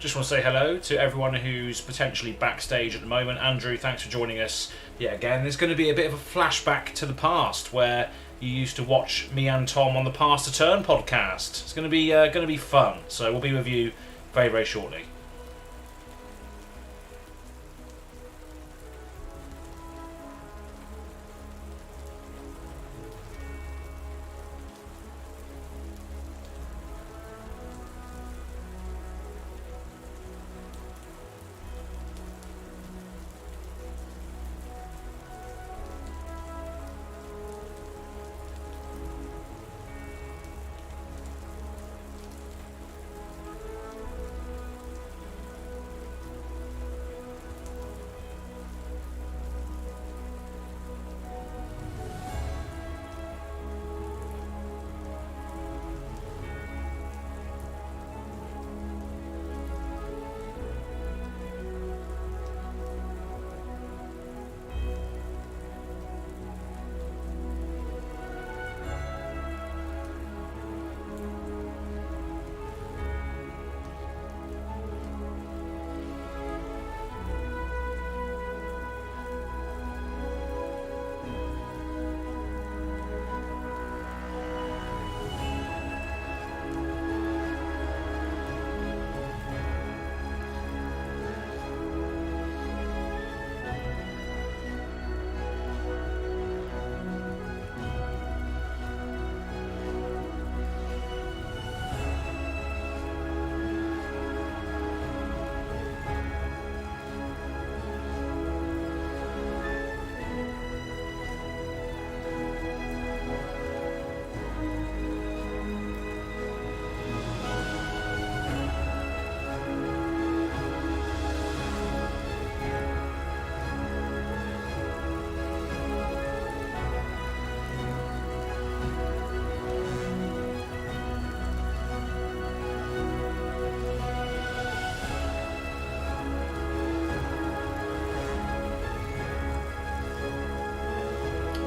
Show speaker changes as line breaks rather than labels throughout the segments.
Just want to say hello to everyone who's potentially backstage at the moment. Andrew, thanks for joining us. Yeah, again, there's going to be a bit of a flashback to the past where you used to watch me and Tom on the Pass to Turn podcast. It's going to be fun. So we'll be with you very, very shortly.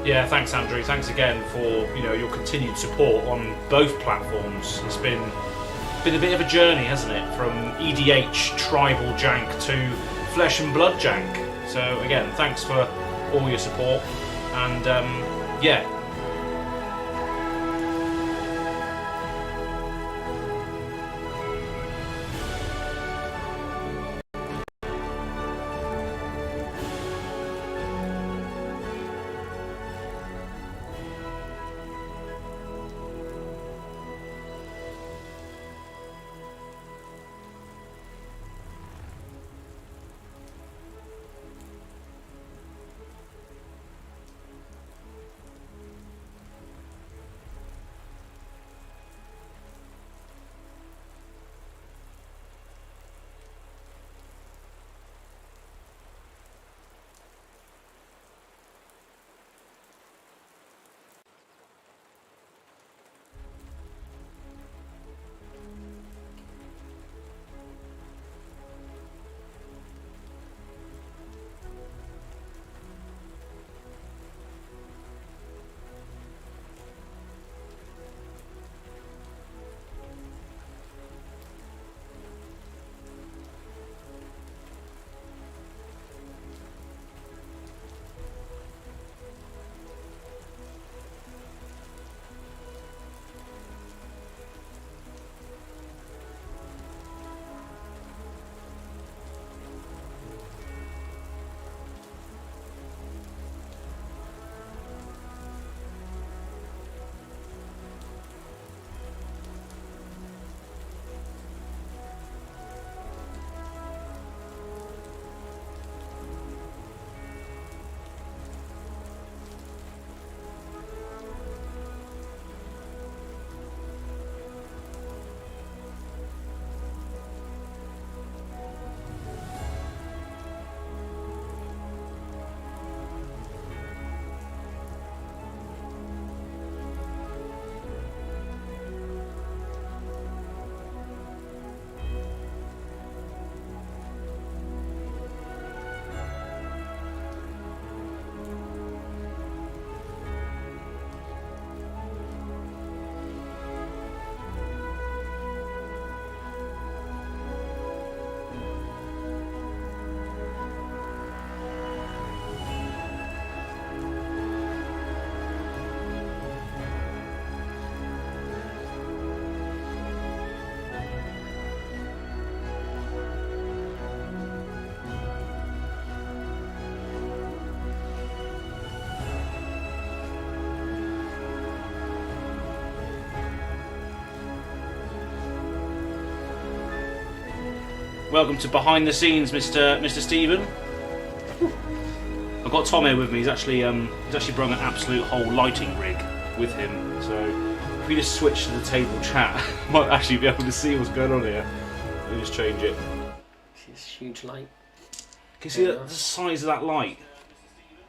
Yeah, thanks Andrew. Thanks again for your continued support on both platforms. It's been a bit of a journey, hasn't it? From EDH tribal jank to flesh and blood jank. So again, thanks for all your support. And yeah. Welcome to behind the scenes, Mr. Stephen. I've got Tom here with me. He's actually brought an absolute whole lighting rig with him. So if we just switch to the table chat, might actually be able to see what's going on here. Let me just change it.
See this huge light.
Can you see the size of that light?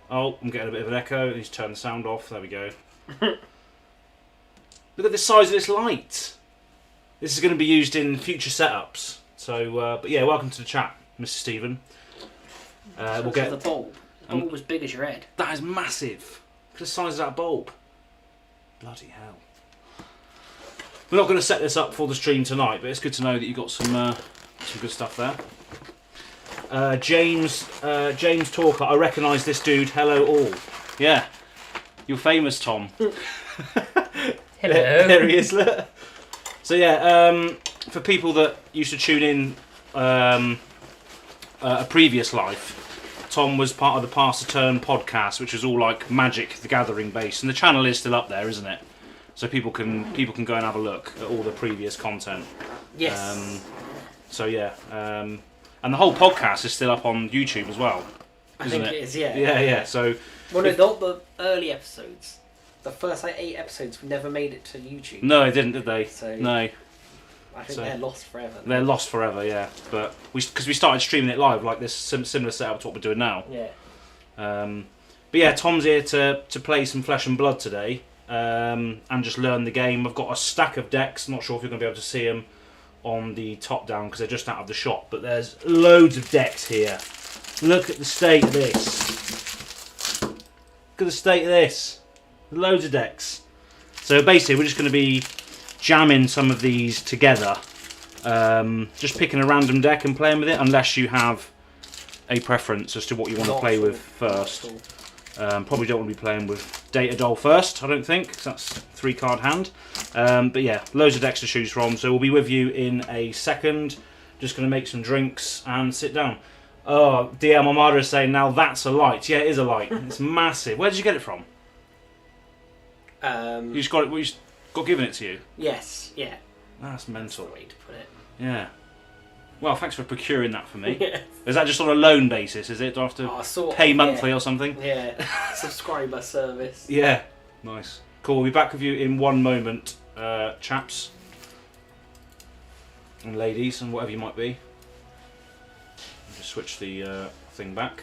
Oh, I'm getting a bit of an echo. I need to turn the sound off. There we go. Look at the size of this light. This is going to be used in future setups. So, but yeah, welcome to the chat, Mr. Stephen. We'll get
the bulb. The bulb as big as your head.
That is massive. Look at the size of that bulb. Bloody hell. We're not going to set this up for the stream tonight, but it's good to know that you've got some good stuff there. James Talker, I recognise this dude. Hello all. Yeah, you're famous, Tom.
Hello.
There he is. Look. So yeah, for people that used to tune in a previous life, Tom was part of the Pass the Turn podcast, which was all like Magic the Gathering based, and the channel is still up there, isn't it? So people can go and have a look at all the previous content.
Yes.
So yeah, and the whole podcast is still up on YouTube as well.
I think it is, yeah.
Yeah. So
well, no, not the early episodes. The first 8 episodes never made it to YouTube.
No, they didn't, did they?
So
no.
I think they're lost forever.
They're lost forever, yeah. But because we started streaming it live, like this similar setup to what we're doing now.
Yeah.
But yeah, Tom's here to play some Flesh and Blood today, and just learn the game. I've got a stack of decks. I'm not sure if you're going to be able to see them on the top down because they're just out of the shop. But there's loads of decks here. Look at the state of this. Look at the state of this. Loads of decks. So basically we're just going to be jamming some of these together, just picking a random deck and playing with it, unless you have a preference as to what you want to play with first. Probably don't want to be playing with Data Doll first, I don't think, 'cause that's 3-card hand. But yeah, loads of decks to choose from, so we'll be with you in a second. Just going to make some drinks and sit down. Oh, DM Armada is saying, now that's a light. Yeah, it is a light. It's massive. Where did you get it from? You just got it. We just got given it to you.
Yes. Yeah.
That's mental.
That's the way to put it.
Yeah. Well, thanks for procuring that for me.
Yeah.
Is that just on a loan basis? Is it? Do I have to pay monthly or something?
Yeah. Subscriber service.
Yeah. Nice. Cool. We'll be back with you in one moment, chaps and ladies and whatever you might be. I'll just switch the thing back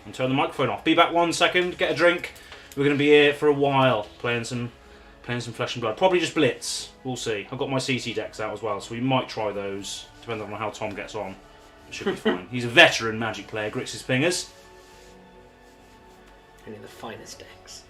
and turn the microphone off. Be back 1 second. Get a drink. We're going to be here for a while playing some Flesh and Blood. Probably just Blitz. We'll see. I've got my CC decks out as well, so we might try those, depending on how Tom gets on. It should be fine. He's a veteran Magic player, grits his fingers.
Only the finest decks.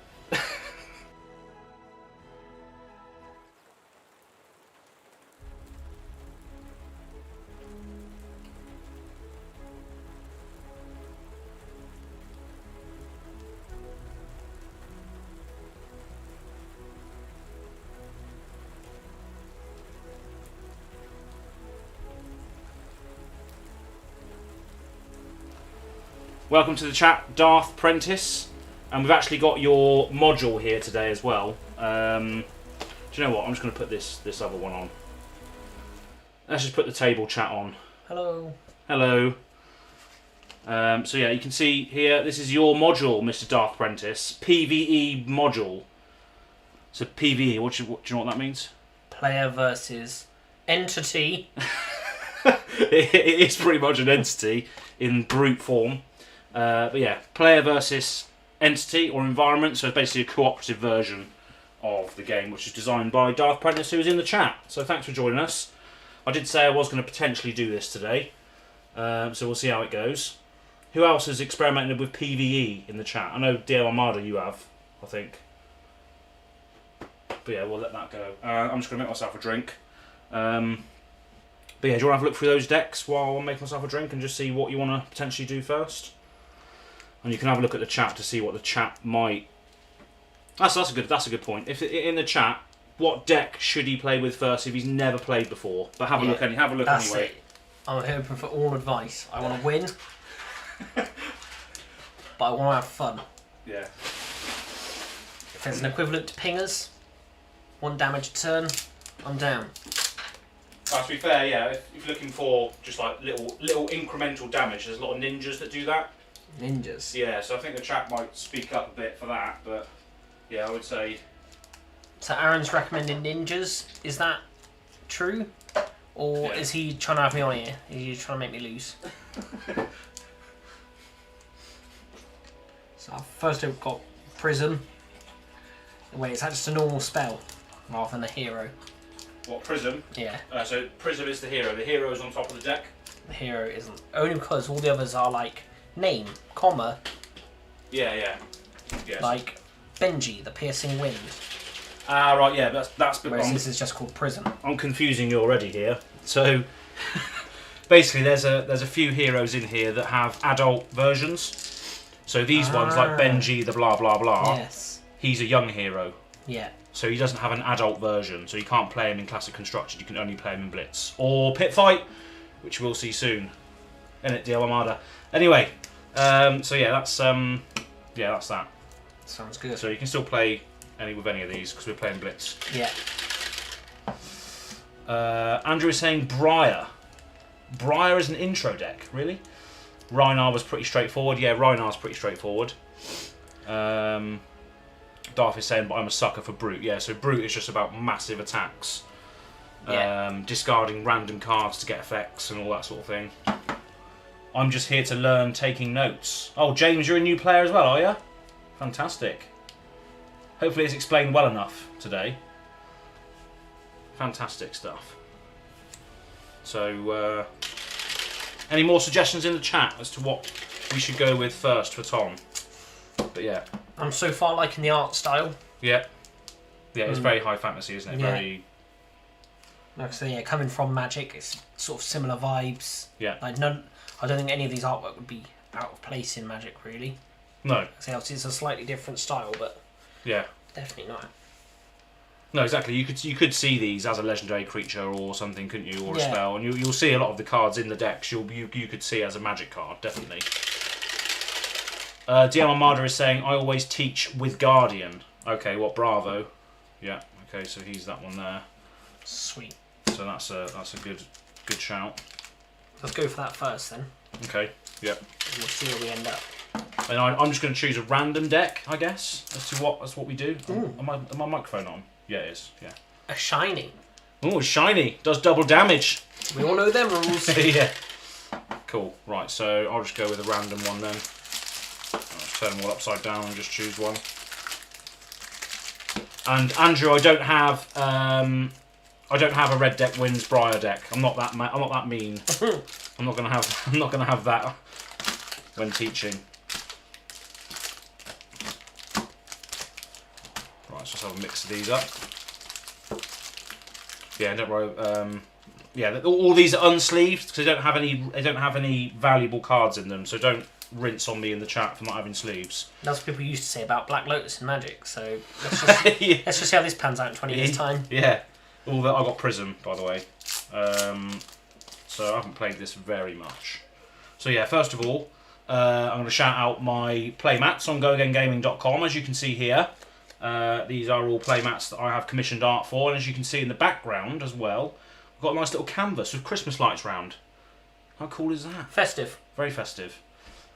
Welcome to the chat, Darth Prentice, and we've actually got your module here today as well. Do you know what? I'm just going to put this other one on. Let's just put the table chat on.
Hello.
Hello. So yeah, you can see here, this is your module, Mr. Darth Prentice. PvE module. So PvE, do you know what that means?
Player versus entity.
It is pretty much an entity in brute form. But yeah, player versus entity or environment, so it's basically a cooperative version of the game, which is designed by Darth Prentice, who is in the chat. So thanks for joining us. I did say I was going to potentially do this today, so we'll see how it goes. Who else has experimented with PvE in the chat? I know DL Armada you have, I think. But yeah, we'll let that go. I'm just going to make myself a drink. But yeah, do you want to have a look through those decks while I make myself a drink and just see what you want to potentially do first? And you can have a look at the chat to see what the chat might. That's a good point. If in the chat, what deck should he play with first if he's never played before? But have a look anyway.
It. I'm hoping for all advice. I want to win, but I want to have fun.
Yeah.
If there's an equivalent to pingers, 1 damage a turn, I'm down.
To be fair, yeah, if you're looking for just like little incremental damage, there's a lot of ninjas that do that.
Ninjas?
Yeah, so I think the chat might speak up a bit for that, but yeah, I would say...
So Aaron's recommending ninjas, is that true? Or is he trying to have me on here? Is he trying to make me lose? So first we've got Prism, where it's just a normal spell rather than a hero.
What, Prism?
Yeah.
So Prism is the hero. The hero is on top of the deck.
The hero isn't. Only because all the others are like name, comma.
Yeah. Yes.
Like Benji, the piercing wind.
Ah, right, yeah, that's been
Whereas
wrong.
this is just called Prism.
I'm confusing you already here. So basically, there's a few heroes in here that have adult versions. So these ones, like Benji, the blah blah blah.
Yes.
He's a young hero.
Yeah.
So he doesn't have an adult version. So you can't play him in Classic Constructed. You can only play him in Blitz or Pit Fight, which we'll see soon. Innit, DL Armada. Anyway, so yeah, that's that.
Sounds good.
So you can still play with any of these because we're playing Blitz.
Yeah.
Andrew is saying Briar. Briar is an intro deck, really? Rhinar was pretty straightforward. Yeah, Rhinar's pretty straightforward. Darth is saying, but I'm a sucker for Brute. Yeah, so Brute is just about massive attacks. Discarding random cards to get effects and all that sort of thing. I'm just here to learn, taking notes. Oh, James, you're a new player as well, are you? Fantastic. Hopefully it's explained well enough today. Fantastic stuff. So, any more suggestions in the chat as to what we should go with first for Tom? But yeah.
I'm so far liking the art style.
Yeah. Yeah, it's very high fantasy, isn't it?
Yeah.
Very...
Like I say, yeah, coming from Magic, it's sort of similar vibes.
Yeah.
Like I don't think any of these artwork would be out of place in Magic, really.
No.
So obviously it's a slightly different style, but
yeah,
definitely not.
No, exactly. You could see these as a legendary creature or something, couldn't you, or a spell, and you'll see a lot of the cards in the decks. You could see as a Magic card, definitely. DM Armada is saying, I always teach with Guardian. Okay, what Bravo? Yeah. Okay, so he's that one there.
Sweet.
So that's a good shout.
Let's go for that first then.
Okay. Yep.
And we'll see where we end up.
And I'm just going to choose a random deck, I guess, as to what we do. Am my microphone on? Yeah, it is. Yeah.
A shiny.
Oh, shiny. Does double damage.
We all know them rules.
Yeah. Cool. Right, so I'll just go with a random one then. I'll just turn them all upside down and just choose one. And Andrew, I don't have a red deck wins Briar deck. I'm not that mean. I'm not gonna have that when teaching. Right, let's just have a mix of these up. Yeah, don't worry. Yeah, all these are unsleeved because they don't have any valuable cards in them. So don't rinse on me in the chat for not having sleeves.
That's what people used to say about Black Lotus in Magic. So let's just,
yeah.
let's just see how this pans out in 20 years' time.
Yeah. I got Prism, by the way. So I haven't played this very much. So yeah, first of all, I'm going to shout out my playmats on GoAgainGaming.com. As you can see here, these are all playmats that I have commissioned art for, and as you can see in the background as well, I've got a nice little canvas with Christmas lights round. How cool is that?
Festive.
Very festive.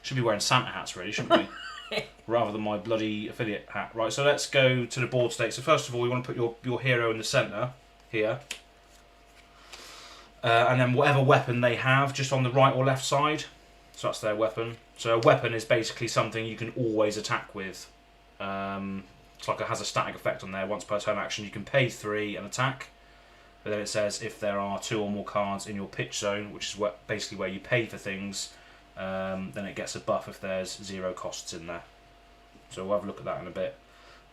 Should be wearing Santa hats, really, shouldn't we? Rather than my bloody affiliate hat. Right, so let's go to the board state. So first of all, you want to put your hero in the centre here. And then whatever weapon they have, just on the right or left side. So that's their weapon. So a weapon is basically something you can always attack with. It's like it has a static effect on there. Once per turn action, you can pay 3 and attack. But then it says if there are 2 or more cards in your pitch zone, which is basically where you pay for things, then it gets a buff if there's 0 costs in there. So we'll have a look at that in a bit.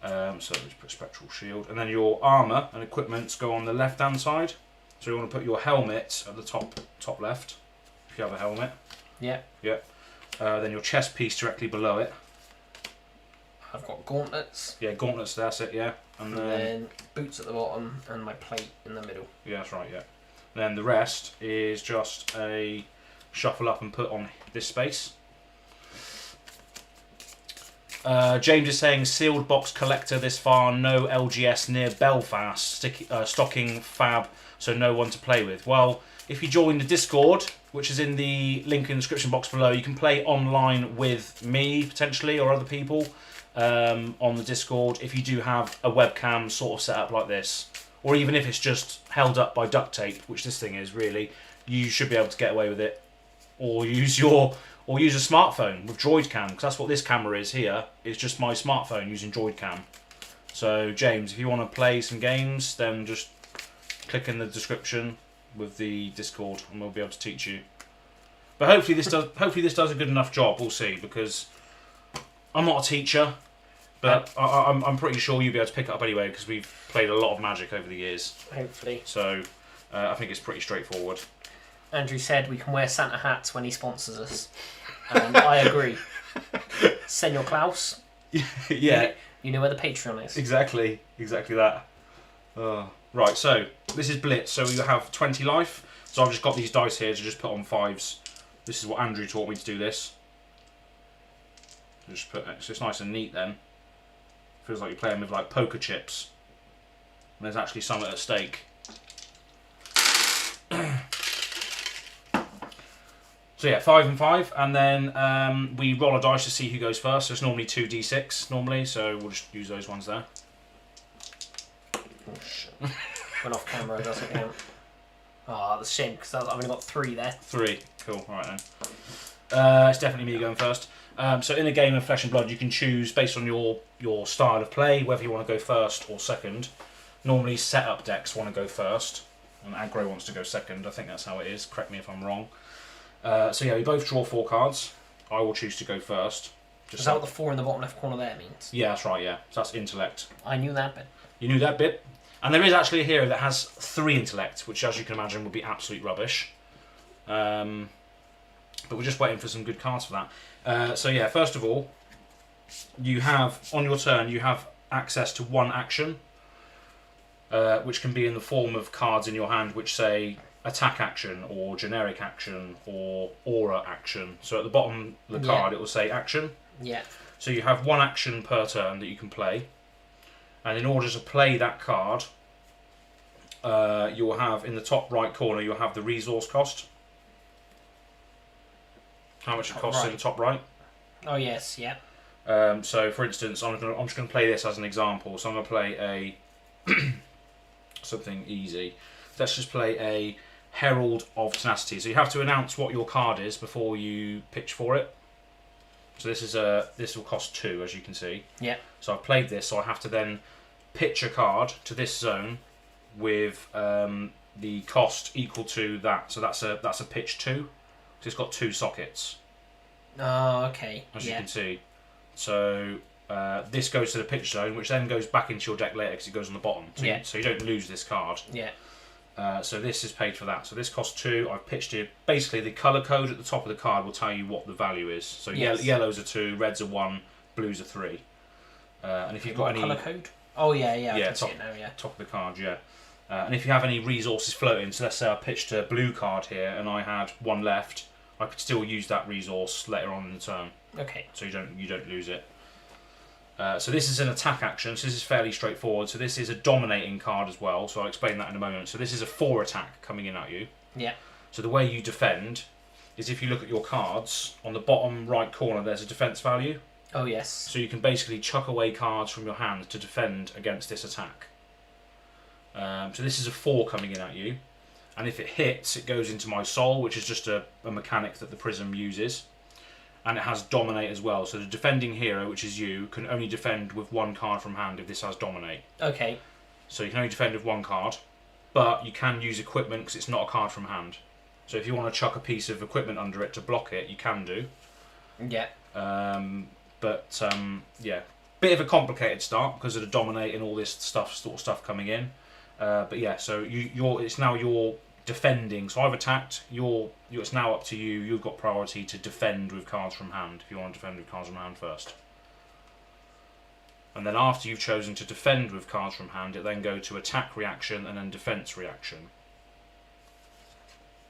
So let's put Spectral Shield. And then your armour and equipments go on the left-hand side. So you want to put your helmet at the top left, if you have a helmet.
Yeah.
Yeah. Then your chest piece directly below it.
I've got gauntlets.
Yeah, gauntlets, that's it, yeah. And
then boots at the bottom and my plate in the middle.
Yeah, that's right, yeah. Then the rest is just a shuffle up and put on this space. James is saying sealed box collector this far, no LGS near Belfast, stocking fab, so no one to play with. Well, if you join the Discord, which is in the link in the description box below, you can play online with me potentially or other people on the Discord if you do have a webcam sort of set up like this, or even if it's just held up by duct tape, which this thing is really, you should be able to get away with it, or use a smartphone with Droid Cam, because that's what this camera is here. It's just my smartphone using Droid Cam. So James, if you want to play some games, then just click in the description with the Discord, and we'll be able to teach you. But hopefully this does a good enough job. We'll see, because I'm not a teacher, but I'm pretty sure you'll be able to pick it up anyway, because we've played a lot of Magic over the years.
Hopefully.
So I think it's pretty straightforward.
Andrew said we can wear Santa hats when he sponsors us. And I agree. Senor Klaus.
Yeah.
You know where the Patreon is.
Exactly that. Right, so this is Blitz, so you have 20 life. So I've just got these dice here to just put on 5s. This is what Andrew taught me to do this. Just put, so it's nice and neat then. Feels like you're playing with like poker chips. And there's actually some at stake. So yeah, 5 and 5, and then we roll a dice to see who goes first. So it's normally 2d6 normally, so we'll just use those ones there.
Oh shit. Went off camera, doesn't count. Ah, that's a shame, because I've only got 3 there. 3,
cool, alright then. It's definitely me going first. So in a game of Flesh and Blood, you can choose, based on your style of play, whether you want to go first or second. Normally setup decks want to go first, and aggro wants to go second. I think that's how it is, correct me if I'm wrong. So yeah, we both draw 4 cards. I will choose to go first.
Is that what the 4 in the bottom left corner there means?
Yeah, that's right, yeah. So that's intellect.
I knew that bit.
You knew that bit? And there is actually a hero that has 3 intellect, which as you can imagine would be absolute rubbish. But we're just waiting for some good cards for that. So yeah, first of all, you have, on your turn, you have access to 1 action, which can be in the form of cards in your hand which say attack action or generic action or aura action. So at the bottom of the card it will say action.
Yeah.
So you have 1 action per turn that you can play, and in order to play that card, you'll have in the top right corner you'll have the resource cost. How much it costs in the top right.
Oh yes, yeah.
So for instance, I'm just going to play this as an example. So I'm going to play a something easy. Let's just play a Herald of Tenacity. So you have to announce what your card is before you pitch for it. So this will cost 2, as you can see.
Yeah.
So I've played this, so I have to then pitch a card to this zone with the cost equal to that. So that's a pitch 2. So it's got 2 sockets.
Oh, okay.
As you can see. So this goes to the pitch zone, which then goes back into your deck later because it goes on the bottom. So, so you don't lose this card.
Yeah.
So this is paid for that. So this costs 2. I've pitched it. Basically, the colour code at the top of the card will tell you what the value is. So yellows are 2, reds are 1, blues are 3. And if you've got any
colour code? Oh yeah, I can
top,
see it now. Yeah.
Top of the card, yeah. And if you have any resources floating, so let's say I pitched a blue card here and I had 1 left, I could still use that resource later on in the turn.
Okay.
So you don't lose it. So this is an attack action, so this is fairly straightforward. So this is a dominating card as well, so I'll explain that in a moment. So this is a 4 attack coming in at you.
Yeah.
So the way you defend is if you look at your cards, on the bottom right corner there's a defense value.
Oh yes.
So you can basically chuck away cards from your hand to defend against this attack. So this is a 4 coming in at you, and if it hits it goes into my soul, which is just a mechanic that the Prism uses. And it has Dominate as well. So the defending hero, which is you, can only defend with 1 card from hand if this has Dominate.
Okay.
So you can only defend with 1 card, but you can use equipment because it's not a card from hand. So if you want to chuck a piece of equipment under it to block it, you can do.
Yeah.
Yeah, bit of a complicated start because of the Dominate and all this sort of stuff coming in. But yeah, so it's now your defending. So I've attacked. It's now up to you. You've got priority to defend with cards from hand if you want to defend with cards from hand first. And then after you've chosen to defend with cards from hand, it then go to attack reaction and then defense reaction.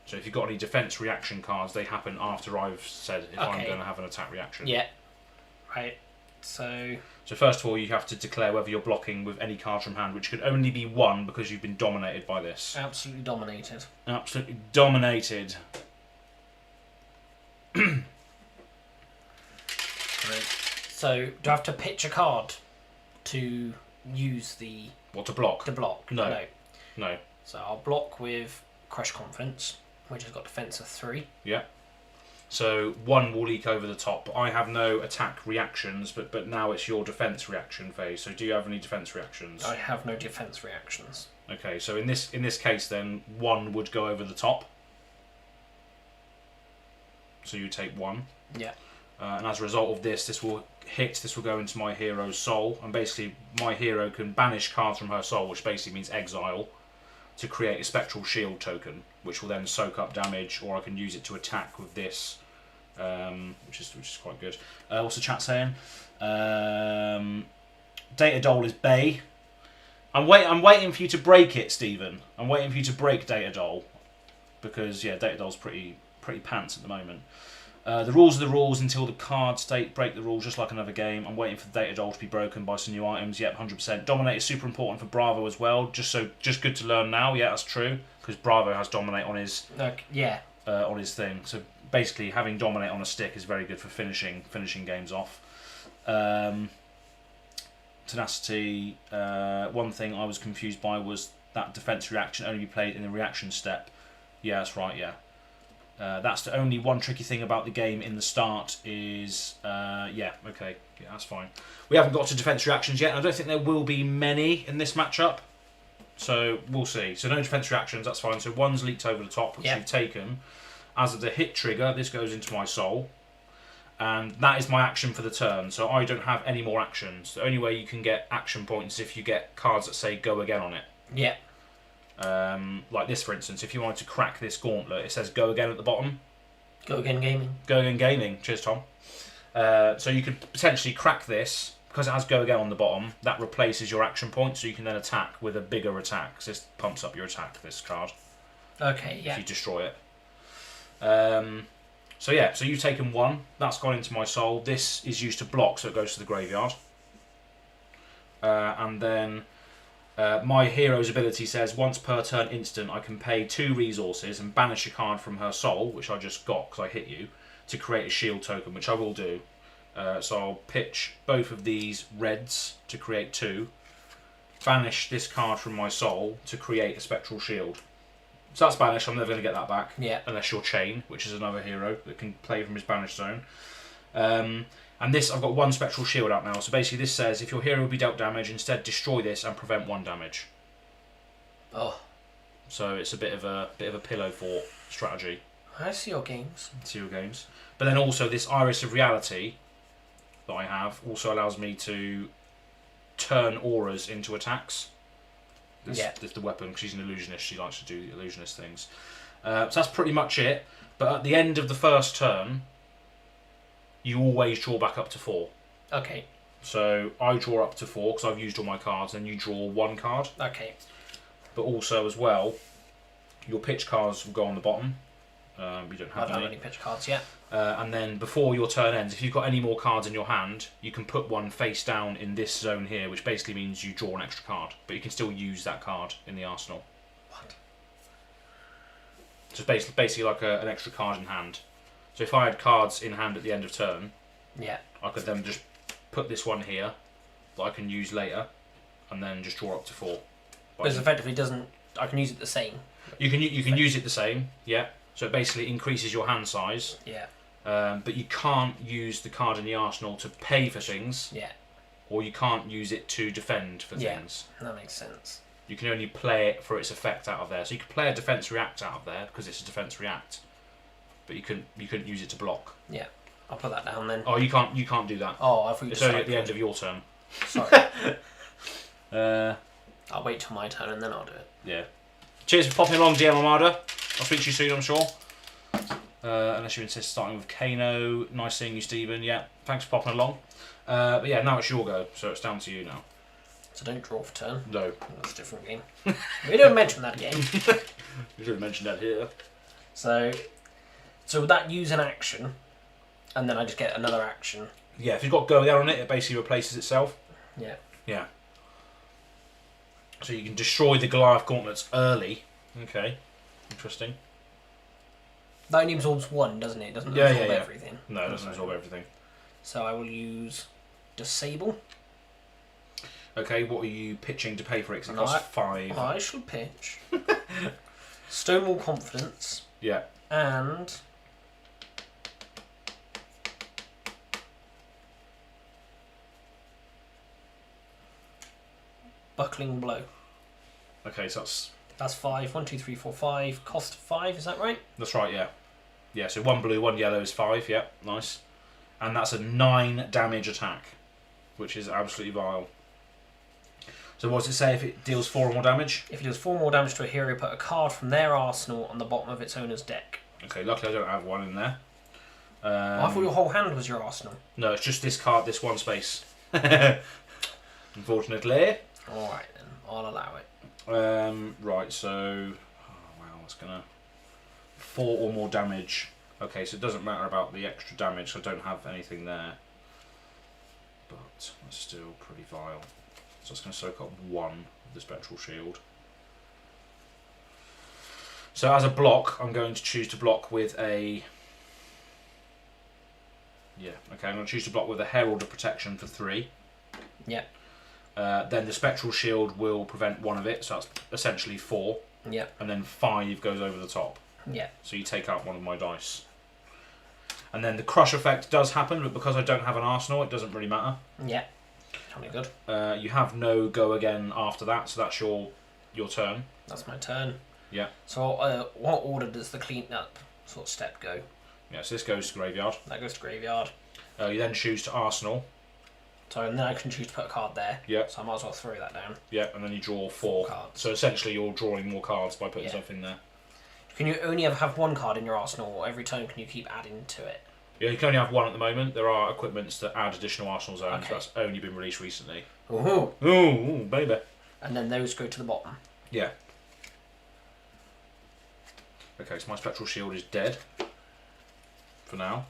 So if you've got any defense reaction cards, they happen after I've said if I'm going to have an attack reaction.
Yeah. Right. So
first of all, you have to declare whether you're blocking with any card from hand, which could only be one because you've been dominated by this.
absolutely dominated.
Absolutely dominated.
Right. So do I have to pitch a card to use the
What, to block?
block?
No. No.
So I'll block with Crush Confidence, which has got defense of 3.
Yeah. So 1 will leak over the top. I have no attack reactions, but now it's your defense reaction phase. So do you have any defense reactions?
I have no defense reactions.
Okay, so in this case then 1 would go over the top. So you take 1.
Yeah.
And as a result of this will hit, this will go into my hero's soul, and basically my hero can banish cards from her soul, which basically means exile, to create a spectral shield token, which will then soak up damage, or I can use it to attack with this, which is quite good. What's the chat saying? Data Dole is Bay. I'm waiting for you to break it, Stephen. I'm waiting for you to break Data Dole, because yeah, Data Dole's pretty pants at the moment. The rules are the rules until the card state break the rules, just like another game. I'm waiting for the Data Dole to be broken by some new items. Yep, 100%. Dominate is super important for Bravo as well. Just good to learn now. Yeah, that's true, because Bravo has Dominate on his on his thing. So basically, having Dominate on a stick is very good for finishing games off. Tenacity. One thing I was confused by was that defense reaction only be played in the reaction step. Yeah, that's right. Yeah. That's the only one tricky thing about the game in the start is, yeah, okay, yeah, that's fine. We haven't got to defense reactions yet. I don't think there will be many in this matchup, so we'll see. So no defense reactions, that's fine. So 1's leaked over the top, which you've taken. As of the hit trigger, this goes into my soul, and that is my action for the turn. So I don't have any more actions. The only way you can get action points is if you get cards that say Go Again on it.
Yeah.
Like this, for instance, if you wanted to crack this gauntlet, it says Go Again at the bottom.
Go Again Gaming.
Go Again Gaming. Cheers, Tom. So you could potentially crack this, because it has Go Again on the bottom, that replaces your action point, so you can then attack with a bigger attack. So this pumps up your attack, this card.
Okay, yeah.
If you destroy it. So yeah, so you've taken 1. That's gone into my soul. This is used to block, so it goes to the graveyard. And then my hero's ability says once per turn instant I can pay 2 resources and banish a card from her soul, which I just got because I hit you, to create a shield token, which I will do. So I'll pitch both of these reds to create 2, banish this card from my soul to create a spectral shield. So that's banished, I'm never going to get that back.
Yeah.
Unless you're Chain, which is another hero that can play from his banished zone. And this, I've got 1 spectral shield out now. So basically this says, if your hero will be dealt damage, instead destroy this and prevent 1 damage.
Oh.
So it's a bit of a pillow fort strategy.
I see your games.
See your games. But then also this Iris of Reality that I have also allows me to turn auras into attacks. This the weapon, because she's an illusionist, she likes to do the illusionist things. So that's pretty much it. But at the end of the first turn, you always draw back up to 4.
Okay.
So I draw up to 4 because I've used all my cards, and you draw 1 card.
Okay.
But also as well, your pitch cards will go on the bottom. You don't have
I don't have any pitch cards yet.
And then before your turn ends, if you've got any more cards in your hand, you can put 1 face down in this zone here, which basically means you draw an extra card, but you can still use that card in the arsenal.
What?
So it's basically like an extra card in hand. So if I had cards in hand at the end of turn, I could then just put this one here that I can use later, and then just draw up to 4.
But it effectively doesn't. I can use it the same.
You can use it the same, yeah. So it basically increases your hand size.
Yeah.
But you can't use the card in the arsenal to pay for things.
Yeah.
Or you can't use it to defend for things.
That makes sense.
You can only play it for its effect out of there. So you could play a defense react out of there because it's a defense react, but you couldn't use it to block.
Yeah. I'll put that down then.
Oh, you can't do that.
Oh, I thought you
it's only at the end of your turn.
Sorry.
I'll
wait till my turn and then I'll do it.
Yeah. Cheers for popping along, DM Armada. I'll speak to you soon, I'm sure. Unless you insist starting with Kano. Nice seeing you, Stephen. Yeah, thanks for popping along. But yeah, now it's your go, so it's down to you now.
So don't draw for turn.
No.
That's a different game. We don't mention that game.
We should have mentioned that here.
So would that use an action, and then I just get another action
Yeah, if you've got Go Again on it, it basically replaces itself.
Yeah.
Yeah. So you can destroy the Goliath gauntlets early. Okay. Interesting.
That only absorbs one, doesn't it? It doesn't
Yeah,
absorb
yeah.
everything.
No, it doesn't absorb everything.
So I will use Disable.
Okay, what are you pitching to pay for it? 'Cause it costs 5.
I shall pitch Stonewall Confidence
Yeah.
and Buckling Blow.
Okay, so
That's 5. 1, 2, 3, 4, 5. Cost 5, is that right?
that's right, yeah. Yeah, so 1 blue, 1 yellow is 5, yeah, nice. And that's a 9 damage attack, which is absolutely vile. So what does it say if it deals 4 or more damage?
If it deals 4 more damage to a hero, put a card from their arsenal on the bottom of its owner's deck.
Okay, luckily I don't have one in there.
I thought your whole hand was your arsenal.
No, it's just this card, this one space. Unfortunately.
Alright then, I'll allow it.
Right, so... Oh, wow, that's gonna... 4 or more damage. Okay, so it doesn't matter about the extra damage, so I don't have anything there. But that's still pretty vile. So it's going to soak up 1 of the Spectral Shield. So as a block, I'm going to choose to block with a... Yeah, okay, I'm going to choose to block with a Herald of Protection for 3.
Yeah.
Then the Spectral Shield will prevent 1 of it, so that's essentially 4.
Yeah.
And then 5 goes over the top.
Yeah.
So you take out 1 of my dice. And then the Crush effect does happen, but because I don't have an arsenal, it doesn't really matter.
Yeah. Kind of good.
You have no Go Again after that, so that's your turn.
That's my turn.
Yeah.
So what order does the clean up sort of step go?
Yeah, so this goes to graveyard.
That goes to graveyard.
You then choose to arsenal.
So and then I can choose to put a card there.
Yeah.
So I might as well throw that down.
Yeah, and then you draw 4
cards.
So essentially you're drawing more cards by putting stuff in there.
Can you only ever have 1 card in your arsenal, or every turn can you keep adding to it?
Yeah, you can only have 1 at the moment. There are equipments that add additional arsenal zones.
Okay.
That's only been released recently.
Ooh.
Ooh, baby.
And then those go to the bottom.
Yeah. Okay, so my Spectral Shield is dead. For now.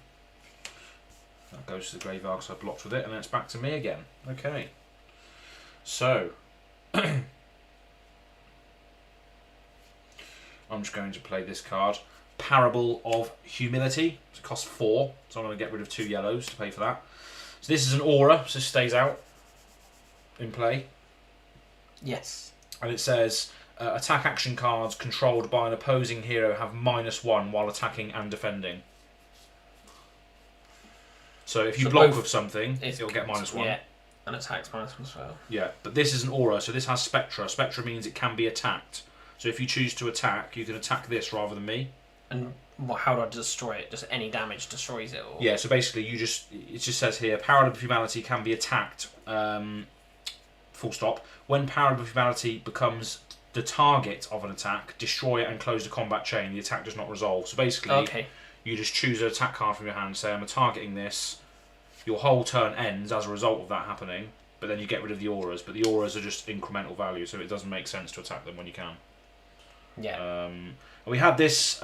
That goes to the graveyard because I blocked with it, and then it's back to me again. Okay. So. I'm just going to play this card. Parable of Humility. It costs 4, so I'm going to get rid of 2 yellows to pay for that. So this is an aura, so it stays out in play.
Yes.
And it says, attack action cards controlled by an opposing hero have -1 while attacking and defending. So if you block with something, it'll get -1.
Yeah, and attacks -1 as well.
Yeah, but this is an aura, so this has Spectra. Spectra means it can be attacked. So if you choose to attack, you can attack this rather than me.
And how do I destroy it? Just any damage destroys it? Or?
Yeah, so basically it just says here, Parable of Humanity can be attacked, full stop. When Parable of Humanity becomes the target of an attack, destroy it and close the combat chain. The attack does not resolve. So basically, you just choose an attack card from your hand, say I'm targeting this, your whole turn ends as a result of that happening, but then you get rid of the auras, but the auras are just incremental value, so it doesn't make sense to attack them when you can.
Yeah.
We had this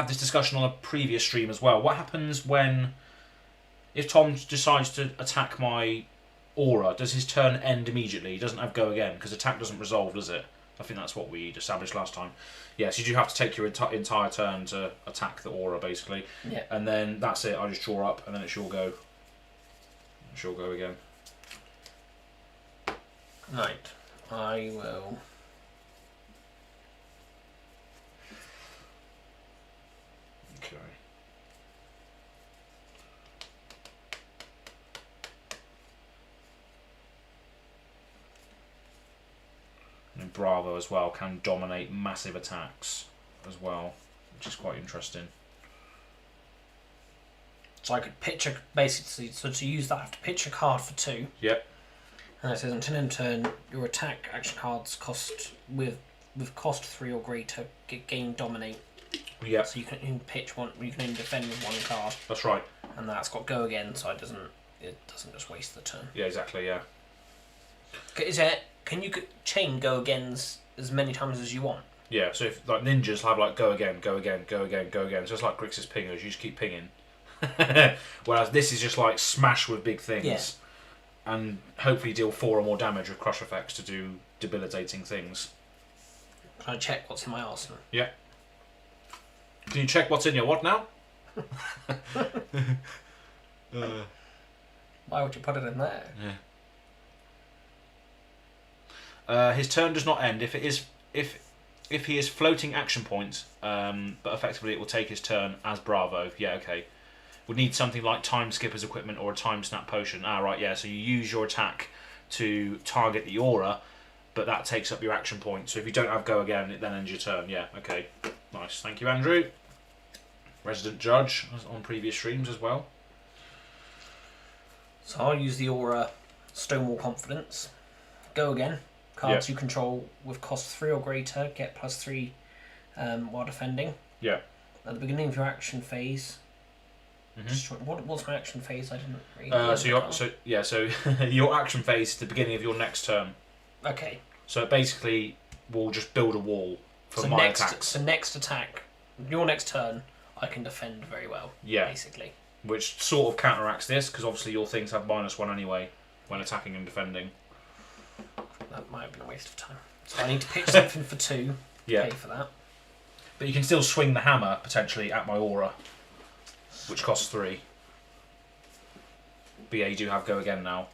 discussion on a previous stream as well. What happens if Tom decides to attack my aura? Does his turn end immediately? He doesn't have Go Again because attack doesn't resolve, does it? I think that's what we established last time. Yes, you do have to take your entire turn to attack the aura, basically.
Yeah.
And then that's it. I just draw up, and then it's your go. It's your go again.
Right. I will.
Okay. And Bravo as well can dominate massive attacks as well, which is quite interesting.
So I could pitch basically. So to use that, I have to pitch a card for 2.
Yep.
And it says until end turn, your attack action cards cost with cost 3 or greater gain dominate.
Yeah.
So you can pitch one. You can only defend with 1 card.
That's right.
And that's got Go Again, so it doesn't just waste the turn.
Yeah, exactly. Yeah.
Can you chain Go Agains as many times as you want?
Yeah. So if like ninjas have like Go Again, Go Again, Go Again, Go Again. So it's like Grixis pingers. You just keep pinging. Whereas this is just like smash with big things.
Yeah.
And hopefully deal 4 or more damage with crush effects to do debilitating things.
Can I check what's in my arsenal?
Yeah. Can you check what's in your what now?
Why would you put it in there?
Yeah. His turn does not end if he is floating action points, but effectively it will take his turn as Bravo. Yeah, okay. Would need something like Time Skipper's equipment or a Time Snap potion. Ah, right, yeah. So you use your attack to target the aura, but that takes up your action point. So if you don't have Go Again, it then ends your turn. Yeah, okay. Nice. Thank you, Andrew. Resident Judge on previous streams as well.
So I'll use the aura Stonewall Confidence. Go Again. Cards you control with cost 3 or greater get +3 while defending.
Yeah.
At the beginning of your action phase. What's my action phase? I didn't read.
So your action phase is the beginning of your next turn.
Okay.
So it basically will just build a wall for my attacks.
So next attack, your next turn, I can defend very well.
Yeah.
Basically.
Which sort of counteracts this because obviously your things have -1 anyway when attacking and defending.
That might have been a waste of time. So I need to pitch something for 2.
Yeah.
Pay for that.
But you can still swing the hammer potentially at my aura, which costs 3. But yeah, you do have Go Again now,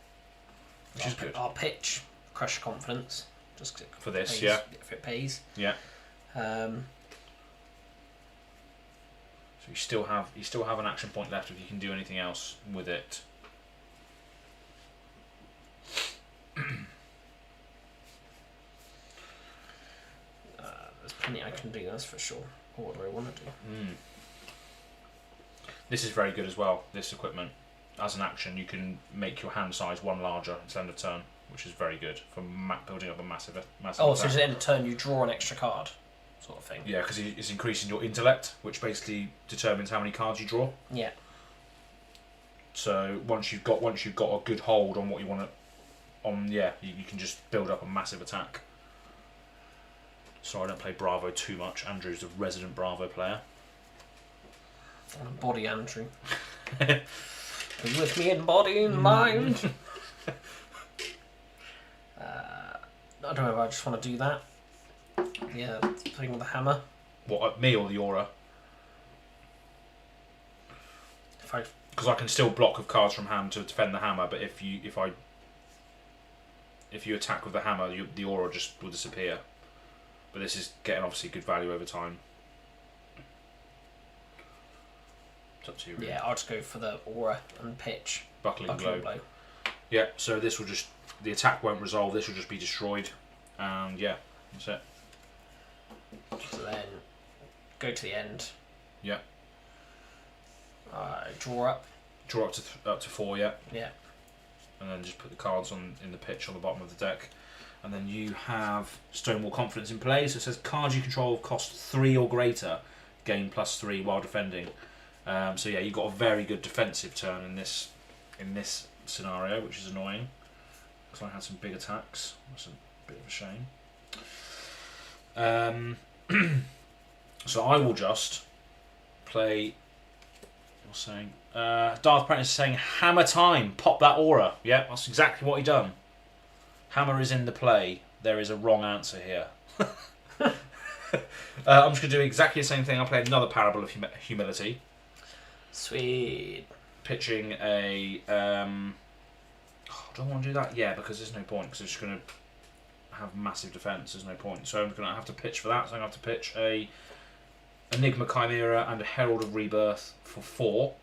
which is good.
I'll pitch Crush Confidence just
for this.
pays,
Yeah.
If it pays.
Yeah. So you still have an action point left if you can do anything else with it.
There's plenty I can do, that's for sure. What do I want to do?
This is very good as well, this equipment. As an action, you can make your hand size 1 larger at the end of turn, which is very good for building up a massive
so
attack.
at the end of turn you draw an extra card, sort of thing.
Yeah, because it's increasing your intellect, which basically determines how many cards you draw.
Yeah.
So once you've got a good hold on what you want to, you can just build up a massive attack. Sorry, I don't play Bravo too much. Andrew's the resident Bravo player.
I'm a body Andrew. Are you with me in body and mind? I don't know if I just want to do that. Yeah, thing with the hammer.
What, me or the aura? Because I can still block with cards from hand to defend the hammer, but if you attack with the hammer, the aura just will disappear. But this is getting obviously good value over time. It's up to you. Really.
Yeah, I'll just go for the aura and pitch.
Buckling blow. Yeah, so this will just, the attack won't resolve, this will just be destroyed. And yeah, that's it.
So then, go to the end.
Yeah.
Draw up.
Draw up to 4, yeah.
Yeah.
And then just put the cards in the pitch on the bottom of the deck. And then you have Stonewall Confidence in play. So it says cards you control cost 3 or greater, gain +3 while defending. So yeah, you've got a very good defensive turn in this scenario, which is annoying. Because I had some big attacks. That's a bit of a shame. So I will just play. What's saying? Darth Apprentice is saying hammer time. Pop that aura. Yeah, that's exactly what he done. Hammer is in the play. There is a wrong answer here. I'm just going to do exactly the same thing. I'll play another Parable of Humility.
Sweet.
Pitching a... do I want to do that? Yeah, because there's no point. Because it's just going to have massive defence. There's no point. So I'm going to have to pitch for that. So I'm going to have to pitch a Enigma Chimera and a Herald of Rebirth for 4.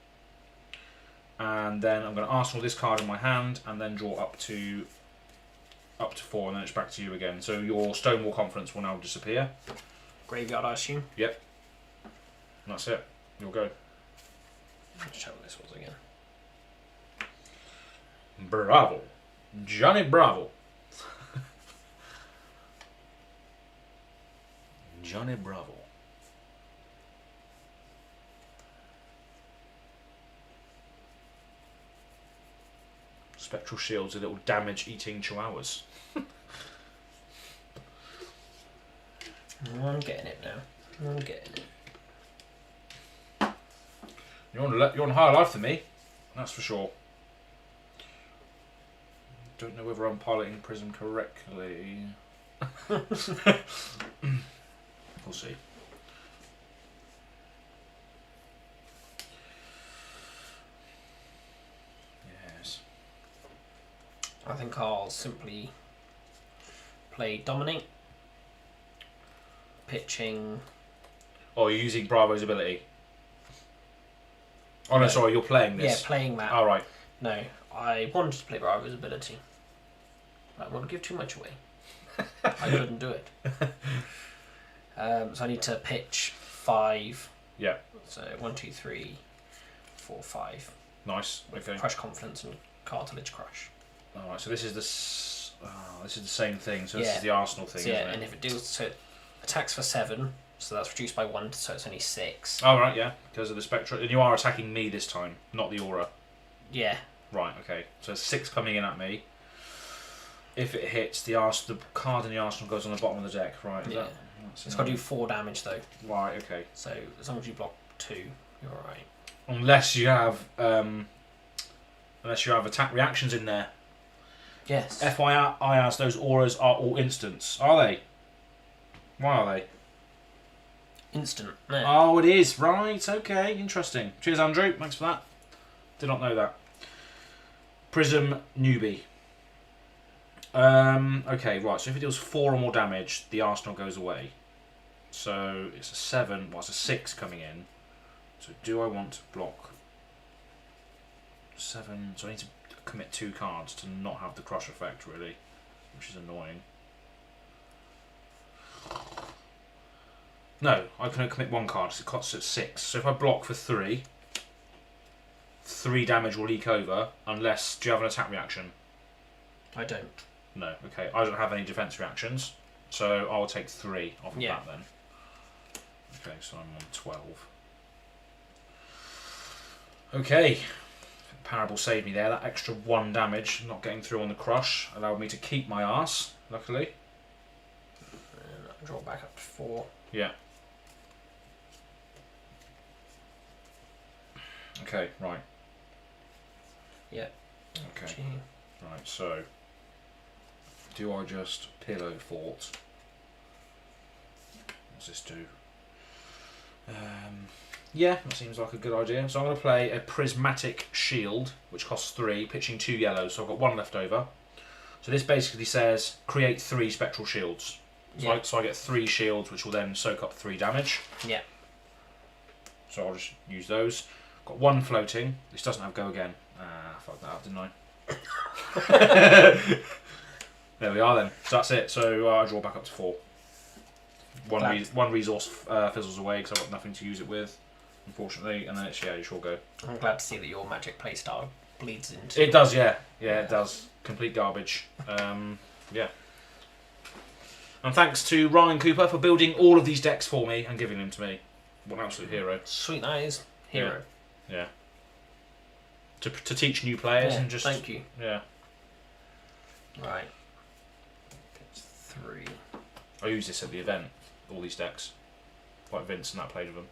And then I'm going to arsenal this card in my hand and then draw up to 4, and then it's back to you again. So your Stonewall Confidence will now disappear.
Graveyard, I assume?
Yep. And that's it. You'll go.
Let's check what this was again.
Bravo. Johnny Bravo. Johnny Bravo. Spectral shields are little damage-eating chihuahuas. I'm
getting it now. I'm getting it.
You're on higher life than me, that's for sure. Don't know whether I'm piloting Prism correctly. We'll see. Yes.
I think I'll simply play Dominate, pitching.
Oh, you're using Bravo's ability. Oh no,
No.
sorry, you're playing
Yeah,
this.
playing that.
Oh right.
No, I wanted to play Bravo's ability. I don't want to give too much away. I couldn't do it. So I need to pitch 5.
Yeah.
So 1, 2, 3, 4, 5.
Nice.
With
Okay.
Crush Confidence and Cartilage Crush.
All right. So this is this is the same thing. So this
Yeah.
is the Arsenal thing,
So yeah,
isn't it?
and if it deals, so it attacks for 7, so that's reduced by 1, so it's only 6.
Oh right, yeah, because of the spectra. And you are attacking me this time, not the aura.
Yeah.
Right. Okay. So 6 coming in at me. If it hits, the card in the Arsenal goes on the bottom of the deck. Right. Is
Yeah.
that,
It's got to do 4 damage though.
Right. Okay.
So as long as you block 2, you're alright.
Unless you have attack reactions in there.
Yes.
FYI, as those auras are all instants. Are they? Why are they?
Instant. No.
Oh, it is. Right. Okay. Interesting. Cheers, Andrew. Thanks for that. Did not know that. Prism newbie. Okay, right. So if it deals 4 or more damage, the Arsenal goes away. So it's a 7. Well, it's a 6 coming in. So do I want to block 7? So I need to commit 2 cards to not have the crush effect, really, which is annoying. No, I can only commit 1 card because it costs at 6. So if I block for 3, 3 damage will leak over. Unless, do you have an attack reaction?
I don't.
No. Okay, I don't have any defense reactions, so I'll take 3 off of that then. Okay, so I'm on 12. Okay. Parable saved me there. That extra 1 damage, not getting through on the crush, allowed me to keep my arse, luckily.
And I'll draw back up to 4.
Yeah. Okay, right.
Yeah.
Okay.
Gee.
Right, so do I just pillow fort? What's this do? Yeah, that seems like a good idea. So I'm going to play a prismatic shield, which costs 3, pitching 2 yellows. So I've got 1 left over. So this basically says create 3 spectral shields. So,
Yeah.
I get 3 shields, which will then soak up 3 damage.
Yeah.
So I'll just use those. Got 1 floating. This doesn't have Go Again. Ah, fuck that up, didn't I? There we are then. So that's it. So I draw back up to 4. One resource fizzles away because I've got nothing to use it with, unfortunately, and then it's it's all go.
I'm glad to see that your magic playstyle bleeds into.
It does, yeah, it does. Complete garbage. Yeah. And thanks to Ryan Cooper for building all of these decks for me and giving them to me. What an absolute hero.
Sweet, that is hero.
Yeah. To teach new players
Yeah,
and just
thank you.
Yeah.
Right. It's 3.
I use this at the event. All these decks, like Vince and that played with them.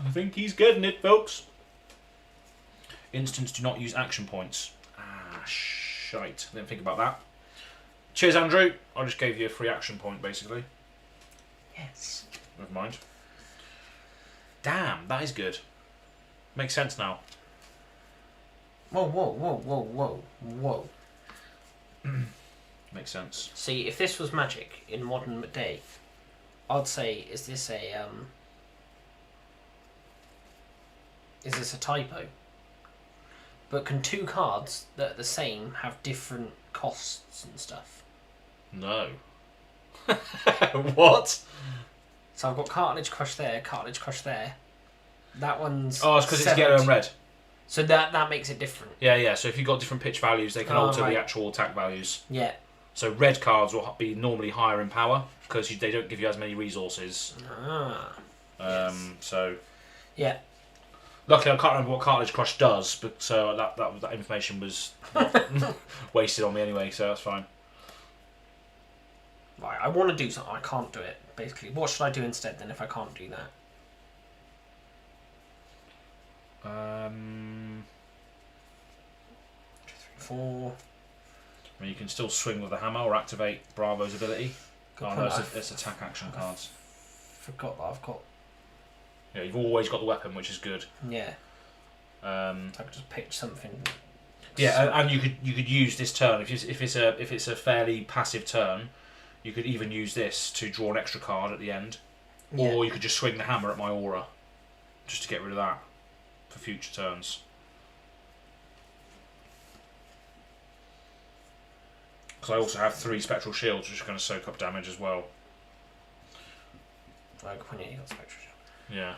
I think he's getting it, folks. Instants do not use action points. Ah, shite. Didn't think about that. Cheers, Andrew. I just gave you a free action point, basically.
Yes.
Never mind. Damn, that is good. Makes sense now.
Whoa, whoa, whoa, whoa, whoa, whoa.
Makes sense.
See, if this was magic in modern day, I'd say, is this a typo? But can 2 cards that are the same have different costs and stuff?
No. What?
So I've got Cartilage Crush there, Cartilage Crush there. That one's.
Oh, it's because it's yellow and red.
So that makes it different.
Yeah. So if you've got different pitch values, they can alter the actual attack values.
Yeah.
So red cards will be normally higher in power because they don't give you as many resources.
Ah. Yes.
So.
Yeah.
Luckily, I can't remember what Cartilage Crush does, but so that information was wasted on me anyway. So that's fine.
Right, I want to do something. I can't do it. Basically, what should I do instead then if I can't do that? 2, 3, 4.
I mean, you can still swing with the hammer or activate Bravo's ability.
Good
Oh
point.
no, it's attack action cards.
Forgot that I've got.
Yeah, you've always got the weapon, which is good.
Yeah.
I
could just pitch something.
Yeah, and you could use this turn if it's a fairly passive turn. You could even use this to draw an extra card at the end, or you could just swing the hammer at my aura, just to get rid of that for future turns. Because I also have 3 spectral shields, which are going to soak up damage as well.
Oh, good point, yeah, you got spectral shield.
Yeah.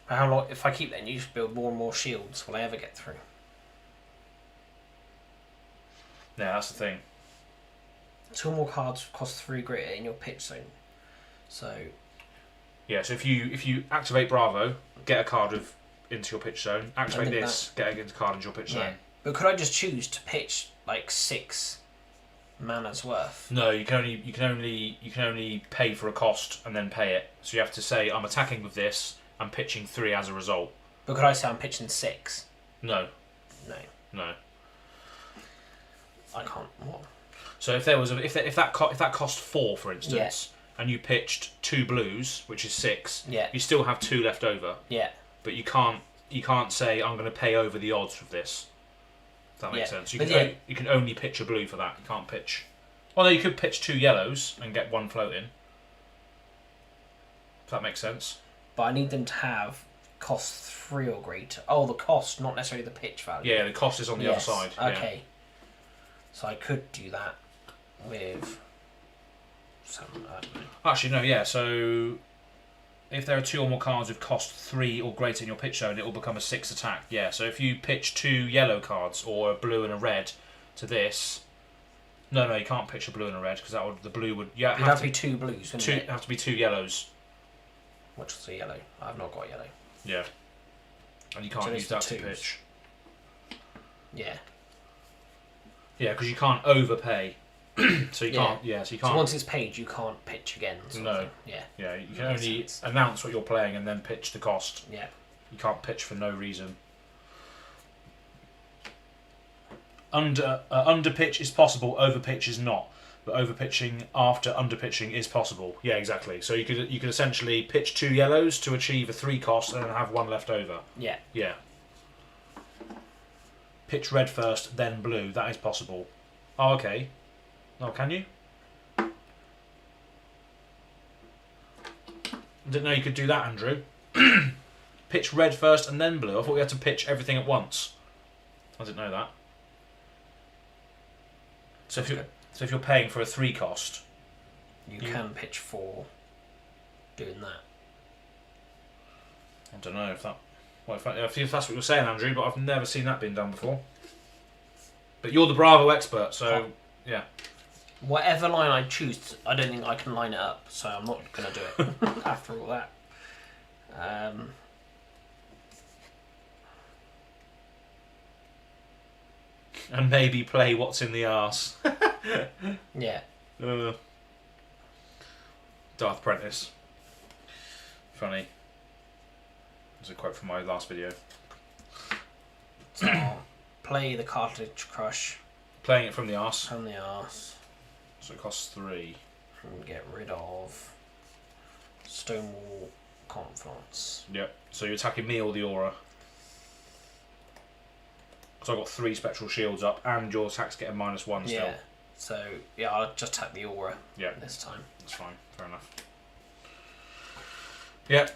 But how long? If I keep letting you just build more and more shields, will I ever get through?
Yeah, that's the thing.
2 more cards cost 3 greater in your pitch zone. So.
Yeah, so if you activate Bravo, get a card into your pitch zone. Activate this, get a card into your pitch zone.
But could I just choose to pitch like 6 mana's worth?
No, you can only pay for a cost and then pay it. So you have to say I'm attacking with this. I'm pitching 3 as a result.
But could I say I'm pitching 6?
No.
No. I can't. What?
So if that cost 4, for instance, and you pitched 2 blues, which is 6, you still have 2 left over.
Yeah.
But you can't say I'm going to pay over the odds with this. If that makes sense. You can only pitch a blue for that. You can't pitch. Well, no, you could pitch 2 yellows and get 1 floating. If that makes sense.
But I need them to have cost 3 or greater. Oh, the cost, not necessarily the pitch value.
Yeah, the cost is on the other side.
Okay. Yeah. So I could do that with some. I don't know.
Actually, no. Yeah. So if there are 2 or more cards with cost 3 or greater in your pitch zone, it will become a 6 attack. Yeah. So if you pitch 2 yellow cards or a blue and a red to this. No, you can't pitch a blue and a red because the blue would. Yeah,
it'd have to be 2 blues. Wouldn't it?
Have to be 2 yellows.
Which was a yellow? I've not got yellow.
Yeah. And you can't use that to pitch.
Yeah.
Yeah, because you can't overpay. So you can't. Yeah, so you can't.
So once it's paid, you can't pitch again.
No.
Yeah.
Yeah, you can only announce what you're playing and then pitch the cost.
Yeah.
You can't pitch for no reason. Under pitch is possible. Over pitch is not. But over pitching after under pitching is possible. Yeah, exactly. So you could essentially pitch 2 yellows to achieve a 3 cost and then have 1 left over.
Yeah.
Yeah. Pitch red first, then blue. That is possible. Oh, okay. Oh, can you? I didn't know you could do that, Andrew. Pitch red first and then blue. I thought we had to pitch everything at once. I didn't know that. So if you're paying for a 3 cost,
you can pitch 4 doing that.
I don't know if that. Well, if that's what you're saying, Andrew, but I've never seen that being done before. But you're the Bravo expert, so yeah.
Whatever line I choose, I don't think I can line it up, so I'm not going to do it after all that.
And maybe play what's in the arse.
Yeah.
Darth Prentice. Funny. There's a quote from my last video.
So play the cartilage crush.
Playing it from the arse.
From the arse.
So it costs 3.
And get rid of Stonewall Confluence.
Yep. So you're attacking me or the aura. Because I've got 3 spectral shields up and your attack's getting -1 still.
Yeah. So yeah, I'll just attack the aura.
Yeah.
This time.
That's fine. Fair enough. Yep.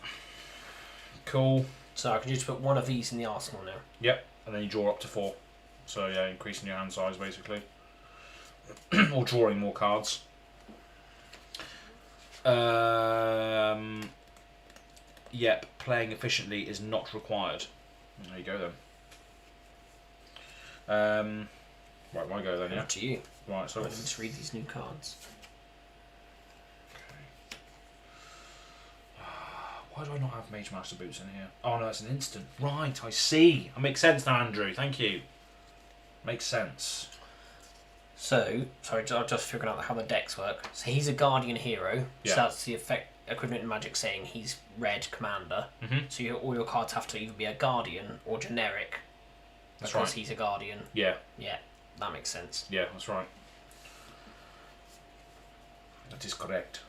Cool.
So I can just put 1 of these in the arsenal now.
Yep. And then you draw up to 4. So yeah, increasing your hand size basically. Or drawing more cards. Yep. Playing efficiently is not required. There you go then. Right, my go then, yeah?
Up to you.
Right, so...
Let me just read these new cards.
Why do I not have Mage Master Boots in here? Oh no, that's an instant. Right, I see. It makes sense now, Andrew. Thank you. Makes sense.
So, sorry, I'm just figuring out how the decks work. So he's a Guardian hero.
Yeah.
So that's the equivalent in Magic saying he's red commander.
Mm-hmm.
So all your cards have to either be a Guardian or generic.
That's
because
right.
he's a Guardian.
Yeah.
Yeah, that makes sense.
Yeah, that's right. That is correct.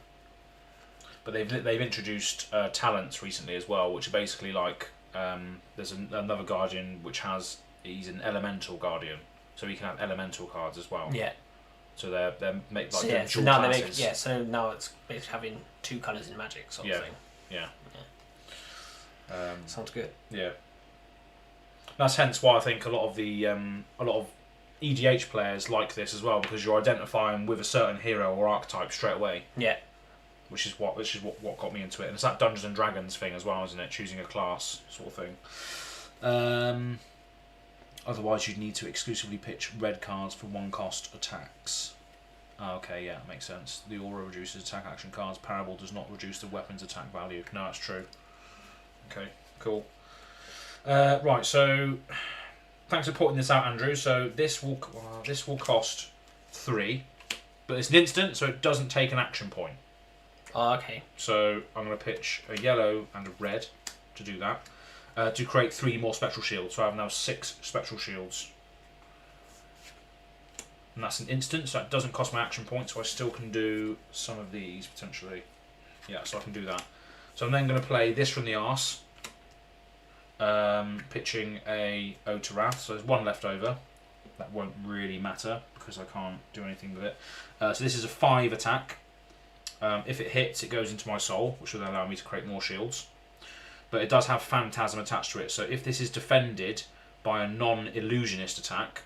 But they've introduced talents recently as well, which are basically like there's another Guardian he's an elemental Guardian, so he can have elemental cards as well.
Yeah.
So they're make like
So,
dual
so now
classes.
so now it's basically having two colours in Magic sort of thing.
Yeah.
Sounds good.
Yeah. That's hence why I think a lot of EDH players like this as well, because you're identifying with a certain hero or archetype straight away.
Yeah.
Which is what got me into it, and it's that Dungeons and Dragons thing as well, isn't it? Choosing a class sort of thing. Otherwise, you'd need to exclusively pitch red cards for 1-cost attacks. Oh, okay, yeah, makes sense. The aura reduces attack action cards. Parable does not reduce the weapon's attack value. No, that's true. Okay, cool. Right, so thanks for putting this out, Andrew. So this will cost 3, but it's an instant, so it doesn't take an action point.
Oh, okay.
So I'm going to pitch a yellow and a red to do that. To create 3 more spectral shields. So I have now 6 spectral shields. And that's an instant, so that doesn't cost my action point, so I still can do some of these potentially. Yeah, so I can do that. So I'm then going to play this from the arse. Pitching a Ode to Wrath, so there's 1 left over. That won't really matter because I can't do anything with it. So this is a 5 attack. If it hits, it goes into my soul, which will then allow me to create more shields. But it does have Phantasm attached to it, so if this is defended by a non-illusionist attack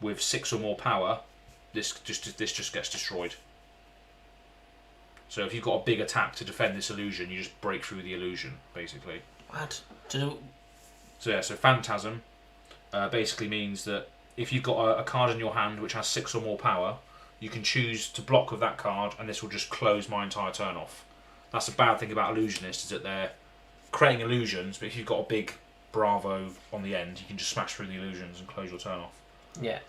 with 6 or more power, this just gets destroyed. So if you've got a big attack to defend this illusion, you just break through the illusion, basically.
What?
So yeah, so Phantasm basically means that if you've got a card in your hand which has 6 or more power, you can choose to block with that card, and this will just close my entire turn off. That's the bad thing about illusionists, is that they're creating illusions, but if you've got a big Bravo on the end, you can just smash through the illusions and close your turn off.
Yeah.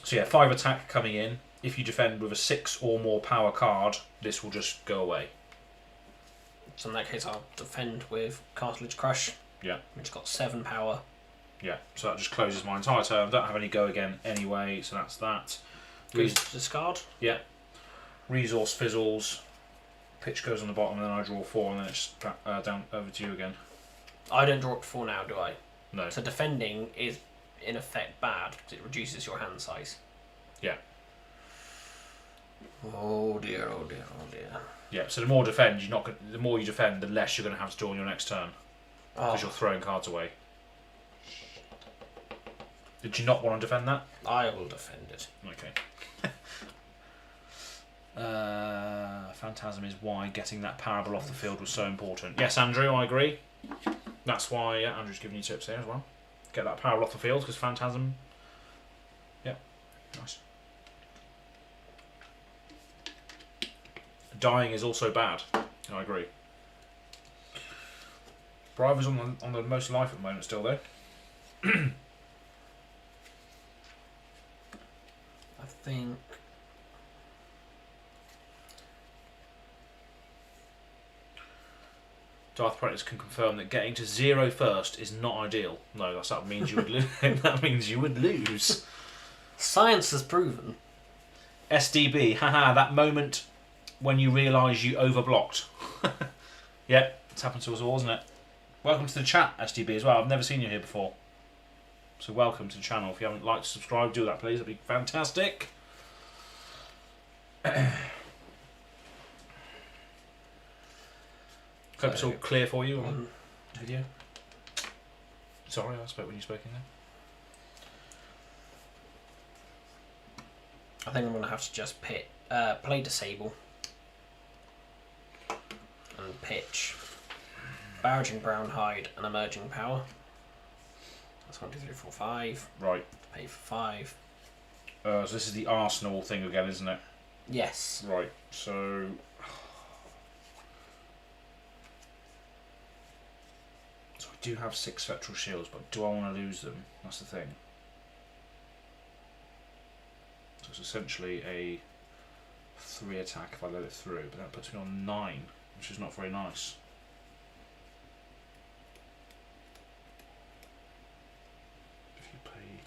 So yeah, 5 attack coming in. If you defend with a 6 or more power card, this will just go away.
So in that case, I'll defend with Cartilage Crush.
Yeah.
Which got 7 power.
Yeah, so that just closes my entire turn. Don't have any Go Again anyway, so that's that.
Goes to discard.
Yeah. Resource fizzles. Pitch goes on the bottom, and then I draw 4, and then it's down over to you again.
I don't draw up to 4 now, do I?
No.
So defending is in effect bad because it reduces your hand size.
Yeah.
Oh dear, oh dear, oh dear.
Yeah. So the more the more you defend, the less you're going to have to draw on your next turn, because you're throwing cards away. Did you not want to defend that?
I will defend it.
Okay. Phantasm is why getting that parable off the field was so important. Yes, Andrew, I agree. That's why Andrew's giving you tips here as well. Get that parable off the field, because Phantasm... Yeah, nice. Dying is also bad. I agree. Bravo's on the most life at the moment still, though.
I think...
Darth Predators can confirm that getting to 0 first is not ideal. No, that means you would lose. That means you would lose.
Science has proven.
SDB, haha, that moment when you realise you overblocked. Yeah, it's happened to us all, isn't it? Welcome to the chat, SDB, as well. I've never seen you here before. So welcome to the channel. If you haven't liked, subscribe, do that please. That'd be fantastic. Hope it's all clear for you on video. Sorry, I spoke when you spoke in there.
I think I'm going to have to just play Disable and pitch Barraging Brownhide and Emerging Power. That's 1, 2, 3, 4, 5.
Right.
Pay for 5.
So this is the Arsenal thing again, isn't it?
Yes.
Right, so... So I do have 6 spectral shields, but do I want to lose them? That's the thing. it's essentially a 3 attack if I let it through, but that puts me on 9, which is not very nice. If you pay...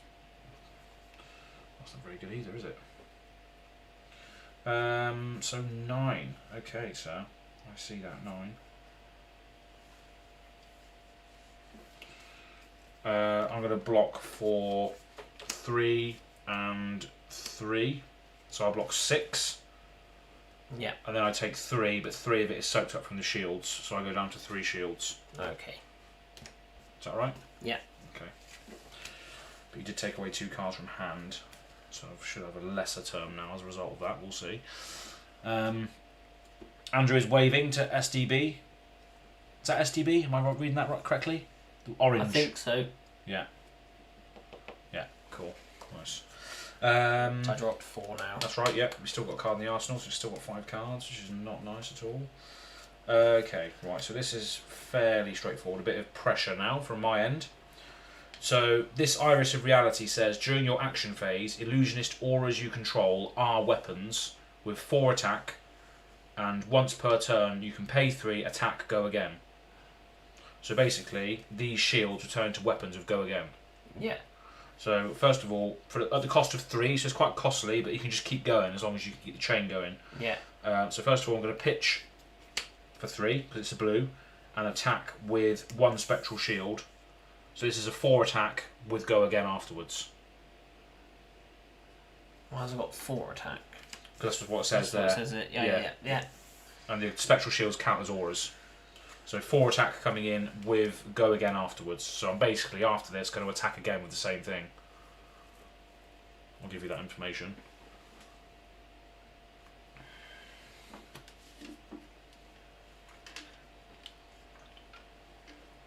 That's not very good either, is it? So 9. Okay, so I see that 9. I'm going to block for 3 and 3, so I'll block 6.
Yeah.
And then I take 3, but 3 of it is soaked up from the shields, so I go down to 3 shields.
Okay.
Is that right?
Yeah.
Okay. But you did take away 2 cards from hand, so I should have a lesser term now as a result of that. We'll see. Andrew is waving to SDB. Is that SDB? Am I reading that correctly? The orange.
I think so.
Yeah. Yeah. Cool. Nice.
I dropped 4 now.
That's right. Yep. We've still got a card in the arsenal, so we've still got 5 cards, which is not nice at all. Okay. Right. So this is fairly straightforward. A bit of pressure now from my end. So this Iris of Reality says, during your action phase, illusionist auras you control are weapons with 4 attack, and once per turn you can pay 3, attack, go again. So basically, these shields return to weapons with go again.
Yeah.
So first of all, at the cost of 3, so it's quite costly, but you can just keep going as long as you keep the chain going.
Yeah.
So first of all, I'm going to pitch for 3 because it's a blue, and attack with 1 spectral shield. So this is a 4 attack with go again afterwards.
Why has it got 4 attack?
Because that's what it says
That's
there.
what it says it. Yeah.
And the spectral shields count as auras. So 4 attack coming in with go again afterwards. So I'm basically after this going to attack again with the same thing. I'll give you that information.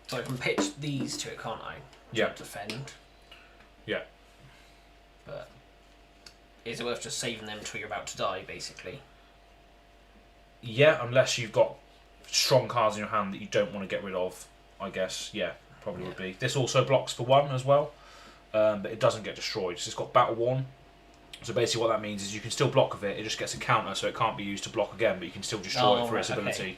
So I can pitch these to it, can't I?
Yeah.
Defend.
Yeah.
But is it worth just saving them till you're about to die, basically?
Yeah, unless you've got strong cards in your hand that you don't want to get rid of, I guess. Yeah, probably would be. This also blocks for 1 as well, but it doesn't get destroyed. So it's got battle worn. So basically what that means is you can still block with it, it just gets a counter, so it can't be used to block again, but you can still destroy it for its ability.
Okay.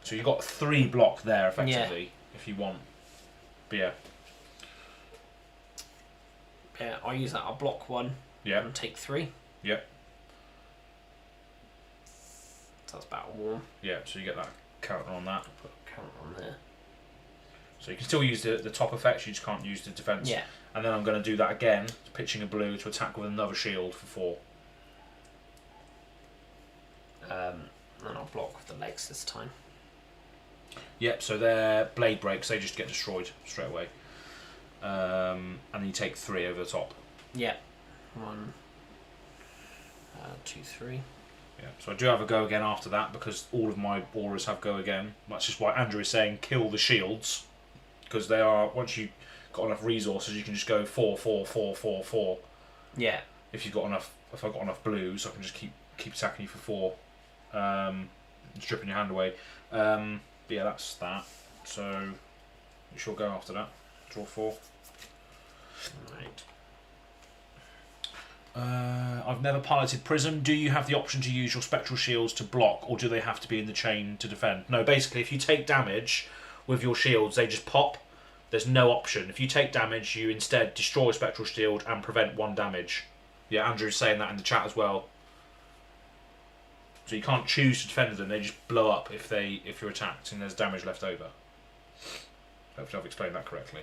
So you've got 3 block there, effectively, if you want. But yeah.
Yeah, I'll use that. I'll block 1 and take 3.
Yeah.
So that's battle worn.
Yeah, so you get that counter on that.
Put a counter on there.
So you can still use the top effects, you just can't use the defense.
Yeah.
And then I'm going to do that again, pitching a blue to attack with another shield for 4.
And I'll block with the legs this time.
Yep, so they're blade breaks, they just get destroyed straight away. And then you take 3 over the top.
Yeah. 1, 2, 3.
Yeah, so I do have a go again after that because all of my auras have go again. That's just why Andrew is saying kill the shields, because they are, once you've got enough resources, you can just go 4, 4, 4, 4, 4.
Yeah.
If I've got enough blues, I can just keep attacking you for 4, stripping your hand away. But yeah, that's that. So you shall go after that. Draw 4.
Right.
I've never piloted Prism. Do you have the option to use your spectral shields to block, or do they have to be in the chain to defend? No, basically, if you take damage with your shields, they just pop. There's no option. If you take damage, you instead destroy a spectral shield and prevent 1 damage. Yeah, Andrew's saying that in the chat as well. So you can't choose to defend them; they just blow up if you're attacked and there's damage left over. Hopefully, I've explained that correctly.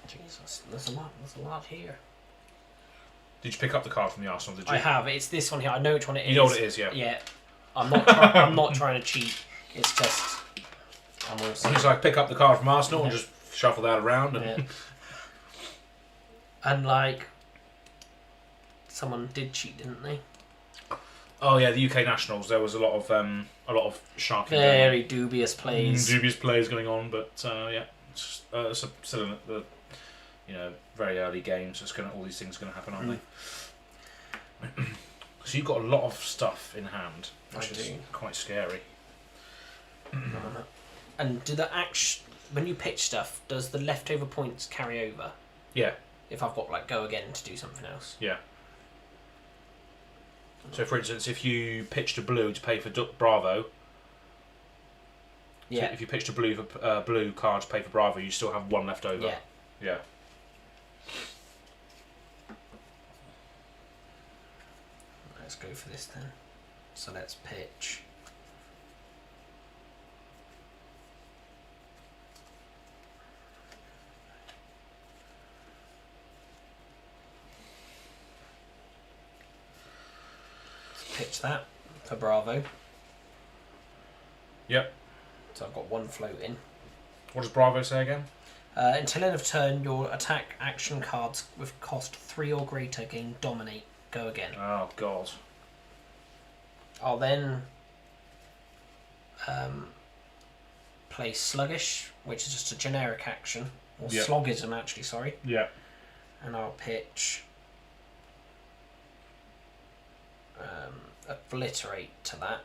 Jesus, there's a lot here.
Did you pick up the card from the arsenal? Did you?
I have. It's this one here. I know which one it is.
You know what it is, yeah.
Yeah. I'm not trying to cheat. It's just I'm also.
It's like pick up the card from Arsenal and just shuffle that around. And
and like someone did cheat, didn't they?
Oh yeah, the UK Nationals. There was a lot of sharking.
Very dubious plays.
Dubious plays going on, but yeah, Still in the very early games. All these things are going to happen, aren't they? So you've got a lot of stuff in hand, which is quite scary.
And when you pitch stuff, does the leftover points carry over?
Yeah.
If I've got Go Again to do something else.
Yeah. So, for instance, if you pitched a blue to pay for Bravo.
Yeah.
So if you pitched a blue card to pay for Bravo, you still have one left over.
Yeah.
Yeah.
Let's go for this then. So let's pitch. Pitch that for Bravo.
Yep.
So I've got one float in.
What does Bravo say again?
Until end of turn, your attack action cards with cost 3 or greater gain Dominate. Go Again.
Oh, God.
I'll then play Sluggish, which is just a generic action. Or Slogism, actually, sorry.
Yeah.
And I'll pitch Obliterate to that.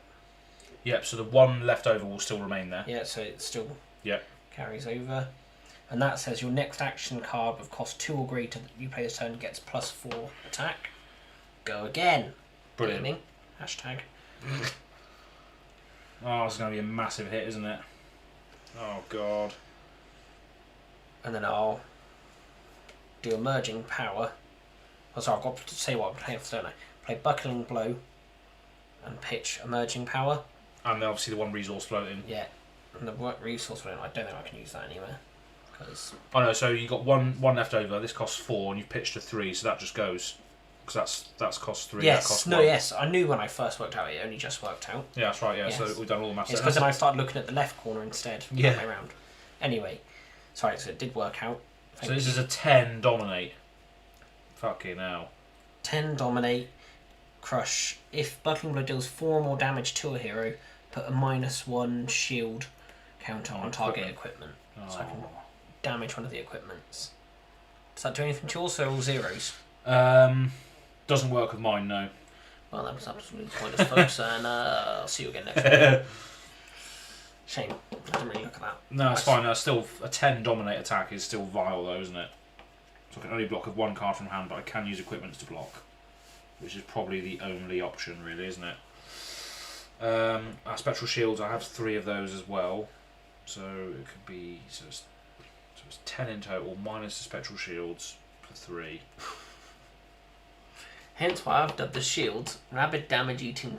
Yep, so the one left over will still remain there.
Yeah, so it still
Yep.
carries over. And that says your next action card with cost 2 or greater that you play this turn gets +4 attack. Go Again.
Brilliant.
Gaming. Hashtag.
Oh, it's going to be a massive hit, isn't it? Oh, God.
And then I'll do Emerging Power. Oh, sorry, I've got to say what I'm playing for, don't I? Play Buckling Blow and pitch Emerging Power.
And then obviously the one resource floating.
Yeah. And the resource floating, I don't think I can use that anywhere. Cause
Oh, no, so you got one left over. This costs 4 and you've pitched a 3, so that just goes. Because that's cost 3.
yes,
that costs
no,
1.
yes. I knew when I first worked out, it only just worked out.
Yeah, that's right, yeah.
Yes.
So we've done all the maths.
It's because then I started looking at the left corner instead.
Yeah.
That way round. Anyway, sorry, so it did work out.
So this is a 10 Dominate. Fucking hell.
10 Dominate, Crush. If Buckling Blow deals 4 or more damage to a hero, put a -1 shield counter on target equipment. So I can damage one of the equipments. Does that do anything to yours, or all zeros?
Doesn't work with mine, no.
Well, that was absolutely pointless, folks, and I'll see you again next week. Shame. I didn't really look at that.
No, it's fine. Still, a 10 Dominate attack is still vile, though, isn't it? So I can only block with 1 card from hand, but I can use equipments to block, which is probably the only option, really, isn't it? Our Spectral Shields, I have 3 of those as well. So it could be... So it's 10 in total, minus the Spectral Shields for 3.
Hence why I've dubbed the shields rabid damage eating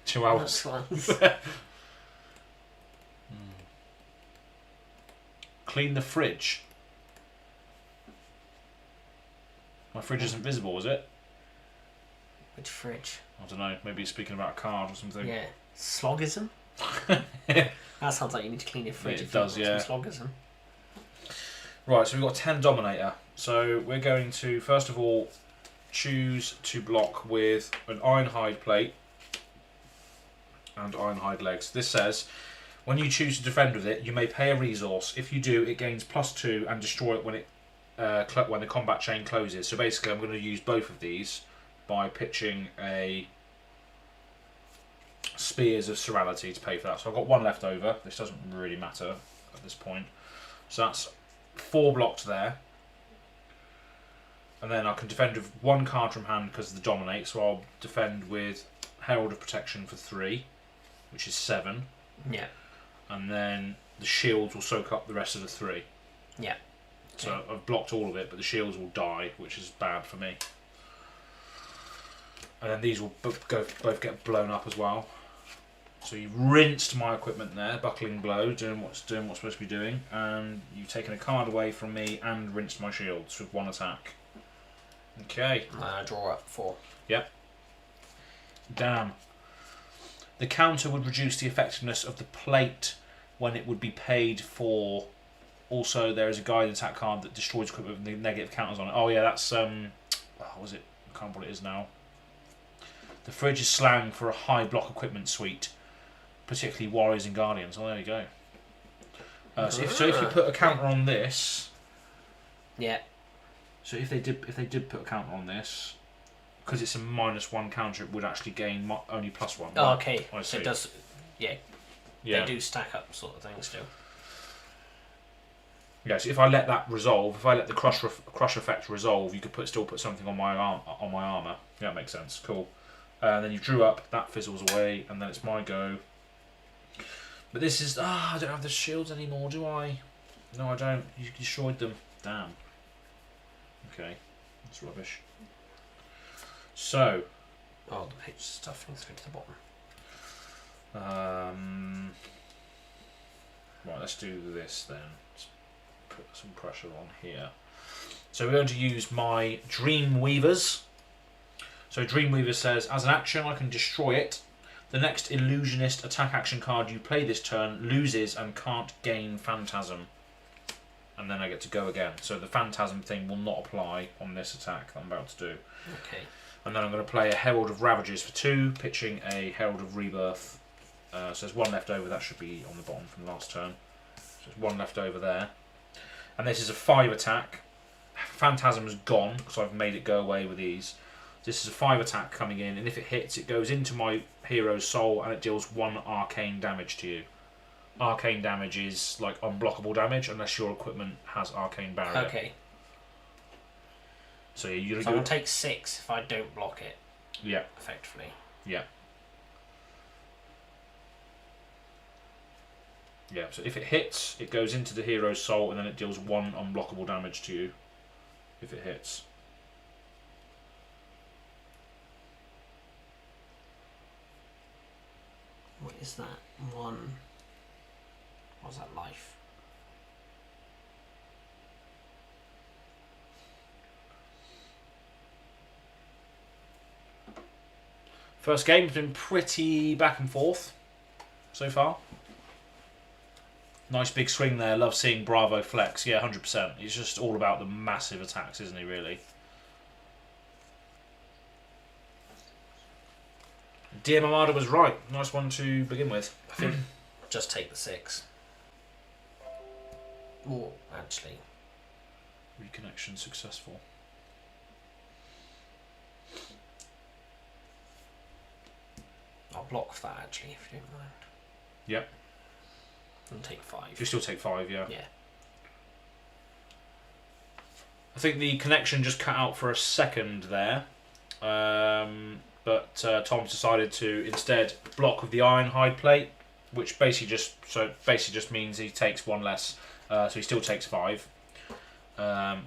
Chihuahuas. Clean the fridge. My fridge isn't visible, is it?
Which fridge?
I don't know. Maybe it's speaking about a card or something.
Yeah. Slogism? That sounds like you need to clean your fridge.
It does, yeah.
Slogism.
Right, so we've got 10 Dominator. So we're going to, first of all, choose to block with an Ironhide plate and Ironhide legs. This says, when you choose to defend with it, you may pay a resource. If you do, it gains +2 and destroy it when the combat chain closes. So basically, I'm going to use both of these by pitching a Spears of Serality to pay for that. So I've got 1 left over. This doesn't really matter at this point. So that's 4 blocked there. And then I can defend with 1 card from hand because of the Dominate. So I'll defend with Herald of Protection for 3, which is 7.
Yeah.
And then the shields will soak up the rest of the 3.
Yeah.
So I've blocked all of it, but the shields will die, which is bad for me. And then these will both get blown up as well. So you've rinsed my equipment there, Buckling Blow, doing what's supposed to be doing, and you've taken a card away from me and rinsed my shields with 1 attack. Okay.
Draw up 4.
Yep. Damn. The counter would reduce the effectiveness of the plate when it would be paid for. Also, there is a guided attack card that destroys equipment with negative counters on it. Oh yeah, that's what was it? I can't remember what it is now. The fridge is slang for a high block equipment suite, particularly Warriors and Guardians. Oh, there you go. So if you put a counter on this,
yeah.
So if they did put a counter on this, because it's a -1 counter, it would actually gain only +1.
Oh, okay.
I see.
So it does. Yeah. They do stack up, sort of thing still.
Yeah. So if I let that resolve, if I let the crush effect resolve, you could still put something on my armor. Yeah, that makes sense. Cool. And then you drew up. That fizzles away, and then it's my go. But this is I don't have the shields anymore, do I? No, I don't. You destroyed them. Damn. Okay, that's rubbish. So.
Oh, the pitch stuff needs to go to the bottom.
Right, let's do this then. Let's put some pressure on here. So we're going to use my Dreamweavers. So Dreamweaver says, as an action, I can destroy it. The next illusionist attack action card you play this turn loses and can't gain Phantasm. And then I get to go again. So the Phantasm thing will not apply on this attack that I'm about to do.
Okay.
And then I'm going to play a Herald of Ravages for 2, pitching a Herald of Rebirth. So there's one left over. That should be on the bottom from last turn. So there's one left over there. And this is a 5 attack. Phantasm is gone, because I've made it go away with ease. This is a 5 attack coming in, and if it hits, it goes into my hero's soul, and it deals 1 arcane damage to you. Arcane damage is like unblockable damage, unless your equipment has arcane barrier.
Okay.
So
I'm going to take 6 if I don't block it.
Yeah.
Effectively.
Yeah. Yeah, so if it hits, it goes into the hero's soul, and then it deals 1 unblockable damage to you. If it hits.
What is that? 1. What's that, life?
First game's been pretty back and forth so far. Nice big swing there. Love seeing Bravo flex. Yeah, 100%. He's just all about the massive attacks, isn't he, really? DM Armada was right. Nice one to begin with.
I think just take the 6. Or, actually.
Reconnection successful.
I'll block for that, actually, if you don't mind.
Yep.
And take 5.
You still take 5, yeah?
Yeah.
I think the connection just cut out for a second there. But Tom's decided to instead block with the Iron Hide plate, which basically just means he takes 1 less. So he still takes 5,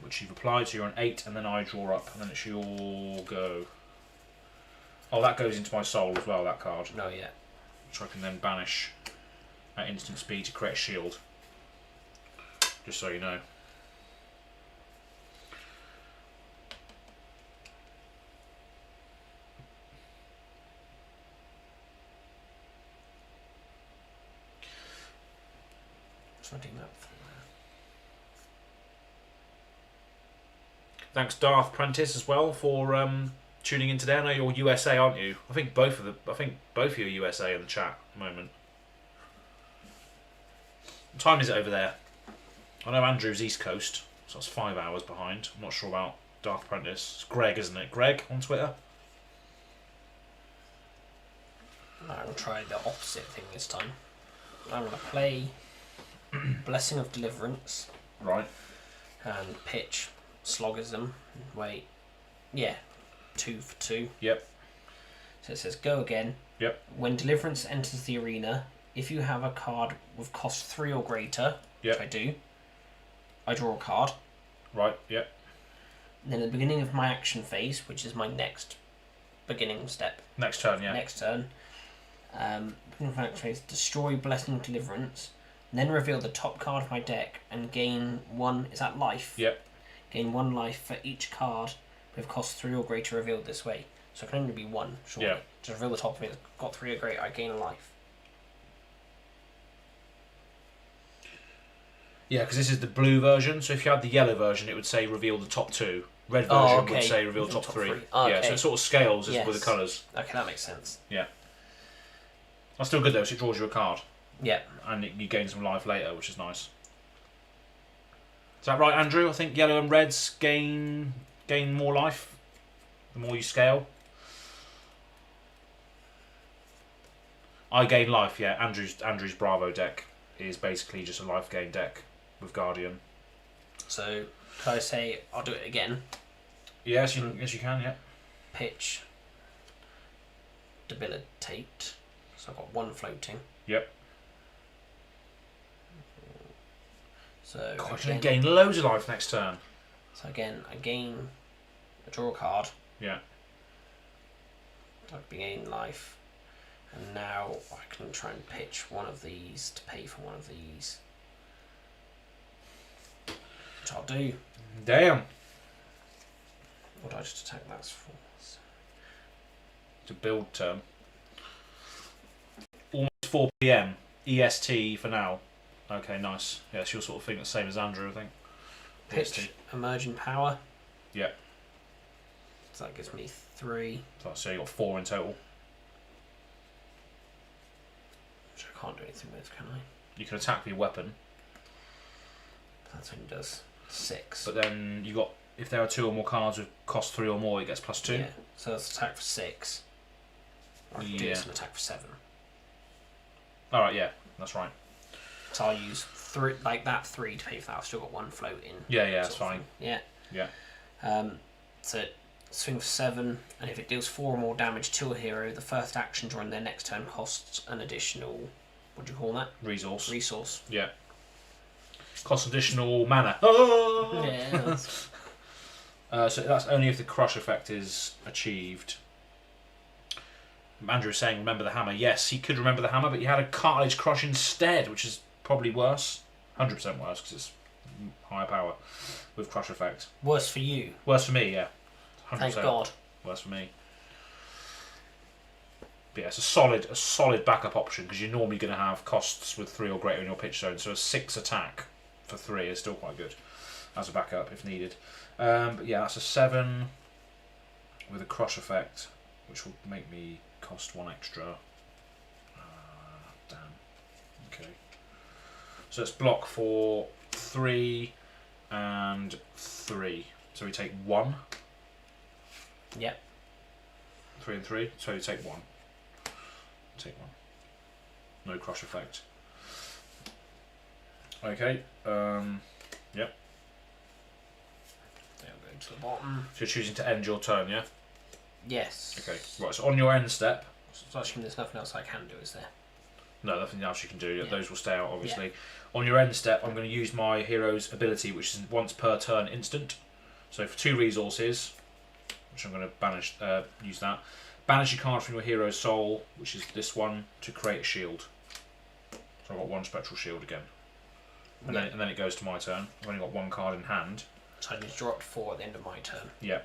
which you've applied. So you're on 8, and then I draw up, and then it's your go. Oh, that goes into my soul as well. That card.
No, yeah.
Which I can then banish at instant speed to create a shield. Just so you know. Thanks, Darth Prentice, as well for tuning in today. I know you're USA, aren't you? I think both of you are USA in the chat at the moment. What time is it over there? I know Andrew's East Coast, so that's 5 hours behind. I'm not sure about Darth Prentice. It's Greg, isn't it? Greg on Twitter.
I'll try the opposite thing this time. I'm going to play Blessing of Deliverance.
Right.
And pitch Sloggism. Wait. Yeah. 2 for 2.
Yep.
So it says go again.
Yep.
When Deliverance enters the arena, if you have a card with cost 3 or greater,
yep,
which I do, I draw a card.
Right, yep.
And then at the beginning of my action phase, which is my next beginning step.
Next turn, yeah.
Next turn. Beginning of my action phase, destroy Blessing of Deliverance. Then reveal the top card of my deck and gain 1. Is that life?
Yep.
Gain 1 life for each card with cost 3 or greater revealed this way. So it can only be 1, surely.
Yeah.
Just reveal the top of it. Got 3 or greater, I gain a life.
Yeah, because this is the blue version. So if you had the yellow version, it would say reveal the top 2. Red version would say reveal top 3.
Oh,
yeah, so it sort of scales with the colours.
Okay, that makes sense.
Yeah. That's still good though, so it draws you a card.
Yeah.
And you gain some life later, which is nice. Is that right, Andrew? I think yellow and reds gain more life the more you scale. I gain life, yeah. Andrew's Bravo deck is basically just a life gain deck with Guardian.
So, can I say I'll do it again?
Yes, you can, yeah.
Pitch. Debilitate. So I've got one floating.
Yep.
So
God, you're going to gain loads of life next turn.
So again, I draw a card.
Yeah.
I've gained life. And now I can try and pitch one of these to pay for one of these. Which I'll do.
Damn.
What do I just attack that for?
To build turn. Almost 4 PM. EST for now. Okay, nice. Yeah, it's your sort of thing, the same as Andrew, I think.
Pitch,
EST.
emerging power.
Yeah.
So that gives me 3.
So you got 4 in total.
Which I can't do anything with, can I?
You can attack with your weapon.
That's when it does 6.
But then you got, if there are 2 or more cards with cost 3 or more, it gets +2.
Yeah, so that's attack for 6. I can do this and attack for 7.
Alright, yeah, that's right.
So I'll use 3, like that 3 to pay for that. I've still got 1 float in.
Yeah, that's fine.
Yeah.
Yeah.
So swing for 7, and if it deals 4 or more damage to a hero, the first action during their next turn costs an additional, what do you call that?
Resource. Yeah. Costs additional mana.
Yeah.
So that's only if the crush effect is achieved. Andrew was saying, remember the hammer. Yes, he could remember the hammer, but he had a cartilage crush instead, which is probably worse. 100% worse, because it's higher power with crush effect.
Worse for you.
Worse for me, yeah. 100%.
Thank God.
Worse for me. But yeah, it's a solid backup option, because you're normally going to have costs with 3 or greater in your pitch zone, so a 6 attack for 3 is still quite good as a backup if needed. But yeah, that's a 7 with a crush effect, which will make me cost 1 extra. Damn. Okay. So it's block for 3 and 3. So we take 1.
Yep.
3 and 3. So we take 1. Take 1. No crush effect. Okay. Yep.
They'll go to the bottom.
So you're choosing to end your turn, yeah?
Yes.
Okay. Right. So on your end step.
So actually, there's nothing else I can do, is there?
No, nothing else you can do.
Yeah.
Those will stay out, obviously.
Yeah.
On your end step, I'm going to use my hero's ability, which is once per turn instant. So for 2 resources, which I'm going to banish, use that. Banish a card from your hero's soul, which is this one, to create a shield. So I've got 1 spectral shield again. And, then it goes to my turn. I've only got 1 card in hand.
So I need to draw up to 4 at the end of my turn.
Yeah.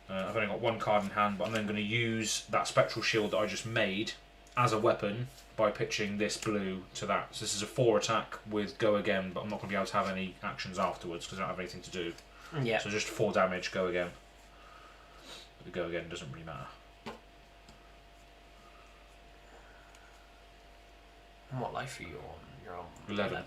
I've only got 1 card in hand, but I'm then going to use that spectral shield that I just made as a weapon by pitching this blue to that. So this is a 4 attack with Go Again, but I'm not going to be able to have any actions afterwards because I don't have anything to do.
Yeah.
So just 4 damage, Go Again. But the Go Again doesn't really matter.
And what life are you on? You're on
11.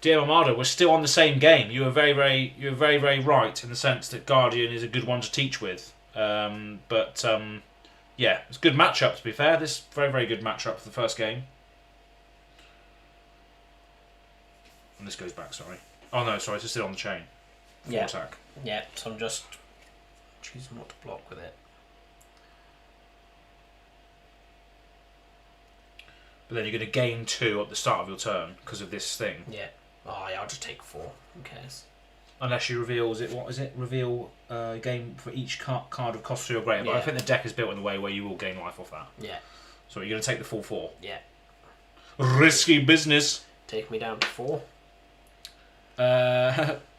Dear Armada, we're still on the same game. You were very, very right in the sense that Guardian is a good one to teach with. Yeah, it's a good matchup to be fair. This very, very good matchup for the first game. And this goes back, sorry. Oh no, sorry, it's still on the chain. 4 attack.
Yeah, so I'm just choosing what to block with it.
But then you're going to gain 2 at the start of your turn because of this thing.
Yeah. Oh yeah, I'll just take 4. Who cares?
Unless you reveal, what is it? Reveal game for each card of cost 3 or greater. But I think the deck is built in a way where you will gain life off that.
Yeah.
So you're going to take the full 4.
Yeah.
Risky business.
Take me down to 4.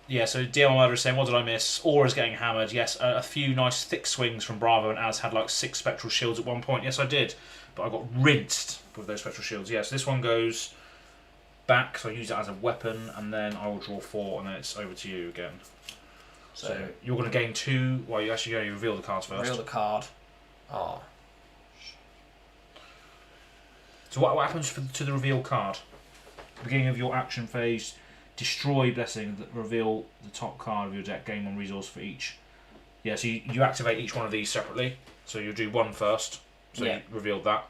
Yeah, so DL Murder is saying, what did I miss? Aura's getting hammered. Yes, a few nice thick swings from Bravo, and Az had like 6 spectral shields at one point. Yes, I did. But I got rinsed with those spectral shields. Yes, this one goes back, so I use it as a weapon, and then I will draw 4, and then it's over to you again. So you're going to gain 2. Well, you actually going to reveal the cards first.
Reveal the card. Oh.
So what happens to the reveal card? Beginning of your action phase, destroy blessing that reveal the top card of your deck. Gain 1 resource for each. Yeah, so you activate each one of these separately. So you'll do one first. So you revealed that.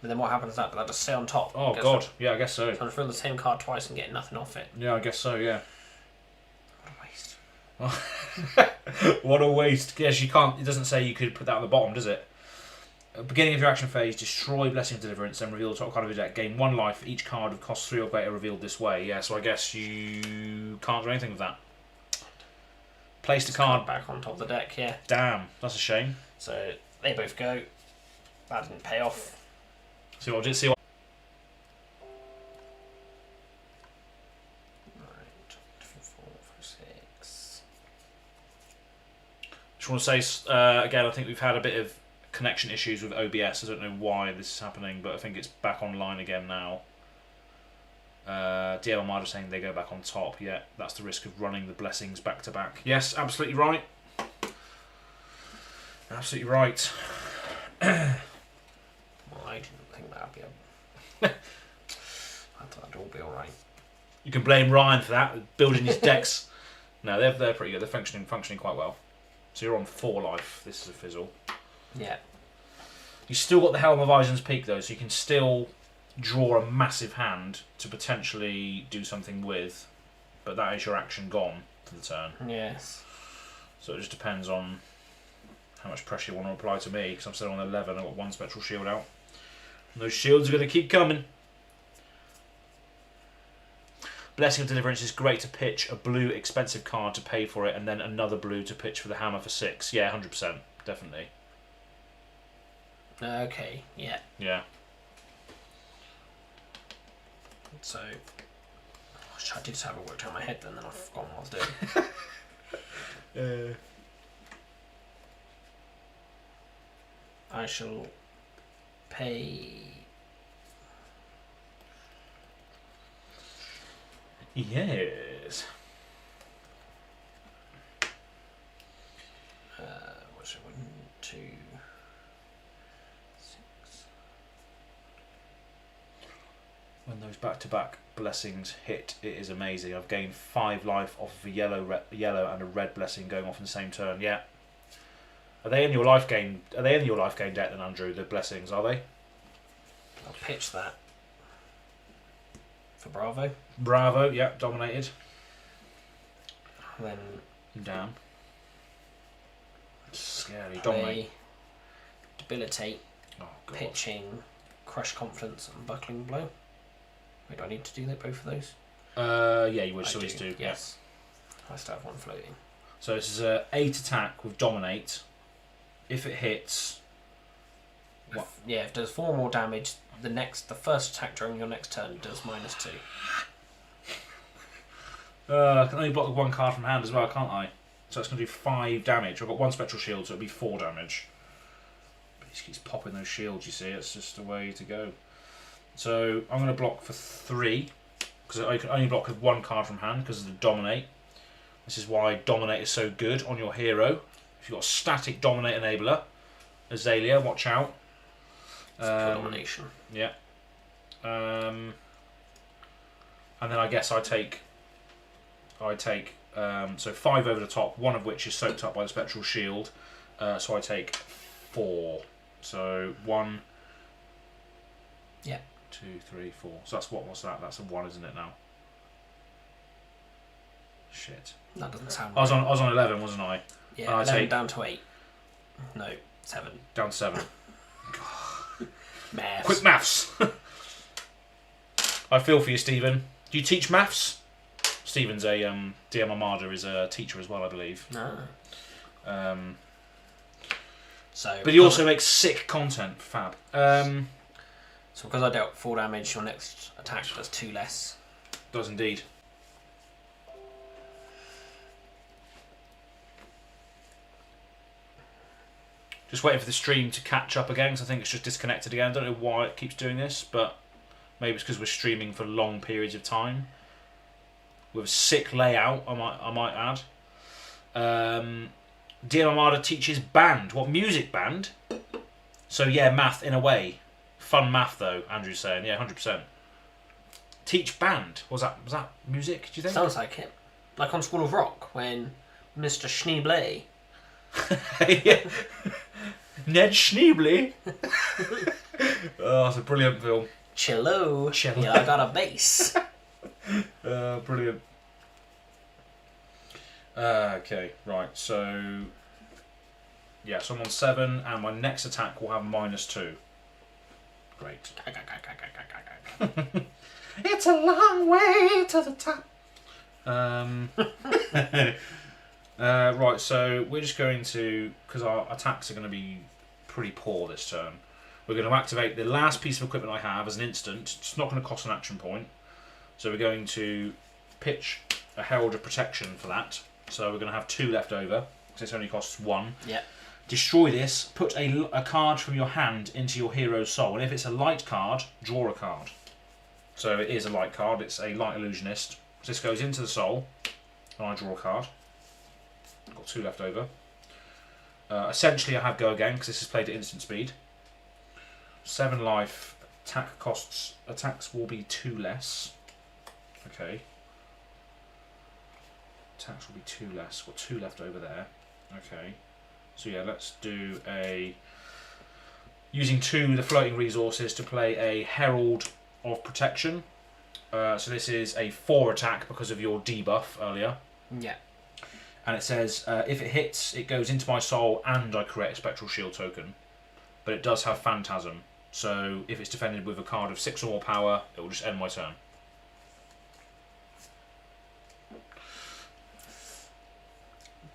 But
then what happens to that? Does that just stay on top?
Oh god, yeah, I guess so.
So I reveal the same card twice and get nothing off it.
Yeah, I guess so, yeah.
What a
waste. What a waste. Yes, you can't, it doesn't say you could put that on the bottom, does it? Beginning of your action phase, destroy Blessing of Deliverance, then reveal the top card of your deck. Gain 1 life for each card of cost 3 or greater revealed this way. Yeah, so I guess you can't do anything with that. Place the card
back on top of the deck, yeah.
Damn, that's a shame.
So they both go. That didn't pay off.
See what I did? See what?
Right, 2, 4, 5, 6.
Just want to say again, I think we've had a bit of connection issues with OBS. I don't know why this is happening, but I think it's back online again now. DM Armada saying they go back on top. Yeah, that's the risk of running the blessings back to back. Yes, absolutely right. Absolutely right.
Well, I didn't think that'd be I thought that'd all be alright.
You can blame Ryan for that, building his decks. No, they're pretty good. They're functioning quite well. So you're on 4 life. This is a fizzle.
Yeah.
You still got the Helm of Isen's Peak though, so you can still draw a massive hand to potentially do something with, but that is your action gone for the turn.
Yes.
So it just depends on how much pressure you want to apply to me, because I'm still on 11. I've got 1 spectral shield out. And those shields are going to keep coming. Blessing of Deliverance is great to pitch a blue expensive card to pay for it, and then another blue to pitch for the hammer for 6. Yeah, 100%, definitely.
Okay, yeah.
Yeah.
So, I did have it worked out in my head then I've forgotten what I was doing. I shall pay...
Yes.
What's it? 1, 2, 6.
When those back-to-back blessings hit, it is amazing. I've gained 5 life off of a yellow and a red blessing going off in the same turn. Yeah. Are they in your life gain? Are they in your life gain deck then, Andrew? The blessings, are they?
I'll pitch that for Bravo.
Bravo, yeah, dominated.
Then
down. Scary.
play
Dominate.
Debilitate,
Oh god.
pitching, Crush Confidence, and Buckling Blow. Wait, do I need to do that, both of those?
Yeah, you would still need to do.
Yes. I still have 1 floating.
So this is a 8 attack with dominate. If it hits, what?
If it does 4 more damage, the first attack during your next turn does -2.
I can only block with 1 card from hand as well, can't I? So it's going to do 5 damage. I've got 1 spectral shield, so it'll be 4 damage. But he just keeps popping those shields, you see. It's just a way to go. So I'm going to block for 3, because I can only block with 1 card from hand because of the dominate. This is why dominate is so good on your hero. If you've got a static dominate enabler, Azalea, watch out.
Domination.
Yeah. And then I guess I take so 5 over the top, 1 of which is soaked up by the spectral shield. So I take 4. So 1.
Yeah.
2, 3, 4. So that's what's that? That's a 1, isn't it now? Shit.
That doesn't sound
I was
right.
on 11, wasn't I?
Yeah, 11 down to 8. No, 7.
Down to 7.
Maths.
Quick maths. I feel for you, Stephen. Do you teach maths? Stephen's a DM Armada is a teacher as well, I believe.
No. So,
but he also makes sick content. Fab.
So because I dealt 4 damage, your next attack does 2 less.
Does indeed. Just waiting for the stream to catch up again, because I think it's just disconnected again. I don't know why it keeps doing this, but maybe it's because we're streaming for long periods of time. With a sick layout, I might add. DM Armada teaches band. What, music band? So yeah, math in a way. Fun math though, Andrew's saying. Yeah, 100%. Teach band. Was that music, do you think?
Sounds like it. Like on School of Rock, when Mr. Schneebly...
Yeah. Ned Schneebly. Oh, it's a brilliant film.
Cello. Yeah, I got a bass.
Brilliant. Okay, right, so... Yeah, so I'm on 7, and my next attack will have -2. Great. It's a long way to the top. Right, so we're just going to... Because our attacks are going to be pretty poor this turn. We're going to activate the last piece of equipment I have as an instant. It's not going to cost an action point. So we're going to pitch a Herald of Protection for that. So we're going to have 2 left over, because this only costs 1.
Yep.
Destroy this, put a card from your hand into your hero's soul, and if it's a light card, draw a card. So it is a light card, it's a light illusionist. So this goes into the soul, and I draw a card. I've got 2 left over. Essentially I have Go Again, because this is played at instant speed. 7 life, attacks will be 2 less. Okay. Attacks will be 2 less, got 2 left over there. Okay. So yeah, let's do using 2 the floating resources to play a Herald of Protection. So this is a 4 attack because of your debuff earlier.
Yeah.
And it says, if it hits, it goes into my soul and I create a Spectral Shield token. But it does have Phantasm. So if it's defended with a card of 6 or more power, it will just end my turn.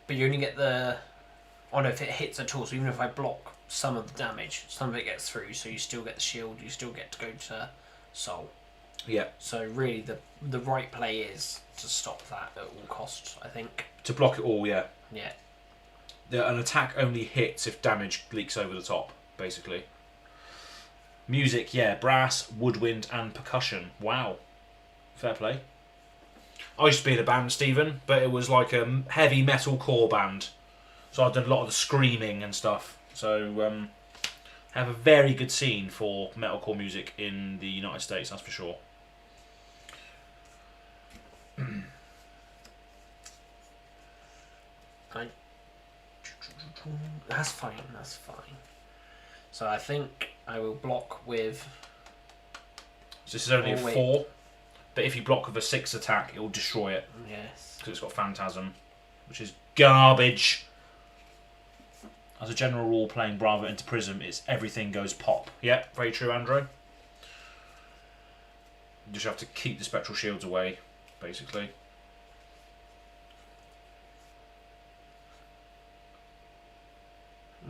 But you only get the... Oh no, if it hits at all, so even if I block some of the damage, some of it gets through, so you still get the shield, you still get to go to soul.
Yeah.
So really the right play is to stop that at all costs, I think.
To block it all, yeah.
Yeah.
An attack only hits if damage leaks over the top, basically. Music, yeah, brass, woodwind and percussion. Wow. Fair play. I used to be in a band, Stephen, but it was like a heavy metal core band. So I've done a lot of the screaming and stuff. So have a very good scene for metalcore music in the United States, that's for sure.
That's fine, that's fine. So I think I will block with...
So this is only a 4, but if you block with a 6 attack, it will destroy it.
Yes.
Because it's got Phantasm, which is garbage. As a general rule, playing Bravo into Prism, it's everything goes pop. Yep, very true, Andrew. You just have to keep the Spectral Shields away, basically.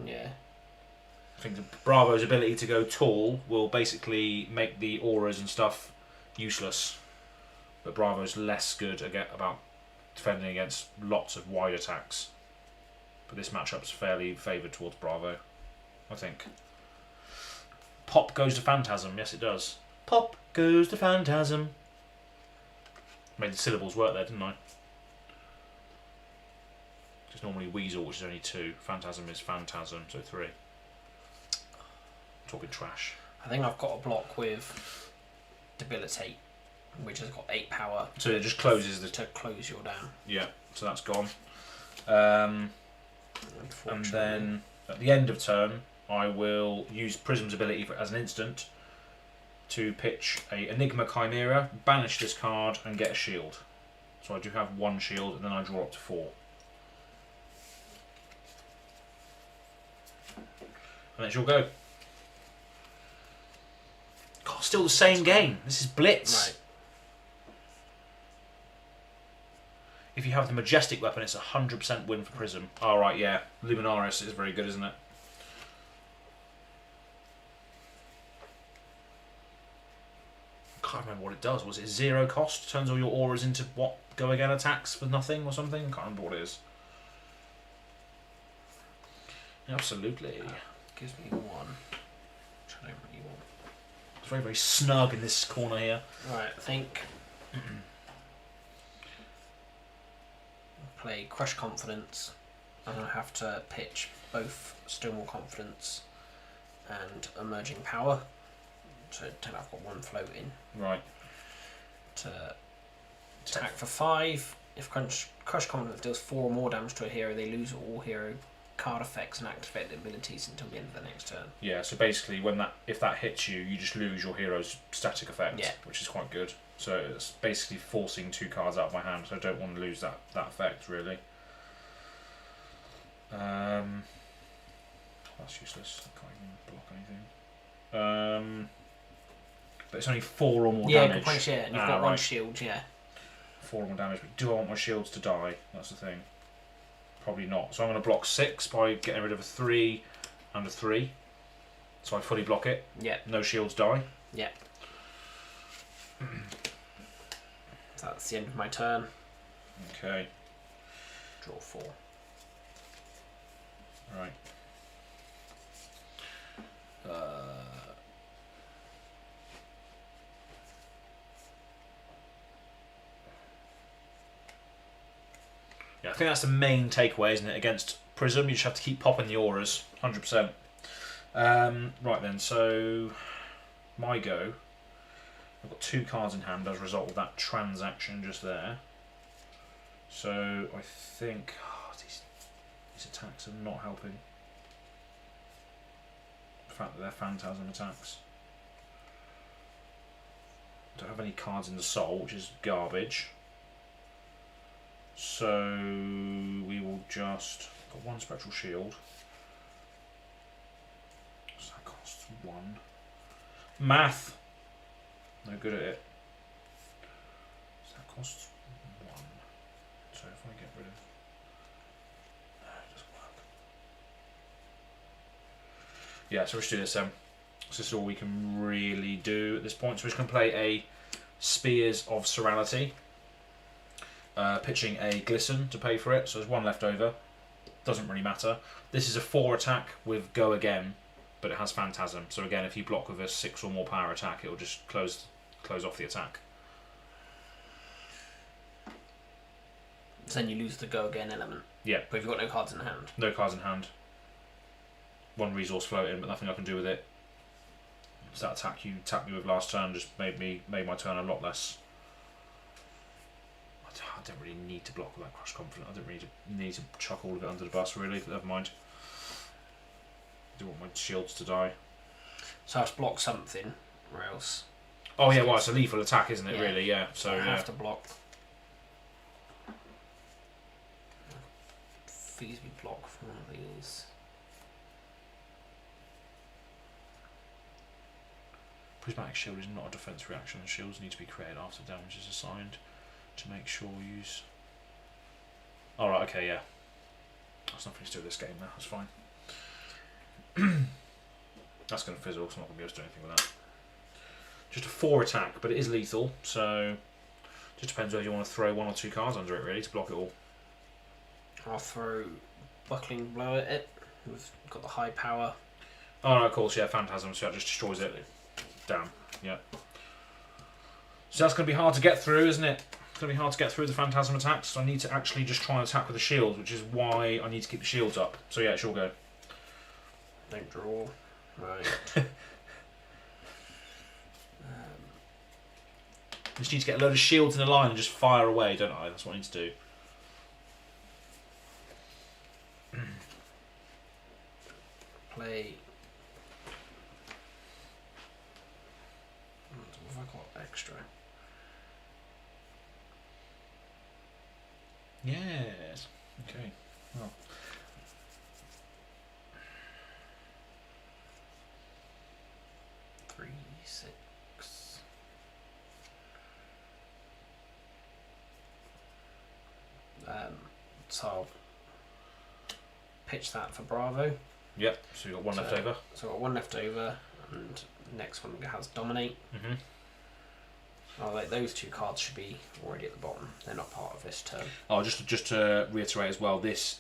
Yeah.
I think the Bravo's ability to go tall will basically make the auras and stuff useless. But Bravo's less good about defending against lots of wide attacks. But this matchup's fairly favoured towards Bravo, I think. Pop goes to Phantasm, yes it does. Pop goes to Phantasm. Made the syllables work there, didn't I? It's normally Weasel, which is only 2. Phantasm is Phantasm, so 3. Talking trash.
I think I've got a block with Debilitate, which has got 8 power.
So it just closes the...
To close your down.
Yeah, so that's gone. And then at the end of turn, I will use Prism's ability as an instant to pitch a Enigma Chimera, banish this card, and get a shield. So I do have 1 shield, and then I draw up to 4. And it's your go. God, still the same game. This is Blitz.
Right.
If you have the Majestic weapon, it's a 100% win for Prism. Oh, right, yeah. Luminaris is very good, isn't it? I can't remember what it does. Was it 0 cost? Turns all your auras into what? Go Again attacks for nothing or something? I can't remember what it is. Absolutely.
Gives me 1. Which I don't really want.
It's very, very snug in this corner here.
Right, I think... play Crush Confidence, and I have to pitch both Stonewall Confidence and Emerging Power. So technically I've got one floating.
Right.
To attack for 5. If Crush Confidence deals 4 or more damage to a hero, they lose all hero card effects and activate abilities until the end of the next turn.
Yeah, so basically if that hits you, you just lose your hero's static effect, which is quite good. So it's basically forcing 2 cards out of my hand, so I don't want to lose that effect, really. That's useless. I can't even block anything. But it's only 4 or more damage.
Yeah, good point, yeah. And you've got 1 shield, yeah.
4 or more damage, but do I want my shields to die? That's the thing. Probably not. So I'm going to block 6 by getting rid of a 3 and a 3. So I fully block it.
Yeah.
No shields die.
Yeah. So that's the end of my turn.
Okay.
Draw 4.
Right. Yeah, I think that's the main takeaway, isn't it? Against Prism, you just have to keep popping the auras, 100%. Right then, so my go. I've got 2 cards in hand as a result of that transaction just there. So I think these attacks are not helping. The fact that they're Phantasm attacks. Don't have any cards in the soul, which is garbage. So we will just got 1 spectral shield. So that costs 1. Math. No good at it. So that costs 1. So if I get rid of, no, it doesn't work. Yeah, so let's do this then. So this is all we can really do at this point. So we're just going to play a Spears of Serality. Pitching a Glisten to pay for it, so there's 1 left over. Doesn't really matter. This is a 4 attack with Go Again, but it has Phantasm. So again, if you block with a 6 or more power attack, it will just close off the attack.
So then you lose the Go Again element.
Yeah.
But you've got no cards in hand.
No cards in hand. 1 resource floating, but nothing I can do with it. So that attack you attacked me with last turn just made my turn a lot less. I don't really need to block with that Crush Confident. I don't really need to chuck all of it under the bus, really. Never mind. I do want my shields to die.
So I have to block something, or else.
Oh yeah, well it's a lethal attack, isn't it?
Yeah.
Really, yeah. So
I have to block. Feasibly block for one of these.
Prismatic Shield is not a defense reaction, and shields need to be created after damage is assigned to make sure use. Alright, okay, yeah. That's nothing to do with this game now, that's fine. That's going to fizzle, so I'm not going to be able to do anything with that. Just a 4 attack, but it is lethal, so just depends whether you want to throw 1 or 2 cards under it really to block it all.
I'll throw Buckling Blow at it. We've got the high power.
Oh no, of course, yeah, Phantasm, so that just destroys it. Damn, yeah. So that's going to be hard to get through, isn't it? It's going to be hard to get through the Phantasm attacks, so I need to actually just try and attack with the shield, which is why I need to keep the shields up. So yeah, it should go.
Don't draw. Right.
I just need to get a load of shields in a line and just fire away, don't I? That's what I need to do.
Play. What have I got extra?
Yes. Okay. Well.
Three, 6. So I'll pitch that for Bravo.
Yep. So you've got 1 left over.
So I've got 1 left over, and next one has Dominate.
Mhm.
Oh, like those 2 cards should be already at the bottom. They're not part of this turn.
Oh, just to reiterate as well, this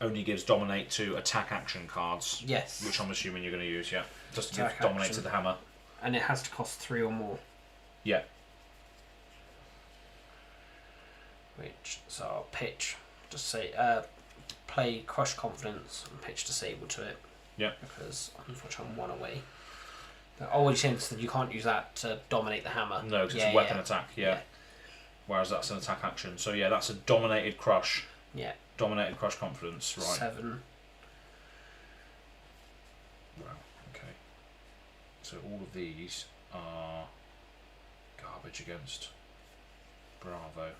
only gives Dominate to attack action cards.
Yes.
Which I'm assuming you're going to use, yeah. Just to
Attack
give Dominate
action.
to the hammer.
And it has to cost 3 or more.
Yeah.
So I'll pitch, just say, play Crush Confidence and pitch Disable to it.
Yeah.
Because unfortunately I'm 1 away. Oh, you're saying that you can't use that to dominate the hammer?
No, because it's a weapon attack, Whereas that's an attack action. So yeah, that's a dominated crush.
Yeah.
Dominated crush confidence, right.
7.
Wow, okay. So all of these are garbage against Bravo.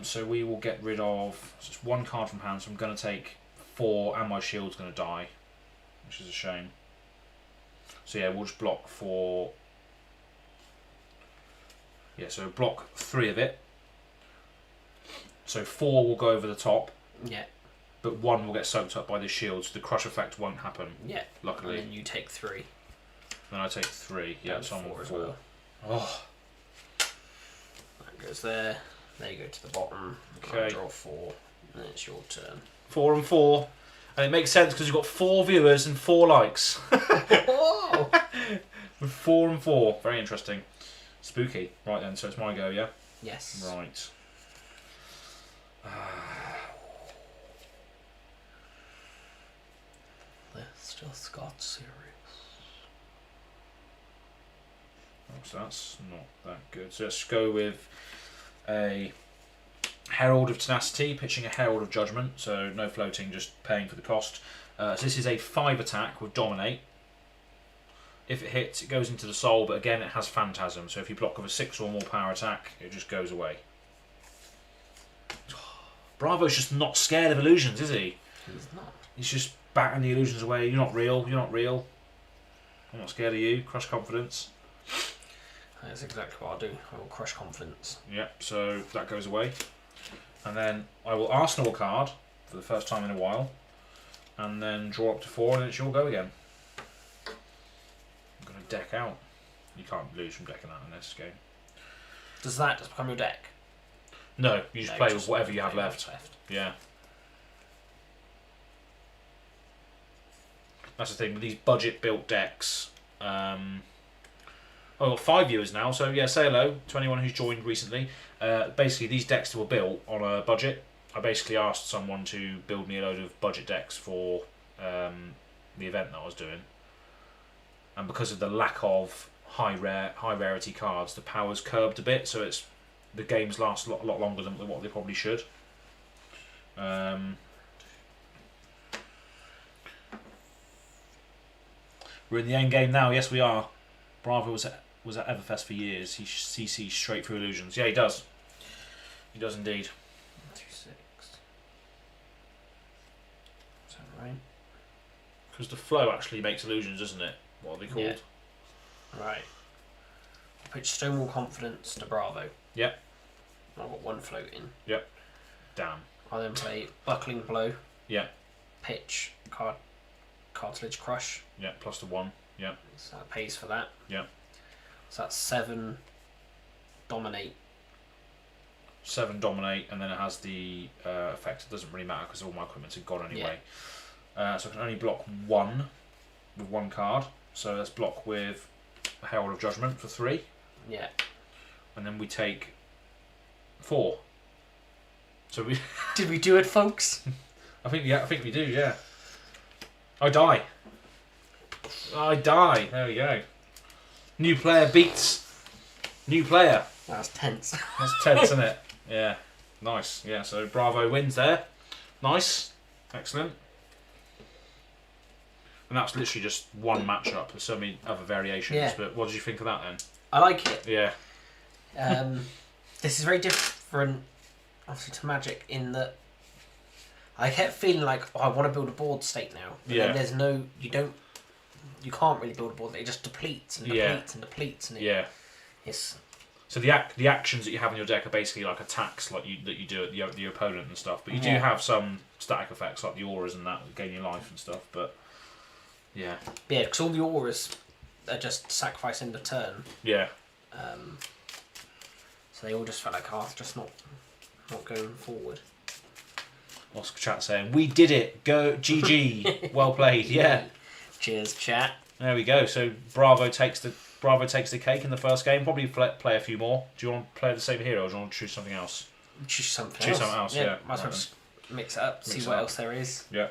So we will get rid of... So it's 1 card from hand, so I'm going to take 4 and my shield's going to die, which is a shame. So yeah, we'll just block for... Yeah, so block 3 of it. So 4 will go over the top.
Yeah.
But 1 will get soaked up by the shield, so the crush effect won't happen.
Yeah.
Luckily.
And then you take 3.
Then I take 3. Yeah, so I'm on 4.
Well.
Oh.
That goes there. There you go to the bottom.
Okay.
Draw 4. And then it's your turn.
4 and 4. And it makes sense because you've got 4 viewers and 4 likes.
Whoa!
4 and 4. Very interesting. Spooky. Right then, so it's my go, yeah?
Yes.
Right.
Let's just got serious.
Oh, so that's not that good. So let's go with a Herald of Tenacity, pitching a Herald of Judgment. So no floating, just paying for the cost. So this is a 5 attack with Dominate. If it hits, it goes into the soul, but again, it has Phantasm. So if you block with a 6 or more power attack, it just goes away. Bravo's just not scared of illusions, is he?
He's not.
He's just batting the illusions away. You're not real. You're not real. I'm not scared of you. Crush confidence.
That's exactly what I'll do. I will crush confidence.
Yep, so that goes away. And then I will Arsenal a card for the first time in a while. And then draw up to 4 and it's your go again. I'm going to deck out. You can't lose from decking out in this game.
Does that just become your deck?
No, you just play with whatever you have left. Yeah. That's the thing with these budget-built decks. I've got 5 viewers now, so yeah, say hello to anyone who's joined recently. Basically, these decks were built on a budget. I basically asked someone to build me a load of budget decks for the event that I was doing, and because of the lack of high rarity cards, the power's curbed a bit, so the games last a lot longer than what they probably should. We're in the end game now. Yes, we are. Bravo was at Everfest for years. He CCs straight through illusions. Yeah, he does. He does indeed.
2, 6. Is that right?
Because the flow actually makes illusions, isn't it? What are they called?
Yeah. Right. I pitch Stonewall Confidence to Bravo.
Yep.
I've got 1 floating.
Yep. Damn.
I then play Buckling Blow.
Yep.
Pitch Cartilage Crush.
Yep. Plus the 1. Yep.
So that pays for that.
Yep.
So that's 7 Dominate.
7 Dominate, and then it has the effect. It doesn't really matter because all my equipment's gone anyway. Yeah. So I can only block 1 with 1 card. So let's block with a Herald of Judgment for 3.
Yeah.
And then we take 4. So we.
Did we do it, folks?
I think we do. Yeah. I die. There we go. New player beats new player.
That's tense.
That's tense, isn't it? Yeah. Nice. Yeah. So Bravo wins there. Nice. Excellent. And that's literally just one matchup. There's so many other variations.
Yeah.
But what did you think of that then?
I like it.
Yeah.
This is very different, obviously, to Magic in that I kept feeling like, oh, I want to build a board state now. But then there's no, you can't really build a board. It just depletes and depletes and depletes. And it's
so the actions that you have in your deck are basically like attacks, like that you do at the opponent and stuff. But you do have some static effects like the auras and that gain your life and stuff. But yeah,
because all the auras are just sacrificing the turn.
Yeah.
So they all just felt like, oh, it's just not going forward.
What's the chat saying? We did it. Go GG. Well played. Yeah.
Cheers, chat.
There we go. So Bravo takes the cake in the first game. Probably play a few more. Do you want to play the same hero, or do you want to choose something else?
Choose something
else. Yeah.
Might as well just mix it up. See what else there is.
Yeah.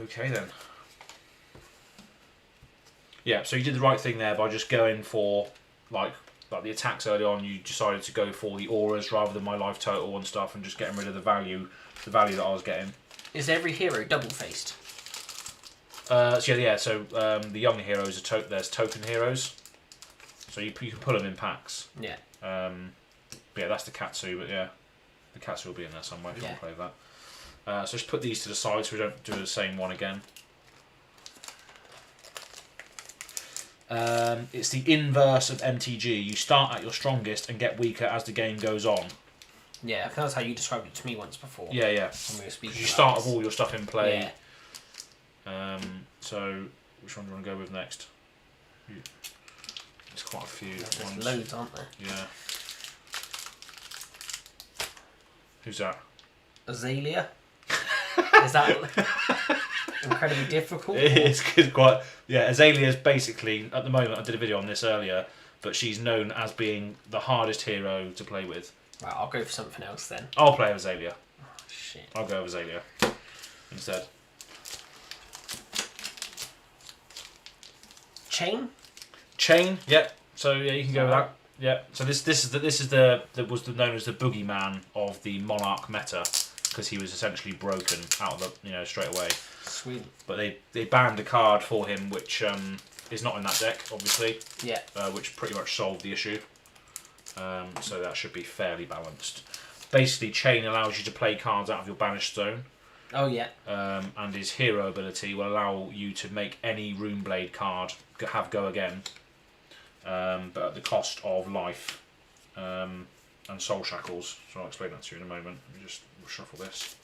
Okay then. Yeah, so you did the right thing there by just going for like the attacks early on. You decided to go for the auras rather than my life total and stuff, and just getting rid of the value that I was getting.
Is every hero double faced?
So the young heroes are there's token heroes, so you can pull them in packs.
Yeah.
But yeah, that's the Katsu. But yeah, the Katsu will be in there somewhere if you want to play that. So just put these to the side so we don't do the same one again. It's the inverse of MTG. You start at your strongest and get weaker as the game goes on.
Yeah, I think that's how you described it to me once before.
Yeah.
When we were speaking.
You start with all your stuff in play.
Yeah.
So which one do you want to go with next? There's quite a few.
There's loads, aren't there?
Yeah. Who's that?
Azalea. Is that incredibly difficult?
It is quite. Yeah, Azalea's basically at the moment. I did a video on this earlier, but she's known as being the hardest hero to play with.
Right, I'll go for something else then.
I'll play Azalea.
Oh, shit.
I'll go with Azalea instead. Chain. Yep. So yeah, you can go with that. Yeah. So this is known as the boogeyman of the Monarch meta because he was essentially broken out of the straight away.
Sweet.
But they banned a card for him which is not in that deck, obviously.
Yeah.
Which pretty much solved the issue. So that should be fairly balanced. Basically, Chain allows you to play cards out of your banished zone.
Oh yeah.
And his hero ability will allow you to make any Runeblade card have Go Again, but at the cost of life and soul shackles. So I'll explain that to you in a moment. Let me just shuffle this.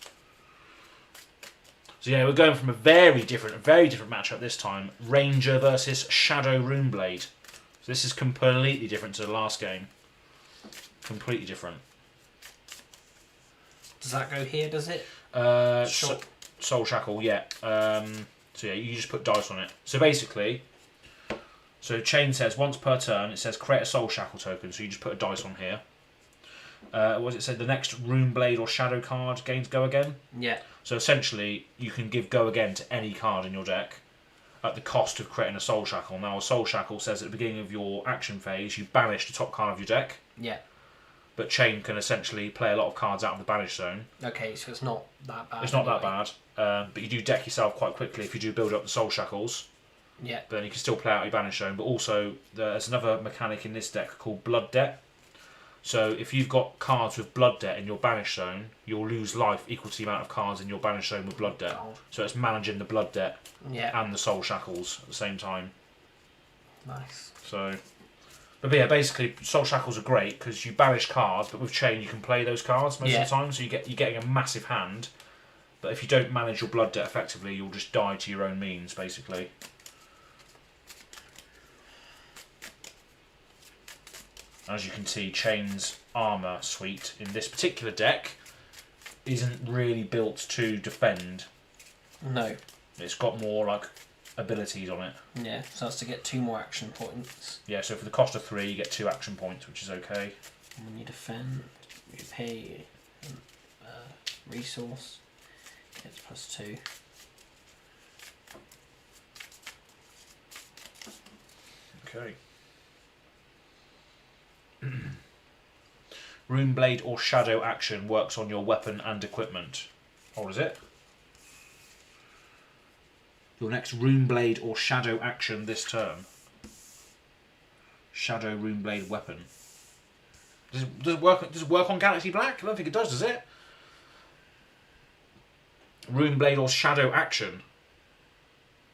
So yeah, we're going from a very different matchup this time. Ranger versus Shadow Runeblade. So this is completely different to the last game. Completely different.
Does that go here? Does it?
Soul Shackle, yeah. So yeah, you just put dice on it. So basically, Chain says once per turn, it says create a Soul Shackle token. So you just put a dice on here. What does it say? The next Runeblade or Shadow card gains Go Again.
Yeah.
So essentially, you can give Go Again to any card in your deck at the cost of creating a Soul Shackle. Now, a Soul Shackle says at the beginning of your action phase, you banish the top card of your deck.
Yeah.
But Chain can essentially play a lot of cards out of the banish zone.
Okay, so it's not that bad.
It's not that bad, but you do deck yourself quite quickly if you do build up the Soul Shackles.
Yeah.
But then you can still play out your banish zone. But also, there's another mechanic in this deck called Blood Debt. So if you've got cards with Blood Debt in your banish zone, you'll lose life equal to the amount of cards in your banish zone with Blood Debt.
Oh.
So it's managing the Blood Debt
and
the Soul Shackles at the same time.
Nice.
But yeah, basically, Soul Shackles are great because you banish cards, but with Chain you can play those cards most of the time, so you're getting a massive hand. But if you don't manage your Blood Debt effectively, you'll just die to your own means, basically. As you can see, Chain's armour suite in this particular deck isn't really built to defend.
No.
It's got more like abilities on it.
Yeah, so that's to get 2 more action points.
Yeah, so for the cost of 3, you get 2 action points, which is okay.
And when you defend, you pay resource, gets +2.
Okay. Runeblade or Shadow action works on your weapon and equipment. Or is it? Your next Runeblade or Shadow action this turn. Shadow Runeblade weapon. Does it work on Galaxy Black? I don't think it does it? Runeblade or Shadow action.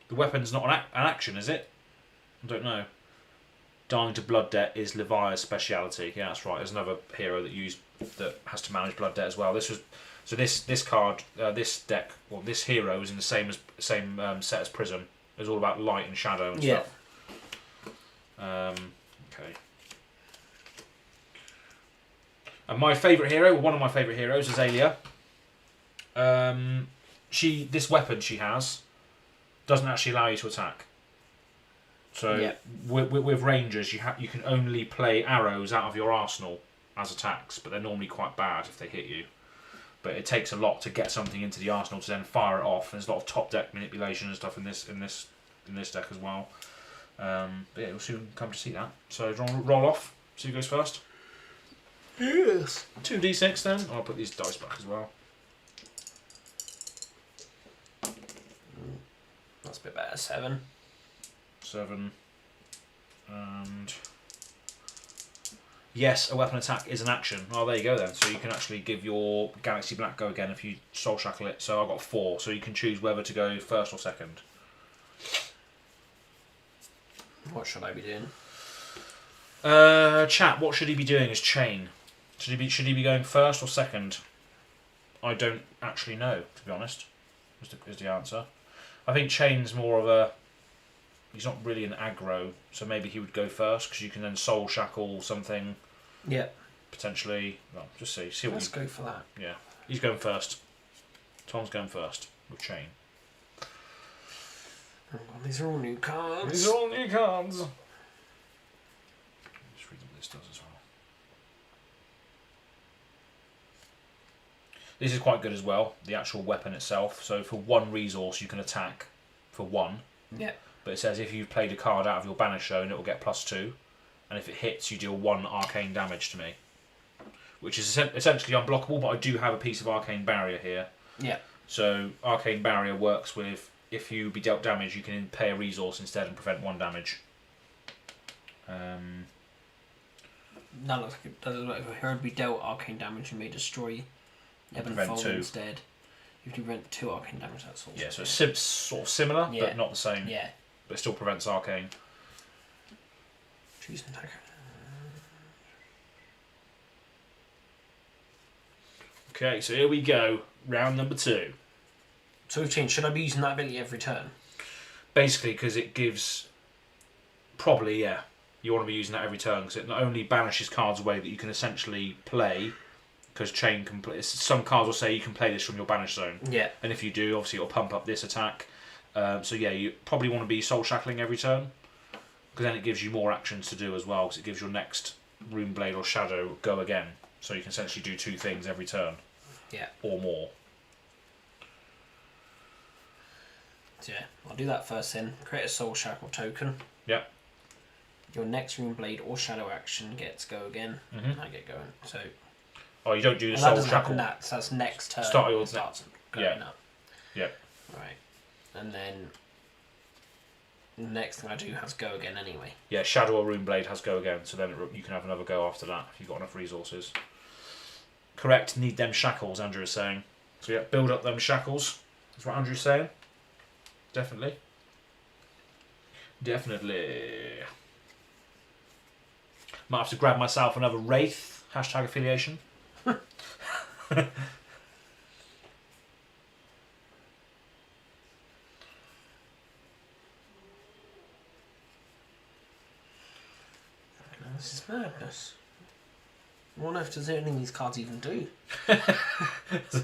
The weapon's not an action, is it? I don't know. Dying to Blood Debt is Levia's speciality. Yeah, that's right. There's another hero that has to manage Blood Debt as well. This card, this deck, well, this hero is in the same set as Prism. It's all about light and shadow and stuff. Okay. And my favourite hero, one of my favourite heroes, is Azalea. This weapon she has doesn't actually allow you to attack. So with Rangers, you can only play arrows out of your arsenal as attacks, but they're normally quite bad if they hit you. But it takes a lot to get something into the arsenal to then fire it off. And there's a lot of top deck manipulation and stuff in this deck as well. But yeah, we'll soon come to see that. So roll off. See who goes first.
Yes.
2d6 then. I'll put these dice back as well.
That's a bit better. 7.
7. And yes, a weapon attack is an action. Oh, there you go then. So you can actually give your Galaxy Black Go Again if you soul shackle it. So I've got 4. So you can choose whether to go first or second.
What should I be doing?
Chat, what should he be doing as Chain? Should he be going first or second? I don't actually know, to be honest, is the answer. I think Chain's more of a... He's not really an aggro, so maybe he would go first, because you can then soul shackle something.
Yeah.
Potentially. Well, just see.
Let's go for that.
Yeah. He's going first. Tom's going first with Chain.
Oh, these are all new cards.
These are all new cards. Just read what this does as well. This is quite good as well, the actual weapon itself. So for 1 resource you can attack for 1.
Yeah.
But it says if you've played a card out of your banish zone, it will get +2. And if it hits, you deal 1 arcane damage to me. Which is essentially unblockable, but I do have a piece of arcane barrier here.
Yeah.
So arcane barrier works with, if you be dealt damage, you can pay a resource instead and prevent 1 damage.
That looks like it does. If a hero be dealt arcane damage, you may destroy ebb and fold instead. You can prevent 2 arcane damage. That's all.
Yeah, so it's sort of similar, but not the same.
Yeah.
But it still prevents arcane.
Choose an attack.
Okay, so here we go. Round number 2.
So we've changed. Should I be using that ability every turn?
Basically, because it gives... Probably, yeah. You want to be using that every turn, because it not only banishes cards away that you can essentially play, because Chain can play... Some cards will say you can play this from your banish zone.
Yeah.
And if you do, obviously it'll pump up this attack. So yeah, you probably want to be soul shackling every turn, because then it gives you more actions to do as well, because it gives your next Rune Blade or Shadow Go Again. So you can essentially do 2 things every turn.
Yeah.
Or more.
So yeah, I'll do that first then. Create a Soul Shackle token.
Yep.
Your next Rune Blade or Shadow action gets Go Again. I get going. So.
Oh, you don't do the
Soul
Soul
Shackle.
Shackle.
So that's next turn.
Start your
starts going up.
Yep.
Right. And then the next thing I do has Go Again anyway.
Yeah, Shadow or Rune Blade has Go Again, so then you can have another go after that if you've got enough resources. Correct, need them shackles, Andrew is saying. So yeah, build up them shackles. That's what Andrew's saying. Definitely. Definitely. Might have to grab myself another Wraith. Hashtag affiliation.
This is madness. I wonder if there's anything these cards even do.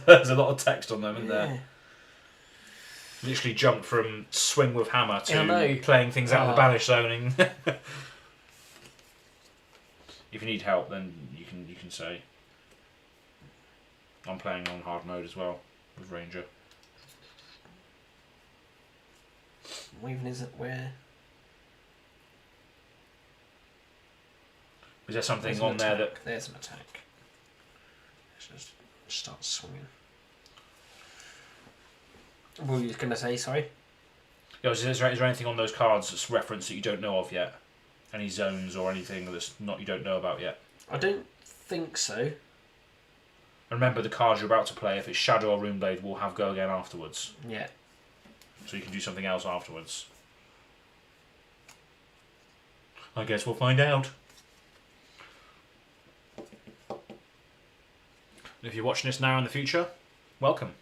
There's a lot of text on them, isn't there? Literally jumped from swing with hammer to playing things out of the banish zoning. If you need help, then you can say. I'm playing on hard mode as well with Ranger.
What even is it? Where?
Is there something on there that...
There's an attack. Let's just start swinging. What were you going to say, sorry?
Yeah, is there anything on those cards that's referenced that you don't know of yet? Any zones or anything that's not you don't know about yet?
I don't think so.
And remember, the cards you're about to play, if it's Shadow or Runeblade, will have Go Again afterwards.
Yeah.
So you can do something else afterwards. I guess we'll find out. If you're watching this now in the future, welcome.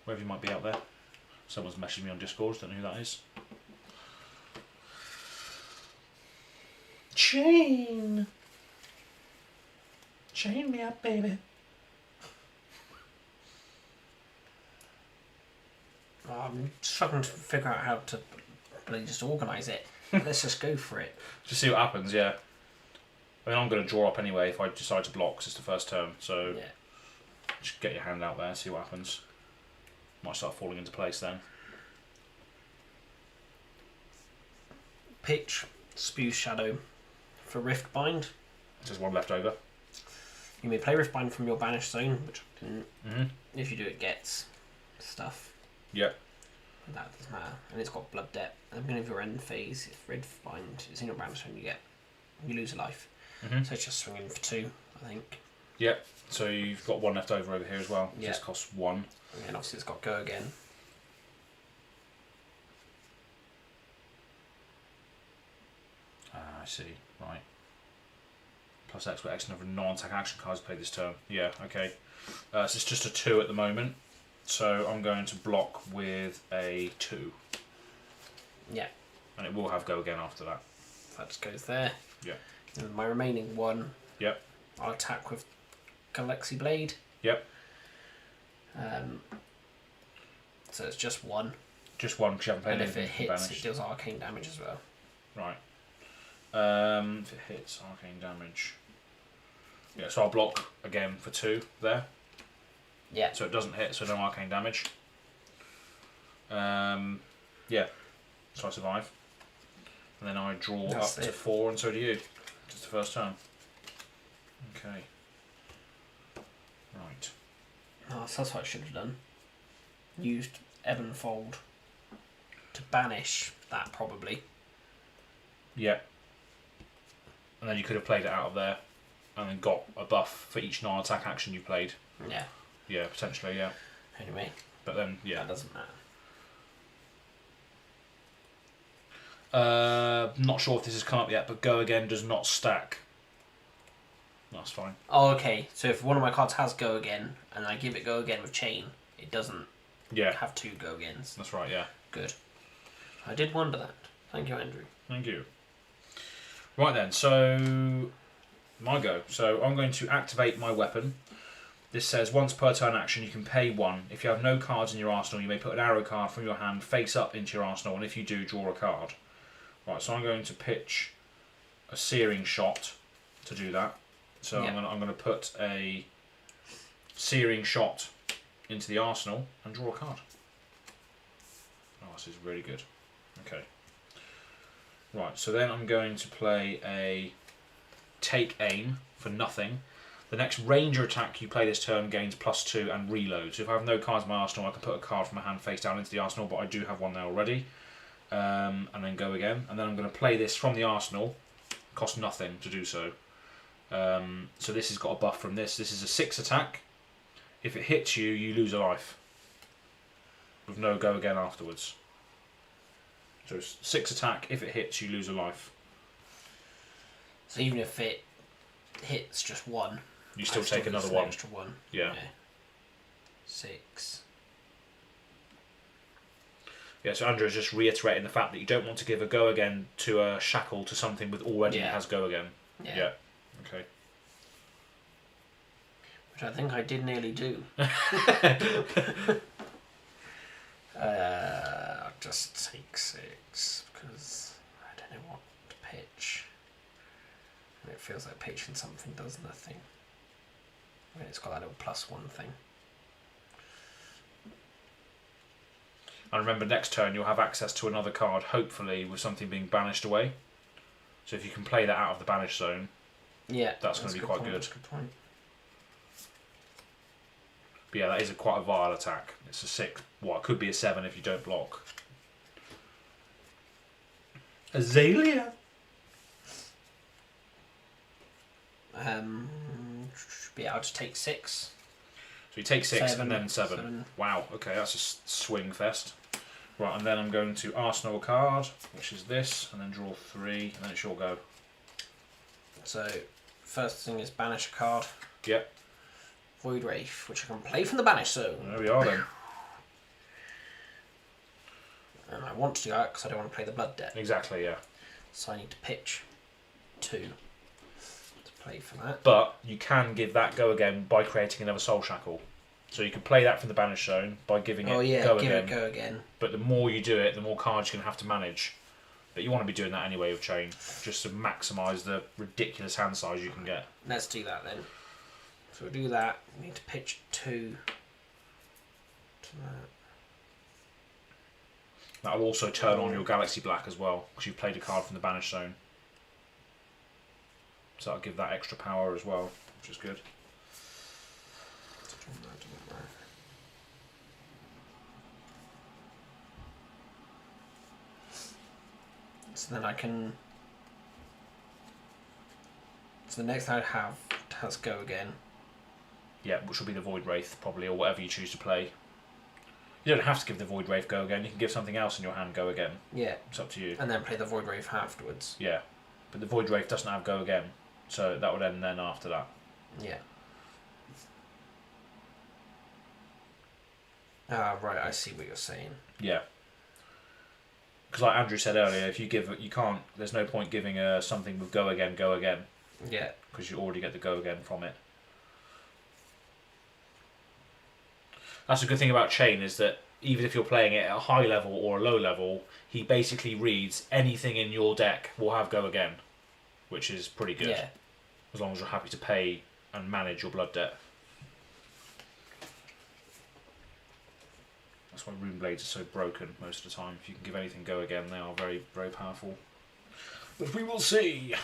Wherever you might be out there. Someone's messaged me on Discord, don't know who that is. Chain! Chain me up, baby.
I'm struggling to figure out how to bloody just organise it. Let's just go for it.
Just see what happens, yeah. I mean, I'm going to draw up anyway if I decide to block, 'cause it's the first turn, so...
Yeah.
Just get your hand out there and see what happens. Might start falling into place then.
pitch Spew Shadow for Riftbind.
There's one left over.
You may play Riftbind from your banished zone, which I didn't.
Mm-hmm.
If you do, it gets stuff.
Yep.
But that doesn't matter. And it's got Blood Debt. At the beginning of your end phase, if Riftbind is in your banished zone, you lose a life.
Mm-hmm.
So it's just swinging for 2, I think.
Yep. So you've got one left over here as well.
Yeah.
This costs 1.
And obviously it's got Go Again.
I see. Right. Plus X with X number of non-attack action cards played this turn. Yeah, okay. So it's just a 2 at the moment. So I'm going to block with a 2.
Yeah.
And it will have Go Again after that.
That just goes there.
Yeah.
And my remaining 1,
Yep.
I'll attack with Galaxy Blade.
Yep.
So it's just 1.
Just 1 because you haven't played
And if it
anything
hits,
banished.
it deals arcane damage as well.
Right. If it hits, arcane damage. Yeah, so I'll block again for 2 there.
Yeah.
So it doesn't hit, so no arcane damage. Yeah. So I survive. And then I draw
That's
up to
it.
4, and so do you. Just the first turn. Okay. Right.
Oh, so that's what I should have done. Used Ebenfold to banish that, probably.
Yeah. And then you could have played it out of there, and then got a buff for each non-attack action you played.
Yeah.
Yeah, potentially, yeah.
Anyway,
But then, yeah.
that doesn't matter.
Not sure if this has come up yet, but Go Again does not stack. That's fine.
Oh, okay. So if one of my cards has Go Again, and I give it Go Again with Chain, it doesn't
Yeah,
have 2 Go Agains.
that's right, yeah.
Good. I did wonder that. Thank you, Andrew.
Thank you. Right then, so my go. So I'm going to activate my weapon. This says once per turn action you can pay 1. If you have no cards in your arsenal, you may put an arrow card from your hand face up into your arsenal, and if you do, draw a card. Right, so I'm going to pitch a searing shot to do that. So
Yep.
I'm going to put a searing shot into the arsenal and draw a card. Oh, this is really good. Okay. Right, so then I'm going to play a take aim for nothing. The next ranger attack you play this turn gains +2 and reload. So if I have no cards in my arsenal, I can put a card from my hand face down into the arsenal, but I do have one there already. And then go again. And then I'm going to play this from the arsenal. Costs nothing to do so. So this has got a buff from this. This is a 6 attack. If it hits you, you lose a life. With no go again afterwards. So it's 6 attack. If it hits, you lose a life.
So even if it hits just 1,
You still
I
take
lose
another
an
1.
extra 1.
Yeah.
6.
Yeah, so Andrew is just reiterating the fact that you don't want to give a go again to a shackle to something with already
Yeah.
has go again.
Yeah.
Okay.
Which I think I did nearly do. I'll just take 6 because I don't know what to pitch. And it feels like pitching something does nothing. I mean, it's got that little +1 thing.
And remember, next turn you'll have access to another card, hopefully with something being banished away. So if you can play that out of the banished zone,
Yeah,
that's going to be
a good
quite
point,
good.
That's a good point.
But yeah, that is quite a vile attack. It's a 6. Well, it could be a 7 if you don't block. Azalea.
Yeah, I'll just take 6.
So you take 6
7,
and then 7.
7.
Wow, okay, that's a swing fest. Right, and then I'm going to arsenal a card, which is this, and then draw 3, and then it's your go.
So, first thing is banish a card.
Yep.
Void Wraith, which I can play from the banish zone.
There we are then.
And I want to do that because I don't want to play the Blood Debt.
Exactly, yeah.
So I need to pitch 2 to play for that.
But you can give that go again by creating another soul shackle. So you can play that from the banish zone by giving it
Oh yeah,
go
give
again.
it Go Again.
But the more you do it, the more cards you're going to have to manage. But you want to be doing that anyway with Chain, just to maximise the ridiculous hand size you can get.
Let's do that then. So we'll do that. We need to pitch 2 to that.
That'll also turn on your Galaxy Black as well, because you've played a card from the Banish Zone. So that'll give that extra power as well, which is good.
So then I can... So the next thing I have has Go Again.
Yeah, which will be the Void Wraith, probably, or whatever you choose to play. You don't have to give the Void Wraith Go Again, you can give something else in your hand Go Again.
Yeah.
It's up to you.
And then play the Void Wraith afterwards.
Yeah. But the Void Wraith doesn't have Go Again, so that would end then after that.
Yeah. Right, I see what you're saying.
Yeah. Because like Andrew said earlier, if you give you can't, there's no point giving something with Go Again,
Yeah.
because you already get the Go Again from it. That's a good thing about Chain, is that even if you're playing it at a high level or a low level, he basically reads anything in your deck will have Go Again, which is pretty good.
Yeah.
As long as you're happy to pay and manage your blood debt. That's why Rune Blades are so broken most of the time. If you can give anything Go Again, they are very, very powerful. But we will see.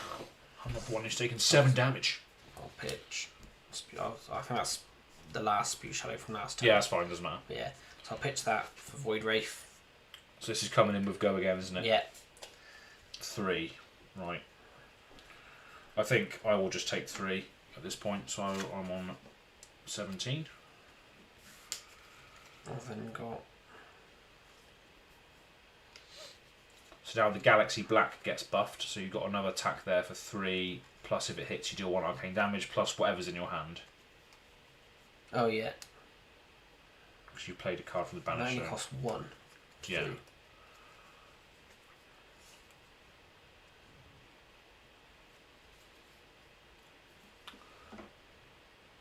I'm not the one who's taken 7 damage.
I'll pitch. I think that's the last Spew Shadow from last time.
Yeah, that's fine, doesn't matter.
Yeah. So I'll pitch that for Void Wraith.
So this is coming in with Go Again, isn't it?
Yeah.
3. Right. I think I will just take 3 at this point, so I'm on 17.
I've then got...
So now the Galaxy Black gets buffed, so you've got another attack there for 3, plus if it hits you deal 1 arcane damage, plus whatever's in your hand.
Oh, yeah.
Because you played a card from the
And
Banish
it only
Zone.
costs 1.
Yeah.
Do.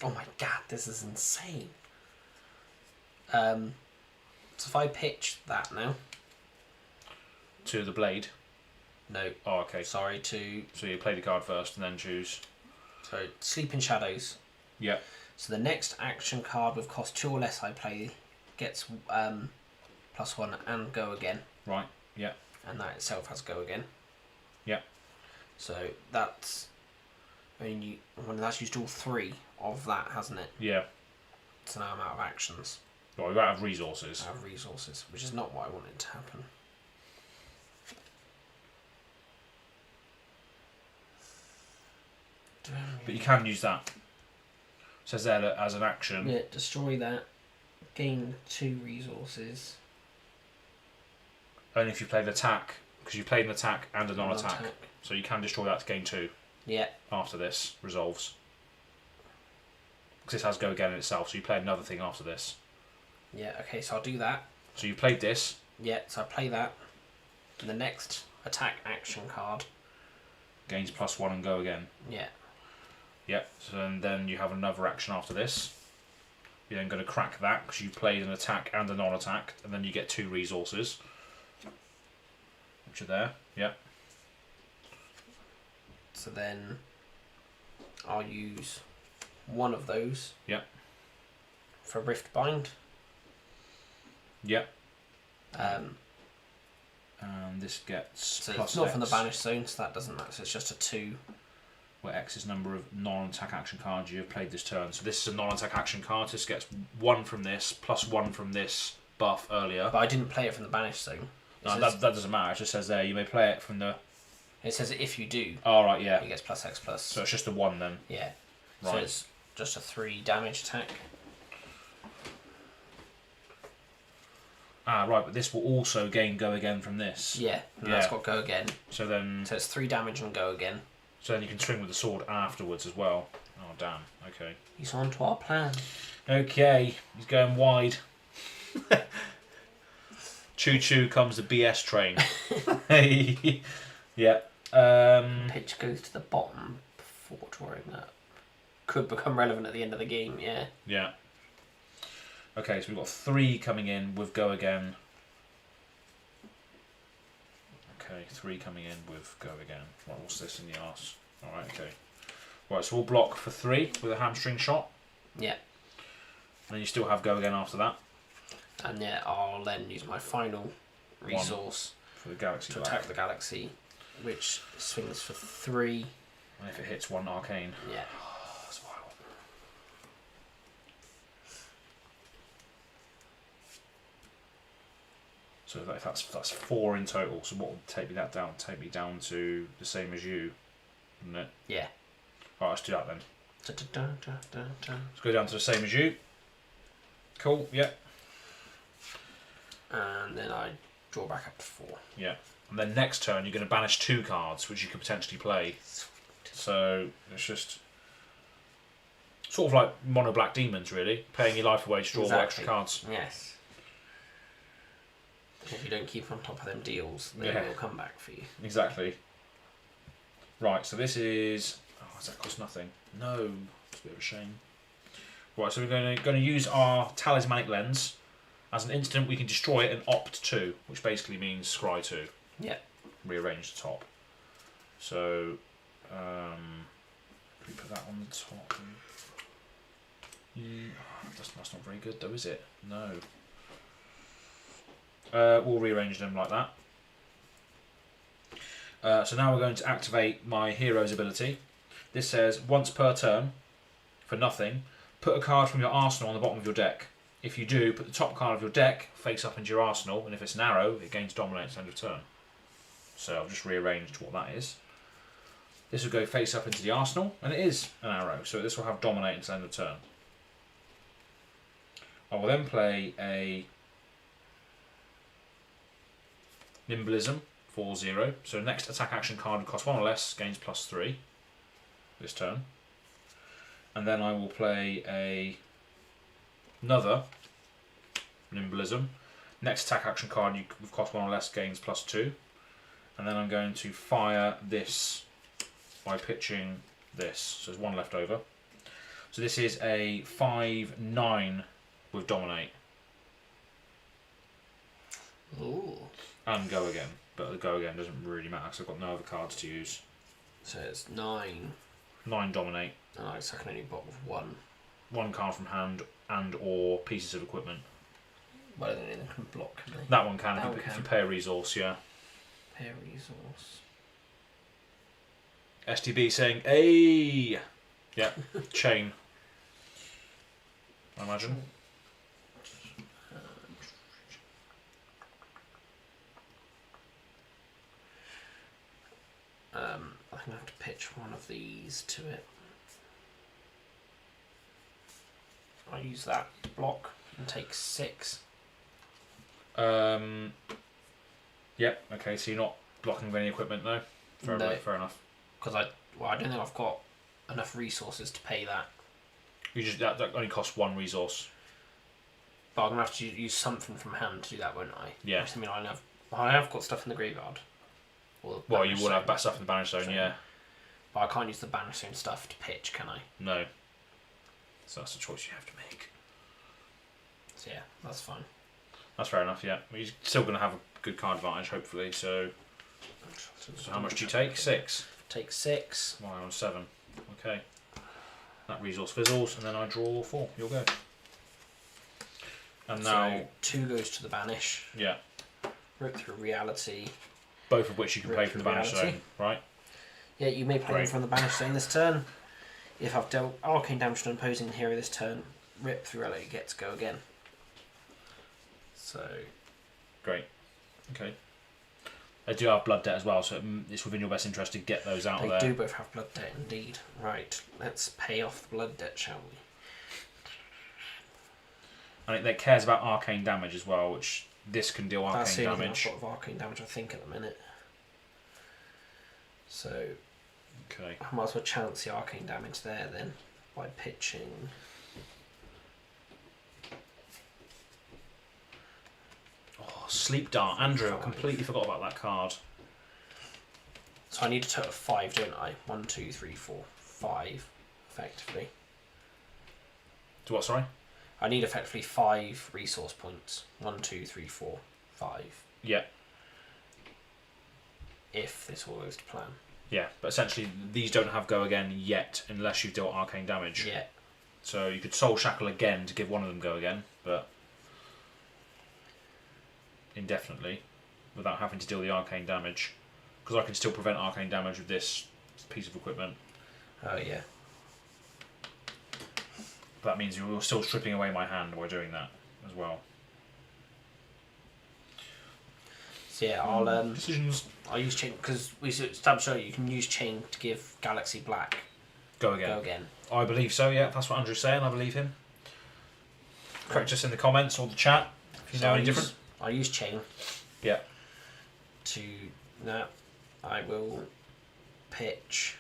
Oh my god, this is insane. So if I pitch that now...
To the blade.
No.
Oh, okay.
Sorry, to...
So you play the card first and then choose.
So, Sleeping Shadows.
Yeah.
So the next action card with cost 2 or less I play gets +1 and Go Again.
Right. Yeah.
And that itself has Go Again.
Yeah.
So that's... I mean, that's used all 3 of that, hasn't it?
Yeah.
So now I'm out of actions.
Well, we're out of resources.
Out of resources, which is not what I wanted to happen.
But you can use that. It says there that as an action.
Yeah, destroy that. Gain 2 resources.
Only if you play an attack, because you played an attack and a non-attack.
Non-attack.
So you can destroy that to gain 2.
Yeah.
After this resolves. Because this has Go Again in itself, so you play another thing after this.
Yeah, okay, so I'll do that.
So you played this.
Yeah, so I play that. And the next attack action card.
Gains +1 and Go Again.
Yeah.
Yep, so and then you have another action after this. You're then going to crack that because you played an attack and a non-attack, and then you get 2 resources. Which are there, yep.
So then I'll use one of those.
Yep.
For Rift Bind.
Yep.
And
this gets
so
plus
it's not
X,
from the Banished Zone, so that doesn't matter. So it's just a 2.
where X is number of non-attack action cards you have played this turn. So this is a non-attack action card. This gets 1 from this, +1 from this buff earlier.
But I didn't play it from the Banished Zone.
No, that doesn't matter. It just says there you may play it from the...
It says if you do,
Oh, right, yeah.
it gets +X+.
So it's just a 1 then.
Yeah. So
Right.
it's just a 3 damage attack.
Ah, right, but this will also gain Go Again from this.
Yeah, and
Yeah.
that's got Go Again.
So then...
So it's 3 damage and Go Again.
So then you can swing with the sword afterwards as well. Oh, damn. Okay.
He's on to our plan.
Okay. He's going wide. Choo-choo comes the BS train. Yeah.
Pitch goes to the bottom before drawing that. Could become relevant at the end of the game, yeah.
Yeah. Okay, so we've got 3 coming in with Go Again. Okay, 3 coming in with Go Again. Right, what's this in the arse? Alright, okay. Right, so we'll block for 3 with a hamstring shot.
Yeah.
And then you still have Go Again after that.
And yeah, I'll then use my final resource
for the galaxy
to attack the galaxy, which swings for 3.
And if it hits 1 arcane.
Yeah.
Oh, that's wild. So that's 4 in total. So what would take me that down? Take me down to the same as you, wouldn't it?
Yeah.
Alright, let's do that then.
Let's
Let's go down to the same as you. Cool, yeah.
And then I draw back up to 4.
Yeah. And then next turn you're going to banish 2 cards, which you could potentially play. So it's just sort of like mono black demons, really. Paying your life away to draw extra cards.
Yes. If you don't keep on top of them deals, they will come back for you.
Exactly. Right, so this is... Oh, does that cost nothing? No. It's a bit of a shame. Right, so we're going to use our Talismanic Lens. As an instant, we can destroy it and opt 2, which basically means scry 2.
Yeah.
Rearrange the top. So, we put that on the top. That's not very good, though, is it? No. We'll rearrange them like that. So now we're going to activate my hero's ability. This says, once per turn, for nothing, put a card from your arsenal on the bottom of your deck. If you do, put the top card of your deck face up into your arsenal, and if it's an arrow, it gains dominate at the end of turn. So I've just rearranged what that is. This will go face up into the arsenal, and it is an arrow, so this will have dominate until the end of turn. I will then play a Nimblism 4/0. So next attack action card would cost 1 or less, gains +3 this turn. And then I will play another Nimblism. Next attack action card would cost 1 or less, gains +2. And then I'm going to fire this by pitching this. So there's 1 left over. So this is a 5/9 with dominate.
Ooh.
And go again, but the go again doesn't really matter because I've got no other cards to use.
So it's 9.
9 dominate.
Oh, so I can only bot with 1.
1 card from hand and or pieces of equipment.
Well, then they can block, can they?
That one can, if you pay a resource, yeah.
Pay a resource.
STB saying, "Hey!" Yeah, chain. I imagine.
I think I have to pitch one of these to it. I'll use that to block and take 6.
Yep, okay, so you're not blocking with any equipment though? Fair enough.
Because I don't think I've got enough resources to pay that.
That only costs 1 resource.
But I'm going to have to use something from hand to do that, won't I?
Yeah.
I mean, I have got stuff in the graveyard.
Well, you will have stuff in the banish zone, yeah.
But I can't use the banish zone stuff to pitch, can I?
No. So that's a choice you have to make.
So yeah, that's fine.
That's fair enough, yeah. You're still going to have a good card advantage, hopefully, so how much do you take? 6?
Take 6.
Well, I'm on 7. Okay. That resource fizzles, and then I draw 4. You'll go. And now...
So 2 goes to the banish.
Yeah.
Rip through reality.
Both of which you can play from the banish zone, right?
Yeah, you may play them from the banish zone this turn. If I've dealt arcane damage to an opposing hero this turn, rip through reality gets go again. So...
Great. Okay. They do have blood debt as well, so it's within your best interest to get those out of there.
They do both have blood debt indeed. Right, let's pay off the blood debt, shall we?
And it cares about arcane damage as well, which this can deal arcane
damage. That's the only
damage.
thing I've got of arcane damage, I think, at the minute. So,
okay.
I might as well chance the arcane damage there then by pitching.
Oh, Sleep Dart. Andrew, I completely forgot about that card.
So I need a total of 5, don't I? 1, 2, 3, 4, 5, effectively.
To what, sorry?
I need effectively 5 resource points. 1, 2, 3, 4, 5.
Yeah.
If this all goes to plan.
Yeah, but essentially these don't have go again yet unless you've dealt arcane damage.
Yeah.
So you could Soul Shackle again to give one of them go again, but indefinitely. without having to deal the arcane damage, because I can still prevent arcane damage with this piece of equipment.
Oh yeah.
That means you're still stripping away my hand by doing that as well.
So yeah, I'll
Decisions.
I'll use chain because we established earlier you can use chain to give Galaxy Black
Go again.
Go Again.
I believe so. Yeah, that's what Andrew's saying. I believe him. Correct us in the comments or the chat if you know any different.
I'll use chain.
Yeah.
To that, I will pitch.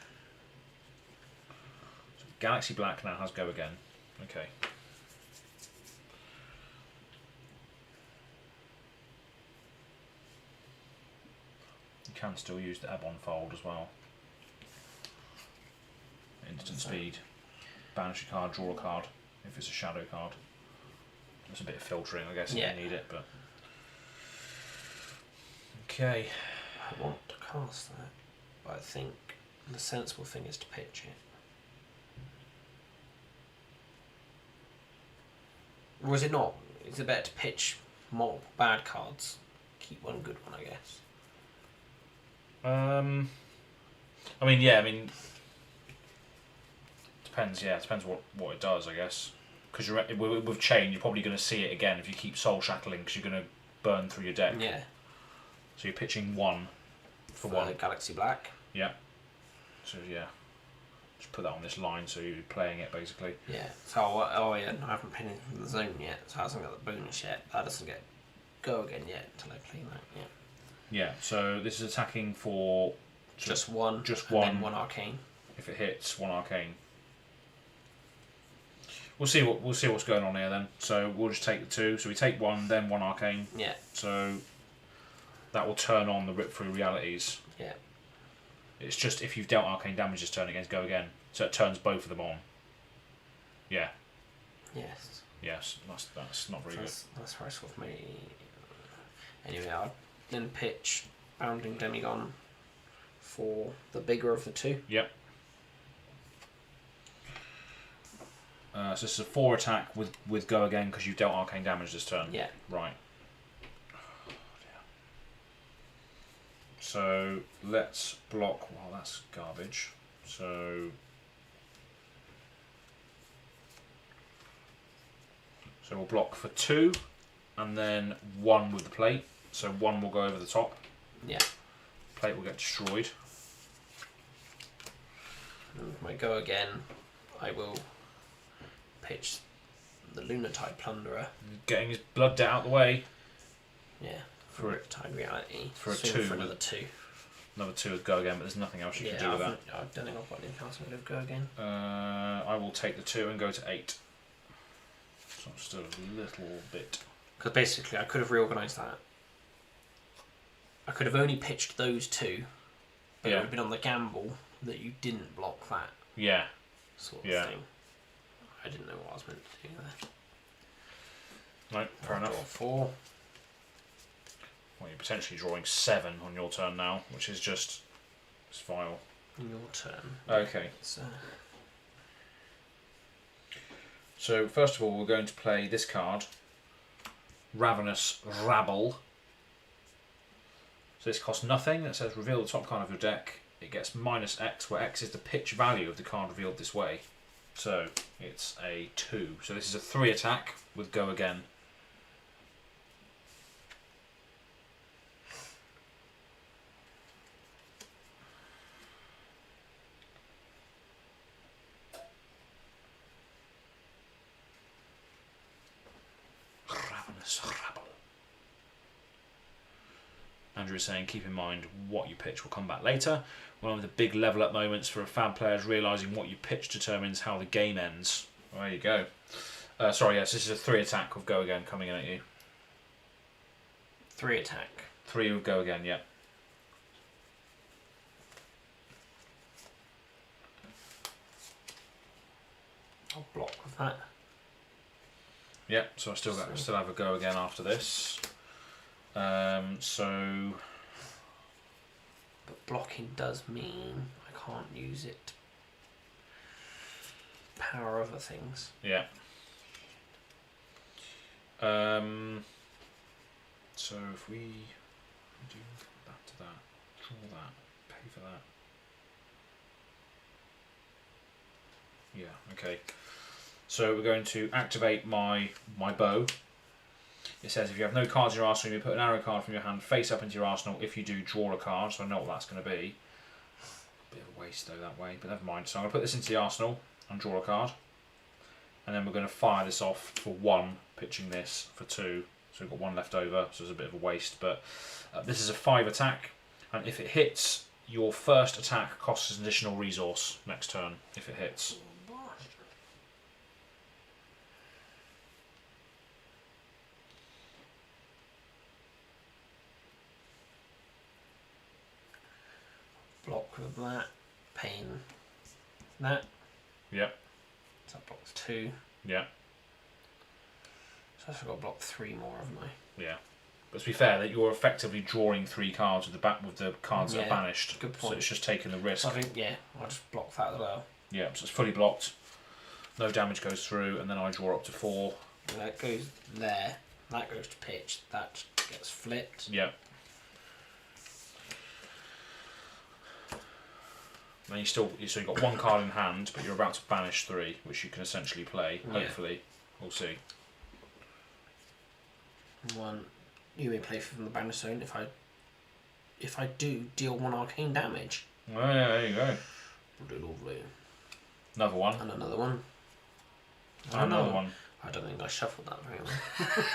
So Galaxy Black now has Go Again. Okay. You can still use the Ebon fold as well. Instant speed. Banish a card, draw a card if it's a shadow card. There's a bit of filtering, I guess, if you need it, but. Okay.
I want to cast that, but I think the sensible thing is to pitch it. Or is it not? Is it better to pitch multiple bad cards? Keep one good one, I guess.
I mean, yeah, depends. Yeah, it depends what it does, I guess. Because with chain, you're probably going to see it again if you keep soul shackling, because you're going to burn through your deck.
Yeah.
So you're pitching one for one.
Galaxy Black.
Yeah. So yeah, just put that on this line so you're playing it basically.
Yeah. So I haven't played anything from the zone yet, so it hasn't got the bonus yet. That doesn't get Go Again yet until I play that. Yeah.
Yeah. So this is attacking for
just one.
Just
and
one.
Then one arcane.
If it hits, one arcane. We'll see what's going on here then. So we'll just take the two. So we take one, then one arcane.
Yeah.
So that will turn on the rip through realities.
Yeah.
It's just if you've dealt arcane damage this turn against Go Again, so it turns both of them on. Yeah.
Yes.
Yes. That's not very good.
That's right of me. Anyway, I'll then pitch Bounding Demigon for the bigger of the two.
Yep. So this is a 4 attack with Go Again because you've dealt arcane damage this turn.
Yeah.
Right. So let's block. Well, that's garbage. So we'll block for 2, and then 1 with the plate. So 1 will go over the top.
Yeah.
Plate will get destroyed.
And if I Go Again, I will pitch the Lunatide Plunderer.
Getting his blood debt out the way.
Yeah. For Riptide Reality.
For a
Swing
2.
For another 2.
Another 2 with Go Again, but there's nothing else you can do with that.
I don't think I've got any casting with Go Again.
I will take the 2 and go to 8. So I'm still a little bit.
Because basically, I could have reorganised that. I could have only pitched those 2, but it would have been on the gamble that you didn't block that.
Yeah.
Sort of thing. I didn't know what I was meant to do there.
Right, fair enough.
4.
Well, you're potentially drawing 7 on your turn now, which is just vile.
Your turn.
Okay. So first of all, we're going to play this card, Ravenous Rabble. So this costs nothing. It says reveal the top card of your deck. It gets -X, where X is the pitch value of the card revealed this way. So it's a 2. So this is a 3 attack with Go Again. Ravenous Rabble. Andrew is saying, keep in mind what you pitch will come back later. One of the big level up moments for a fab player is realising what you pitch determines how the game ends. Well, there you go. Sorry, yes, this is a 3 attack with Go Again coming in at you.
3 attack.
3 with Go Again, yeah.
I'll block with that.
Yep, so I still have a Go Again after this. So.
But blocking does mean I can't use it to power other things.
Yeah. So if we Happy for that. Yeah, okay. So we're going to activate my bow. It says if you have no cards in your arsenal, you may put an arrow card from your hand face up into your arsenal. If you do, draw a card. So I know what that's going to be. Bit of a waste though that way, but never mind. So I'm going to put this into the arsenal and draw a card. And then we're going to fire this off for 1, pitching this for 2. So we've got 1 left over, so it's a bit of a waste. But this is a 5 attack, and if it hits, your first attack costs an additional resource next turn, if it hits.
Block with that, pain that.
Yep.
So that blocks 2.
Yeah.
So I've got to block 3 more, haven't I?
Yeah. But to be fair, that you're effectively drawing 3 cards with the cards that are banished.
Good point.
So it's just taking the risk.
So I think I'll just block that as well.
Yeah, so it's fully blocked. No damage goes through, and then I draw up to 4.
And that goes there. That goes to pitch. That gets flipped.
Yeah. And so you've got 1 card in hand, but you're about to banish 3, which you can essentially play. Hopefully, we'll see.
1. You may play from the banish zone if I do deal 1 arcane damage.
Oh yeah, there you go.
Lovely.
Another one.
And another one.
And another one.
I don't think I shuffled that very well.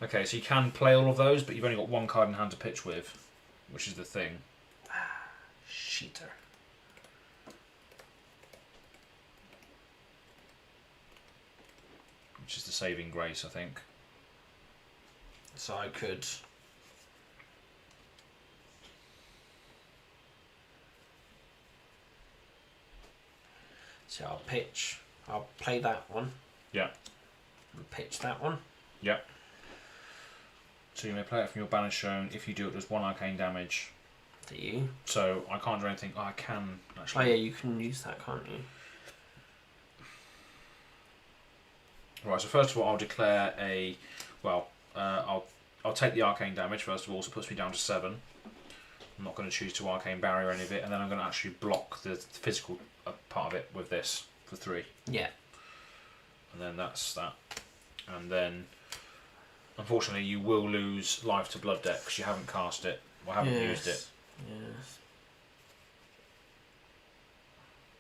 Okay, so you can play all of those, but you've only got 1 card in hand to pitch with, which is the thing.
Cheater.
Which is the saving grace, I think.
So I could. So I'll pitch. I'll play that one.
Yeah.
And pitch that one.
Yeah. So you may play it from your banish zone. If you do, it does 1 arcane damage.
To you.
So I can't do anything. Oh, I can actually.
Oh yeah, you can use that, can't you?
Right. So first of all, I'll declare a. Well, I'll take the arcane damage first of all. So it puts me down to 7. I'm not going to choose to arcane barrier any of it, and then I'm going to actually block the physical part of it with this for 3.
Yeah.
And then that's that. And then, unfortunately, you will lose life to blood debt because you haven't cast it or haven't used it.
Yes.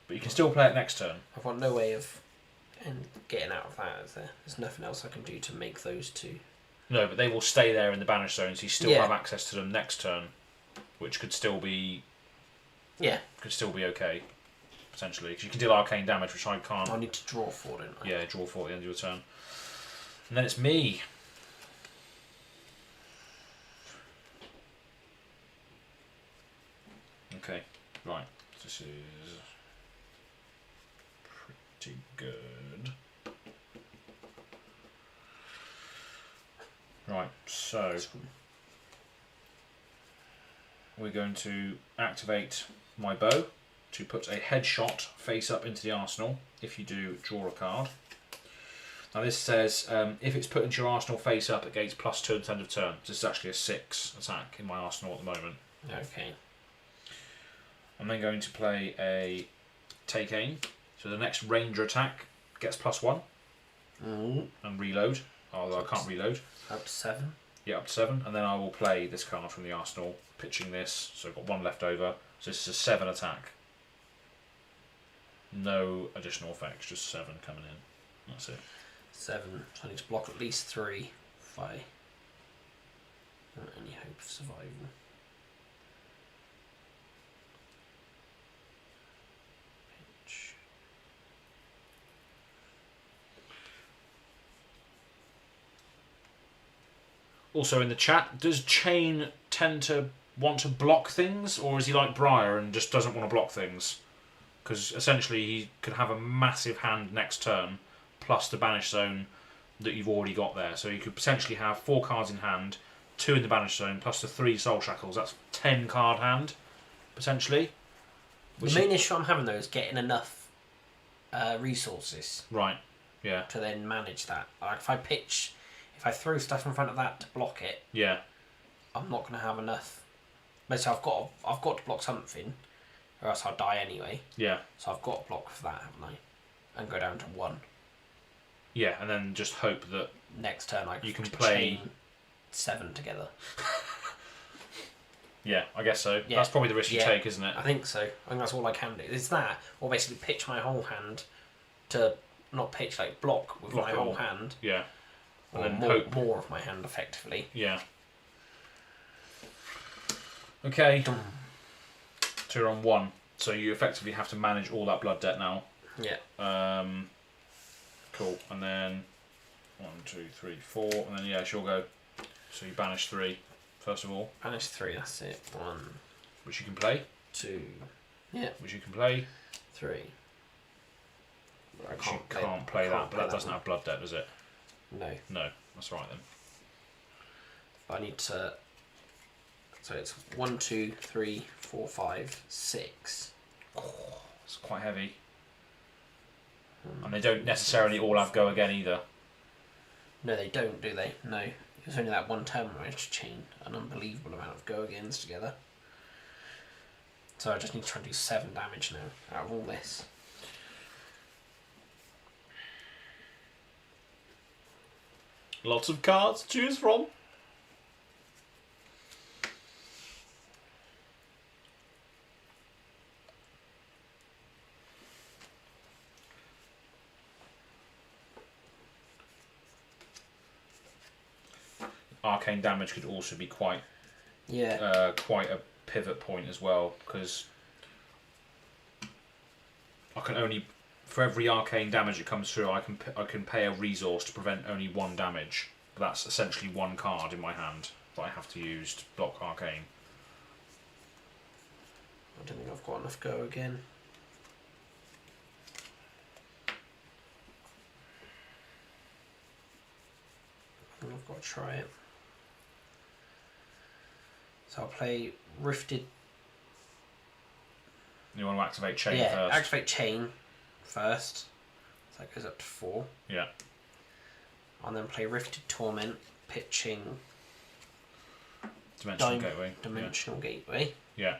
But you can still play it next turn.
I've got no way of getting out of that, is there? There's nothing else I can do to make those 2.
No, but they will stay there in the banish zone, so you still have access to them next turn, which could still be.
Yeah.
Could still be okay, potentially, because you can deal arcane damage, which I can't.
I need to draw 4, don't I?
Yeah, draw 4 at the end of your turn. And then it's me. Okay, right. This is pretty good. Right, so we're going to activate my bow to put a headshot face up into the arsenal. If you do, draw a card. Now this says if it's put into your arsenal face up, it gains +2 at the end of turn. This is actually a 6 attack in my arsenal at the moment.
Okay.
I'm then going to play a take aim. So the next ranger attack gets +1 and reload. Although I can't reload.
Up to 7.
Yeah, up to 7. And then I will play this card from the arsenal, pitching this. So I've got 1 left over. So this is a 7 attack. No additional effects, just 7 coming in. That's it.
7. So I need to block at least 3 if I want any hope of survival.
Also in the chat, does Chain tend to want to block things, or is he like Briar and just doesn't want to block things? Because essentially he could have a massive hand next turn, plus the banish zone that you've already got there. So you could potentially have 4 cards in hand, 2 in the banish zone, plus the 3 soul shackles. That's 10 card hand, potentially.
The main issue I'm having though is getting enough resources.
Right, yeah.
To then manage that. Like if I throw stuff in front of that to block it,
yeah,
I'm not going to have enough Basically, I've got to block something, or else I'll die anyway.
Yeah.
So I've got to block for that, haven't I? And go down to 1.
Yeah, and then just hope that
next turn
you can play
chain 7 together.
Yeah, I guess so.
Yeah.
That's probably the risk you take, isn't it?
I think so. I think that's all I can do. It's that, or basically pitch my whole hand to not pitch, like block with my whole hand.
Yeah.
And then hope more of my hand effectively.
Yeah. Okay. So you're on 1. So you effectively have to manage all that blood debt now.
Yeah.
Cool. And then 1, 2, 3, 4, and then she'll go. So you banish 3 first of all.
Banish 3. That's it. 1.
Which you can play.
2. Yeah.
Which you can play.
3.
I can't play that, but that doesn't have blood debt, does it?
No.
No. That's right then.
But I need to. So it's 1, 2, 3, 4, 5, 6.
Oh, it's quite heavy. And they don't necessarily all have Go Again either.
No, they don't, do they? No. It's only that one turn where I managed to chain an unbelievable amount of Go Agains together. So I just need to try and do 7 damage now out of all this.
Lots of cards to choose from. Arcane damage could also be quite quite a pivot point as well, because I can only, for every arcane damage that comes through, I can pay a resource to prevent only 1 damage. But that's essentially 1 card in my hand that I have to use to block arcane.
I don't think I've got enough Go Again. I think I've got to try it. So I'll play Rifted.
You want to activate Chain
first?
first?
Activate Chain first. So that goes up to 4.
Yeah.
And then play Rifted Torment, pitching Dimensional Gateway.
Yeah.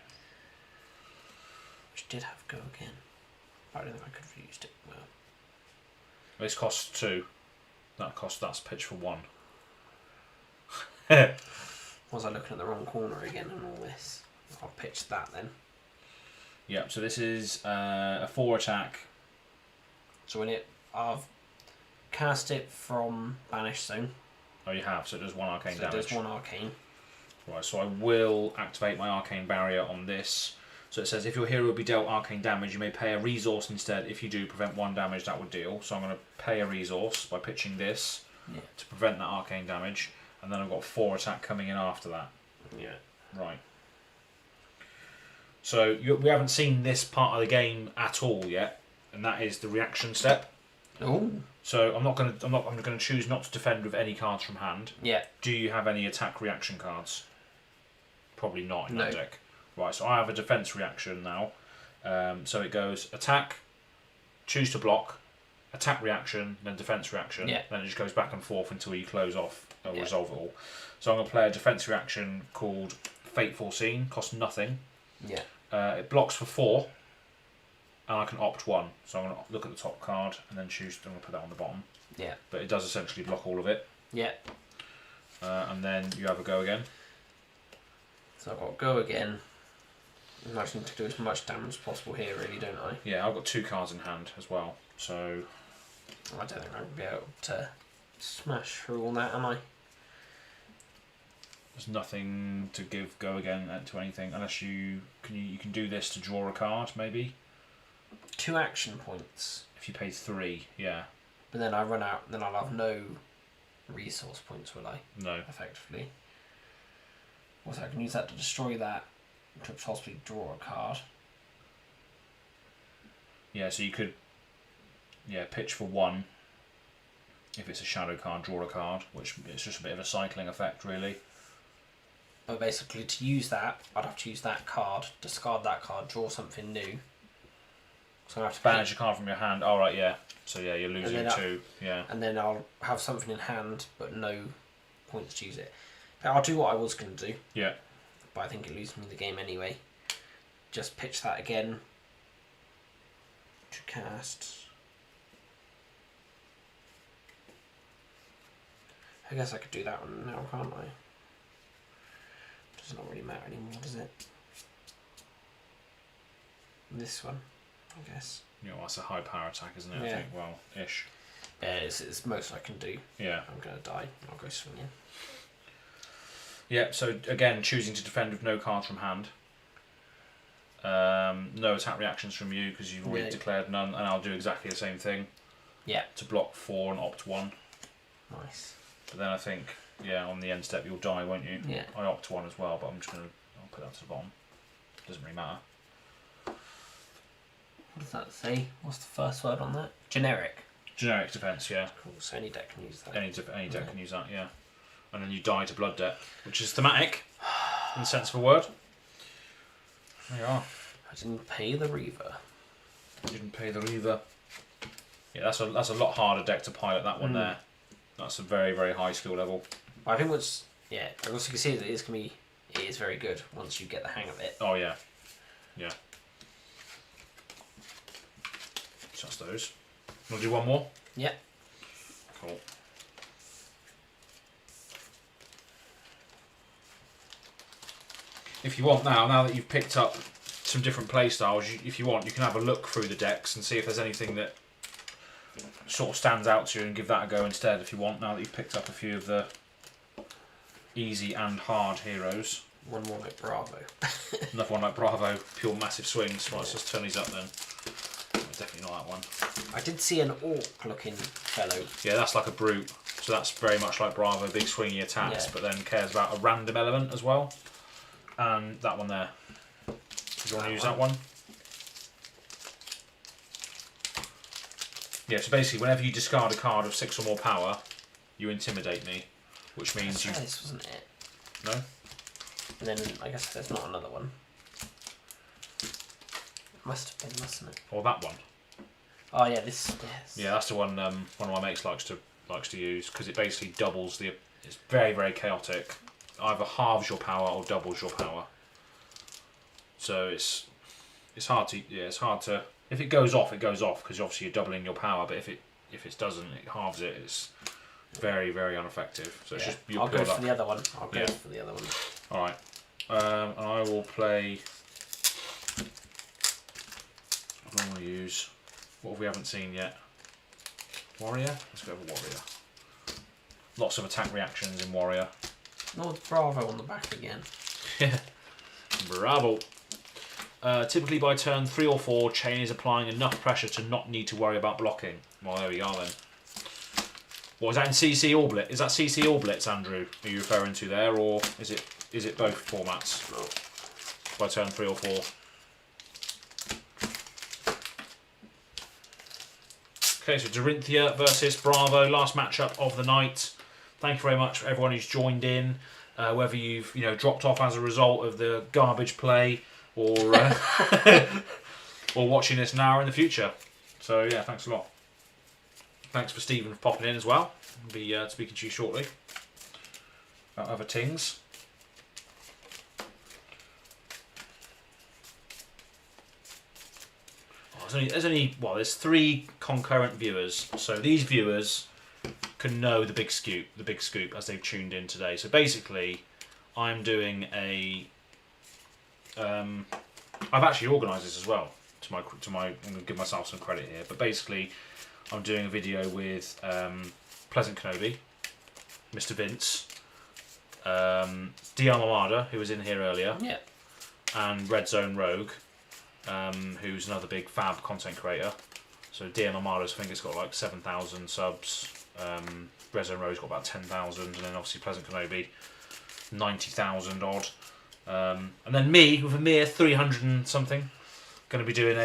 Which did have Go Again. But I don't think I could have used it well.
This costs 2. That's pitch for 1.
Was I looking at the wrong corner again and all this? I'll pitch that then.
Yeah, so this is a 4 attack.
So I've cast it from Banish Zone.
Oh, you have, so it does 1 arcane damage.
So it does 1 arcane.
Right, so I will activate my arcane barrier on this. So it says if your hero will be dealt arcane damage, you may pay a resource instead. If you do, prevent 1 damage that would deal. So I'm going to pay a resource by pitching this to prevent that arcane damage. And then I've got 4 attack coming in after that.
Yeah.
Right. So we haven't seen this part of the game at all yet, and that is the reaction step.
Oh.
So I'm going to choose not to defend with any cards from hand.
Yeah.
Do you have any attack reaction cards? Probably not in that
No.
deck. Right. So I have a defense reaction now. So it goes attack, choose to block, attack reaction, then defense reaction.
Yeah.
Then it just goes back and forth until you close off or resolve it all. So I'm going to play a defense reaction called Fateful Scene. Costs nothing.
Yeah.
It blocks for 4, and I can opt 1. So I'm going to look at the top card and then choose. I'm going to put that on the bottom.
Yeah.
But it does essentially block all of it.
Yeah.
And then you have a Go Again.
So I've got Go Again. I just need to do as much damage as possible here, really, don't I?
Yeah, I've got 2 cards in hand as well. So
I don't think I'll be able to smash through all that, am I?
there's nothing to give Go Again to anything unless you can do this to draw a card maybe.
2 action points.
If you pay 3, yeah.
But then I run out. Then I'll have no resource points, will I?
No.
Effectively. Also, I can use that to destroy that to possibly draw a card.
Yeah, so you could pitch for 1. If it's a shadow card, draw a card, which it's just a bit of a cycling effect, really.
But basically, to use that, I'd have to use that card, discard that card, draw something new. So I have to
banish a card from your hand. All right, yeah. So yeah, you're losing 2. Yeah.
And then I'll have something in hand, but no points to use it. But I'll do what I was going to do.
Yeah.
but I think it loses me the game anyway. Just pitch that again. To cast. I guess I could do that one now, can't I? Does not really matter anymore, does it? This one, I guess.
Yeah, well, that's a high power attack, isn't it?
Yeah.
I think, well, ish.
Yeah, it's most I can do.
Yeah.
I'm going to die. I'll go swinging.
Yeah, so again, choosing to defend with no cards from hand. No attack reactions from you because you've already declared none, and I'll do exactly the same thing.
Yeah.
To block 4 and opt 1.
Nice.
But then I think, yeah, on the end step you'll die, won't you?
Yeah.
I opt 1 as well, but I'm just going to I'll put that to the bottom. Doesn't really matter.
What does that say? What's the first word on that? Generic.
Generic defense, yeah.
Cool, so any deck can use that.
Any deck can use that, yeah. And then you die to blood debt, which is thematic, in the sense of a word. There you are.
I didn't pay the Reaver.
Didn't pay the Reaver. Yeah, that's a lot harder deck to pilot, that one there. That's a very, very high skill level.
I think what's... Yeah, I also can see that it is very good once you get the hang of it.
Oh, yeah. Yeah. Just those. Want to do one more?
Yeah.
Cool. If you want now that you've picked up some different play styles, if you want, you can have a look through the decks and see if there's anything that sort of stands out to you and give that a go instead if you want, now that you've picked up a few of the easy and hard heroes.
One more like Bravo.
Another one like Bravo, pure massive swings. Right, let's just turn these up then. Definitely not that one.
I did see an orc looking fellow.
Yeah, that's like a brute. So that's very much like Bravo, big swingy attacks, but then cares about a random element as well. And that one there. Do you want to use that one? Yeah, so basically whenever you discard a card of 6 or more power, you intimidate me. Which means you...
This wasn't it.
No?
And then I guess there's not another one. Must have been, mustn't it?
Or that one.
Oh yeah, this. Yes.
Yeah, that's the one. One of my mates likes to use because it basically doubles the. It's very, very chaotic. Either halves your power or doubles your power. So it's hard to it's hard to. If it goes off, it goes off because obviously you're doubling your power. But if it doesn't, it halves it. It's very, very ineffective. So it's just
I'll go for the other one. I'll go for the other one.
All right. And I will play. What do I want to use? What have we haven't seen yet? Warrior? Let's go with Warrior. Lots of attack reactions in Warrior.
No, it's Bravo on the back again.
Yeah. Bravo. Typically by turn 3 or 4, Chain is applying enough pressure to not need to worry about blocking. Well, there we are then. What is that in CC or Blitz? Is that CC or Blitz, Andrew? Are you referring to there, or is it both formats?
No.
By turn 3 or 4. Okay, so Dorinthia versus Bravo, last matchup of the night. Thank you very much for everyone who's joined in, whether you've dropped off as a result of the garbage play or or watching this now or in the future. So yeah, thanks a lot. Thanks for Stephen for popping in as well. I'll be speaking to you shortly about other things. There's 3 concurrent viewers, so these viewers can know the big scoop as they've tuned in today. So basically, I'm doing a. I've actually organised this as well. I'm going to give myself some credit here, but basically, I'm doing a video with Pleasant Kenobi, Mr. Vince, DM Armada, who was in here earlier, and Red Zone Rogue. Who's another big fab content creator. So DM Armada's, I think it's got like 7,000 subs. Rezo Ro's got about 10,000, and then obviously Pleasant Kenobi, 90,000 odd. And then me with a mere 300 and something. Going to be doing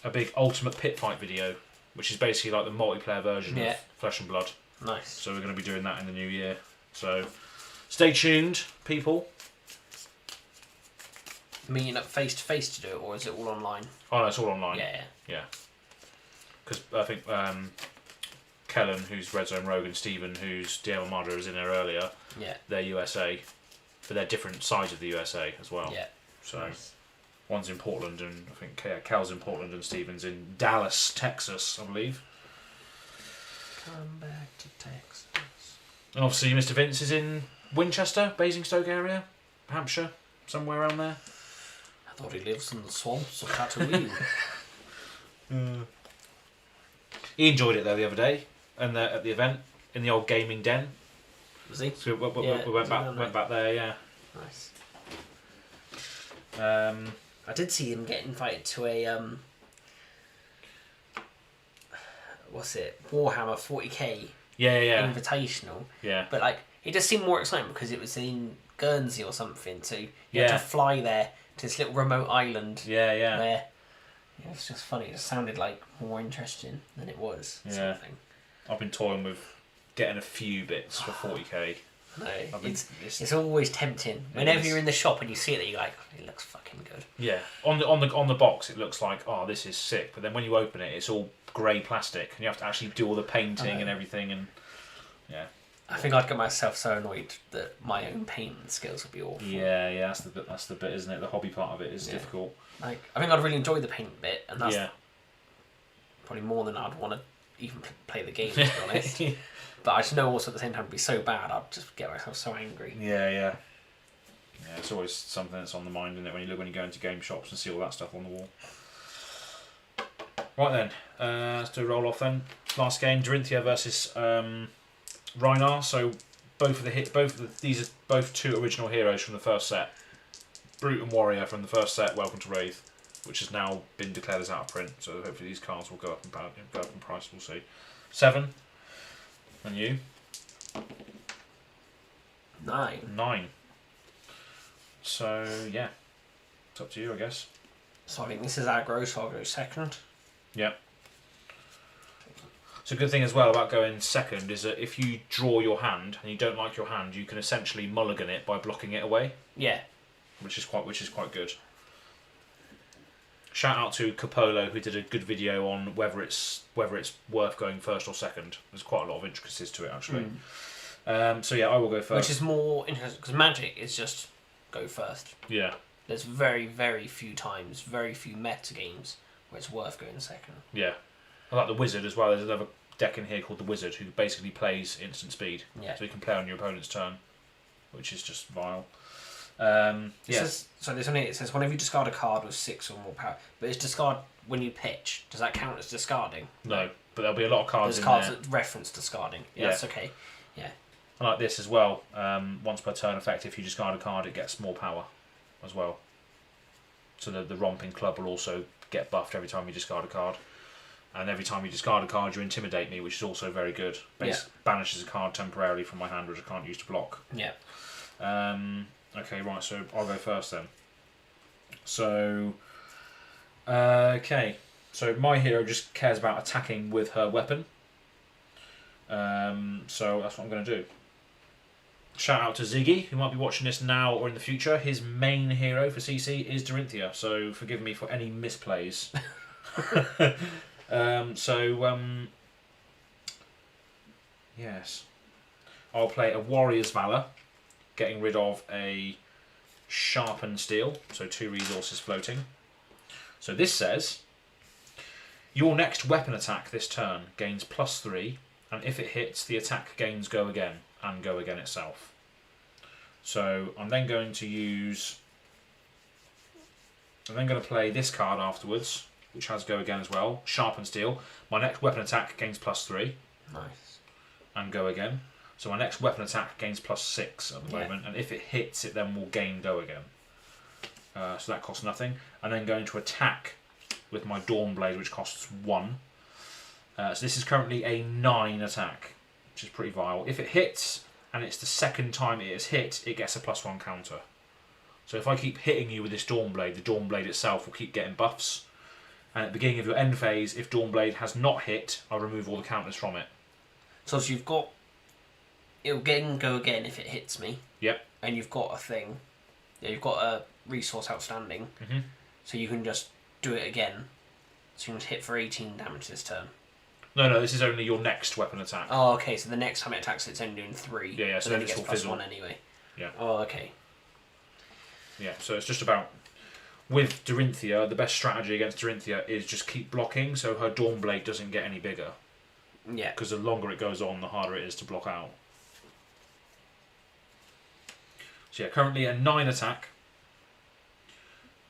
a big Ultimate Pit Fight video, which is basically like the multiplayer version of Flesh and Blood.
Nice.
So we're going to be doing that in the new year. So stay tuned, people.
Meeting up face to face to do it, or is it all online?
Oh no, it's all online.
Yeah.
Because I think Kellen, who's Red Zone Rogue, and Stephen, who's DM Armada, was in there earlier.
Yeah.
They're USA. but they're different sides of the USA as well.
Yeah.
So
Nice.
one's in Portland, and I think Cal's in Portland, and Steven's in Dallas, Texas, I believe.
Come back to Texas.
And obviously, Mr. Vince is in Winchester, Basingstoke area, Hampshire, somewhere around there.
I thought he lives in the swamps of Tatooine.
He enjoyed it though the other day, and at the event in the old gaming den.
Was he?
So we went back there, yeah.
Nice.
Um,
I did see him get invited to a what's it? Warhammer 40k
yeah.
invitational.
Yeah.
But like, it just seemed more exciting because it was in Guernsey or something. So you
Yeah.
had to fly there to this little remote island.
Yeah.
Where it was just funny. It just sounded like more interesting than it was.
Yeah.
Sort of thing.
I've been toying with getting a few bits for 40k.
No,
it's
it's always tempting. Whenever you're in the shop and you see it, you're like, it looks fucking good.
Yeah, on the box it looks like, oh, this is sick, but then when you open it, it's all grey plastic, and you have to actually do all the painting and everything, and yeah.
I think I'd get myself so annoyed that my own painting skills would be awful.
Yeah, that's the bit, isn't it? The hobby part of it is difficult.
Like, I think I'd really enjoy the paint bit, and that's probably more than I'd want to even play the game, to be honest. But I just know also at the same time it'd be so bad, I'd just get myself so angry.
Yeah, it's always something that's on the mind, isn't it? When you go into game shops and see all that stuff on the wall. Right then, let's do a roll off then. Last game, Dorinthia versus Rhinar. So these are both two original heroes from the first set. Brute and Warrior from the first set. Welcome to Wraith, which has now been declared as out of print. So hopefully these cards will go up in price. We'll see. 7. And you? 9. So yeah, it's up to you, I guess.
So I think this is aggro, so I'll go second.
Yeah. So a good thing as well about going second is that if you draw your hand and you don't like your hand, you can essentially mulligan it by blocking it away.
Yeah.
Which is quite good. Shout out to Capolo, who did a good video on whether it's worth going first or second. There's quite a lot of intricacies to it actually. So yeah, I will go first.
Which is more interesting because Magic is just go first.
Yeah.
There's very, very few times, very few meta games where it's worth going second.
Yeah. I like the Wizard as well. There's another deck in here called the Wizard who basically plays instant speed.
Yeah.
So you can play on your opponent's turn, which is just vile.
It says whenever you discard a card with 6 or more power, but it's discard when you pitch. Does that count as discarding?
No, but there'll be a lot of cards
There's
in
cards
there.
that reference discarding.
Yeah.
That's okay. Yeah.
I like this as well. Once per turn effect, if you discard a card, it gets more power as well. So the Romping Club will also get buffed every time you discard a card. And every time you discard a card, you Intimidate Me, which is also very good. Banishes a card temporarily from my hand, which I can't use to block.
Yeah.
Okay, right, so I'll go first then. So, okay. So my hero just cares about attacking with her weapon. So that's what I'm going to do. Shout out to Ziggy, who might be watching this now or in the future. His main hero for CC is Dorinthia, so forgive me for any misplays. Yes. I'll play a Warrior's Valor, getting rid of a Sharpened Steel, so 2 resources floating. So this says, your next weapon attack this turn gains +3, and if it hits, the attack gains Go Again, and Go Again itself. So I'm then going to play this card afterwards, which has Go Again as well, Sharpened Steel. My next weapon attack gains +3.
Nice.
And Go Again. So my next weapon attack gains +6 at the moment, and if it hits, it then will gain Go Again. So that costs nothing. And then going to attack with my Dawnblade, which costs 1. So this is currently a 9 attack, which is pretty vile. If it hits, and it's the second time it is hit, it gets a +1 counter. So if I keep hitting you with this Dawnblade, the Dawnblade itself will keep getting buffs. And at the beginning of your end phase, if Dawnblade has not hit, I'll remove all the counters from it.
So you've got... It'll go again if it hits me.
Yep.
And you've got a thing. Yeah, you've got a resource outstanding.
Mm-hmm.
So you can just do it again. So you can just hit for 18 damage this turn.
No, this is only your next weapon attack.
Oh, okay, so the next time it attacks, it's only doing 3.
Yeah,
so then it
this
gets
will fizzle.
+1 anyway.
Yeah.
Oh, okay.
Yeah, so it's just about... With Dorinthia, the best strategy against Dorinthia is just keep blocking so her Dawnblade doesn't get any bigger.
Yeah.
Because the longer it goes on, the harder it is to block out. So yeah, currently a 9 attack.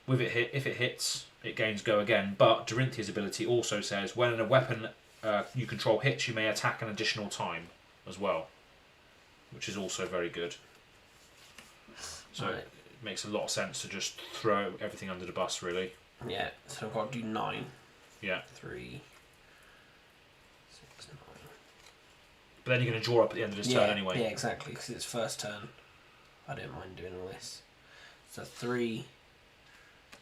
With it if it hits, it gains Go Again. But Dorinthia's ability also says when a weapon you control hits, you may attack an additional time as well, which is also very good. So it makes a lot of sense to just throw everything under the bus, really.
Yeah. So I've got to do 9.
Yeah.
3, 6, 9.
But then you're going to draw up at the end of this turn anyway.
Yeah, exactly. Because it's first turn. I don't mind doing all this. So 3,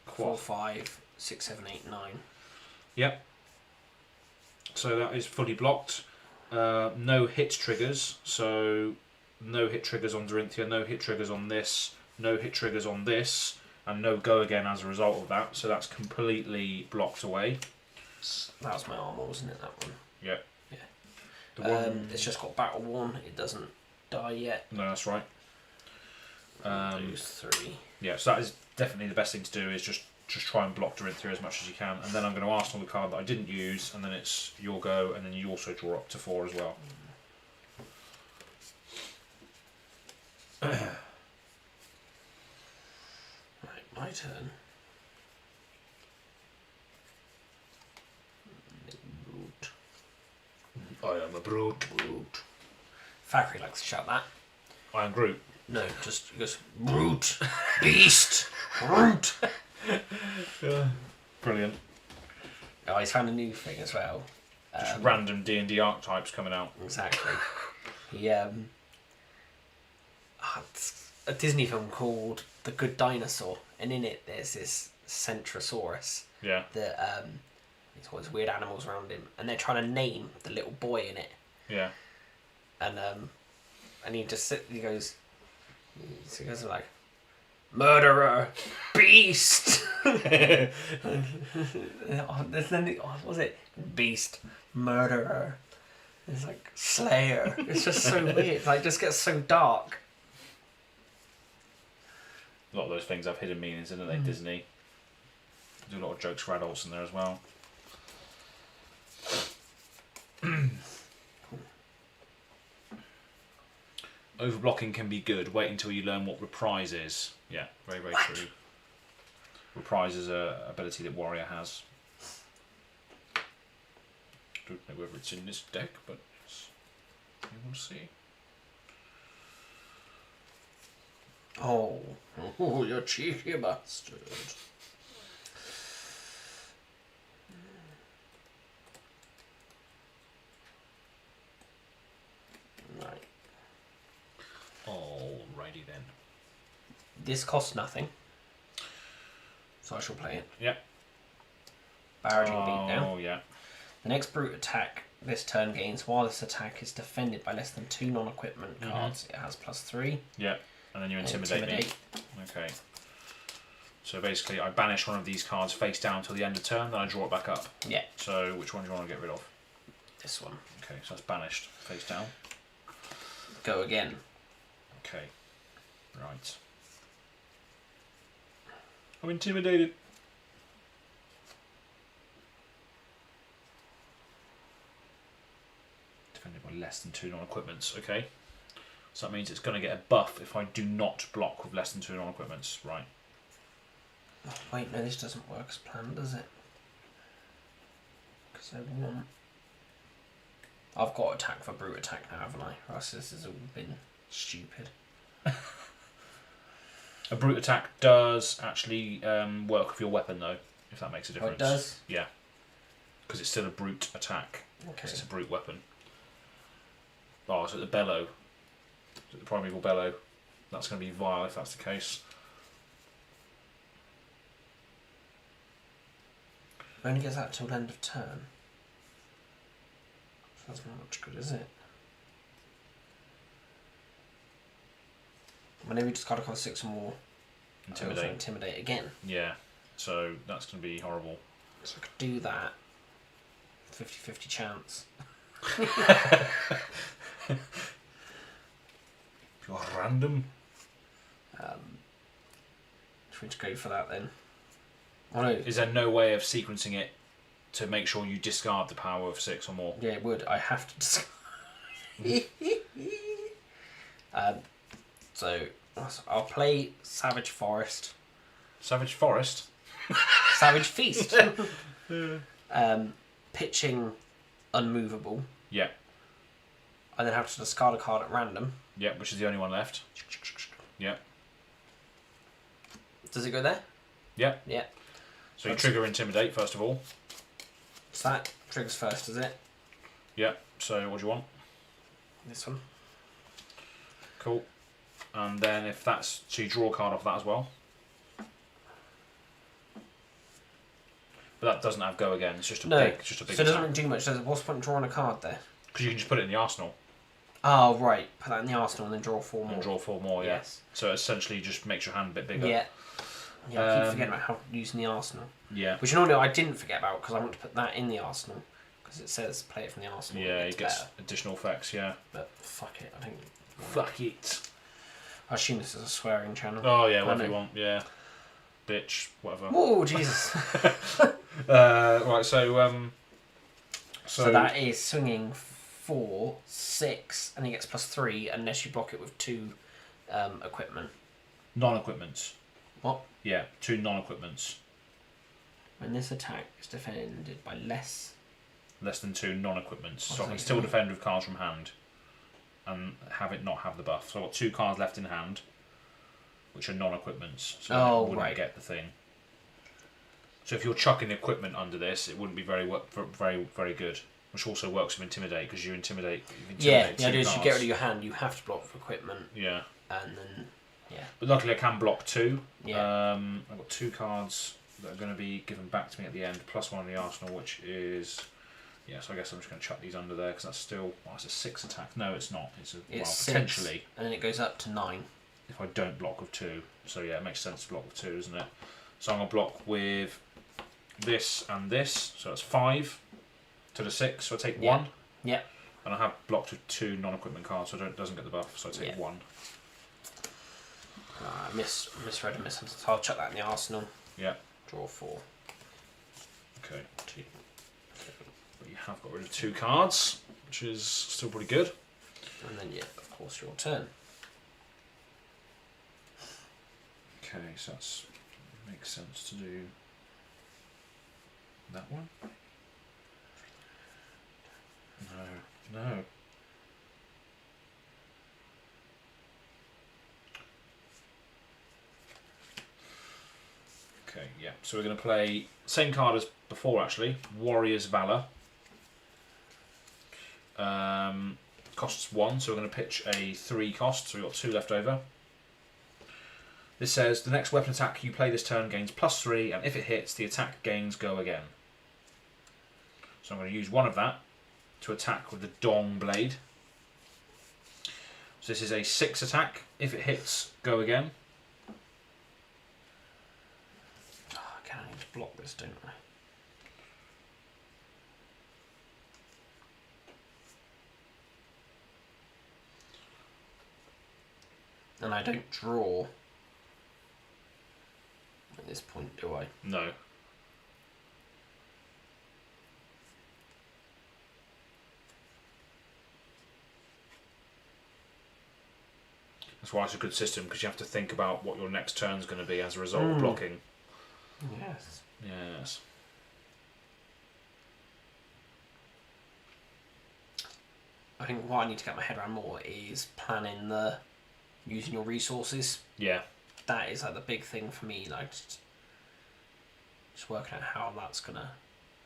4, 5, 6, 7, 8, 9.
Yep. So that is fully blocked. No hit triggers. So no hit triggers on Dorinthia, no hit triggers on this, no hit triggers on this, and no Go Again as a result of that. So that's completely blocked away.
That was my armour, wasn't it, that one?
Yeah.
Yeah.
The one...
It's just got battle worn. It doesn't die yet.
No, that's right.
Lose 3.
Yeah, so that is definitely the best thing to do, is just try and block Dorinthia as much as you can. And then I'm going to Arsenal the card that I didn't use, and then it's your go, and then you also draw up to 4 as well.
Right, my turn. Brute.
I am a brute.
Brute. Factory likes to shout that.
I am Groot.
No, just he goes brute, beast, brute.
Brilliant.
Oh, he's found a new thing as well.
Just random D&D archetypes coming out.
Exactly. He it's a Disney film called The Good Dinosaur, and in it there's this Centrosaurus.
Yeah.
That he's got these weird animals around him, and they're trying to name the little boy in it.
Yeah.
And he just he goes like, murderer, beast. Then what was it? Beast, murderer. It's like slayer. It's just so weird. Like, it just gets so dark.
A lot of those things have hidden meanings, don't they? Disney do a lot of jokes for adults in there as well. Overblocking can be good. Wait until you learn what reprise is. Yeah, very, very true. Reprise is an ability that Warrior has. Don't know whether it's in this deck, but we will see.
Oh, you cheeky bastard. Right.
Alrighty then.
This costs nothing, so I shall play it.
Yep.
Barraging beatdown.
Oh, yeah.
The next brute attack this turn gains while this attack is defended by less than 2 non-equipment cards. It has +3.
Yeah, and then you intimidate me. Okay. So basically, I banish one of these cards face down till the end of turn, then I draw it back up.
Yeah.
So which one do you want to get rid of?
This one.
Okay, so that's banished face down.
Go again.
Okay. Right. I'm intimidated. Defended by less than 2 non-equipments. Okay. So that means it's going to get a buff if I do not block with less than 2 non-equipments. Right.
Oh, wait, no, this doesn't work as planned, does it? Because I want... I've got attack for brute attack now, haven't I? Or else this has all been stupid.
A brute attack does actually work with your weapon, though, if that makes a difference.
Oh, it does?
Yeah. Because it's still a brute attack.
Okay.
It's a brute weapon. Oh, so the bellow. The primeval bellow. That's going to be vile if that's the case.
It only gets that till the end of turn. So that's not much good, is it? Whenever you just got to cost 6 or more,
Intimidate.
Intimidate again.
Yeah, so that's going to be horrible.
So I could do that. 50-50 chance.
You're random.
Should we just go for that then? Oh no.
Is there no way of sequencing it to make sure you discard the power of 6 or more?
Yeah, it would. I have to discard. So I'll play Savage Forest.
Savage Forest?
Savage Feast. Pitching Unmovable.
Yeah.
I then have to discard a card at random.
Yeah, which is the only one left. Yeah.
Does it go there?
Yeah.
Yeah.
So you trigger Intimidate first of all.
So that triggers first, does it?
Yeah. So what do you want?
This one.
Cool. And then if that's... So you draw a card off that as well. But that doesn't have Go Again. It's just a big... It's just a big
so it doesn't really do much, does it? What's the point of drawing a card there?
Because you can just put it in the arsenal.
Oh, right. Put that in the arsenal and then draw 4 more.
And draw 4 more, yeah.
Yes.
So it essentially just makes your hand a bit bigger.
Yeah. Yeah, I keep forgetting about how using the arsenal.
Yeah.
Which normally I didn't forget about because I want to put that in the arsenal. Because it says play it from the arsenal.
Yeah, it gets additional effects, yeah.
But fuck it, I think...
Fuck it.
I assume this is a swearing channel.
Oh, yeah, whatever you want, yeah. Bitch, whatever.
Oh, Jesus.
Right, so...
So that is swinging 4, 6, and he gets +3 unless you block it with 2 equipment.
Non-equipments.
What?
Yeah, 2 non-equipments.
When this attack is defended by less
than 2 non-equipments.
Oh,
So I can still defend with cards from hand and have it not have the buff. So I've got 2 cards left in hand, which are non-equipments. So it wouldn't
right.
get the thing. So if you're chucking equipment under this, it wouldn't be very good. Which also works with Intimidate, because you intimidate
yeah, the
2
idea is
cards.
you get rid of your hand, you have to block for equipment.
Yeah.
And then, yeah.
But luckily I can block 2.
Yeah.
I've got 2 cards that are going to be given back to me at the end, +1 in the arsenal, which is... Yeah, so I guess I'm just going to chuck these under there, because that's still... Well, it's a 6 attack. No, it's not. It's
It's
potentially.
6, and then it goes up to 9.
If I don't block with 2. So yeah, it makes sense to block with 2, doesn't it? So I'm going to block with this and this. So that's 5 to the 6. So I take 1.
Yeah.
And I have blocked with 2 non-equipment cards, so it doesn't get the buff. So I take 1.
Misread and misunderstood. So I'll chuck that in the arsenal.
Yeah.
Draw 4.
Okay. But you have got rid of 2 cards, which is still pretty good.
And then, yeah, of course, your turn.
Okay, so that's makes sense to do that one. No. Okay, yeah. So we're going to play same card as before, actually. Warrior's Valor. Costs 1, so we're going to pitch a 3 cost. So we've got 2 left over. This says the next weapon attack you play this turn gains +3, and if it hits, the attack gains Go Again. So I'm going to use 1 of that to attack with the Dong Blade. So this is a 6 attack. If it hits, Go Again.
I need to block this, don't I? And I don't draw at this point, do I?
No. That's why it's a good system, because you have to think about what your next turn's going to be as a result of blocking.
Yes.
Yes.
I think what I need to get my head around more is planning the using your resources.
Yeah.
That is like the big thing for me. Like just working out how that's gonna.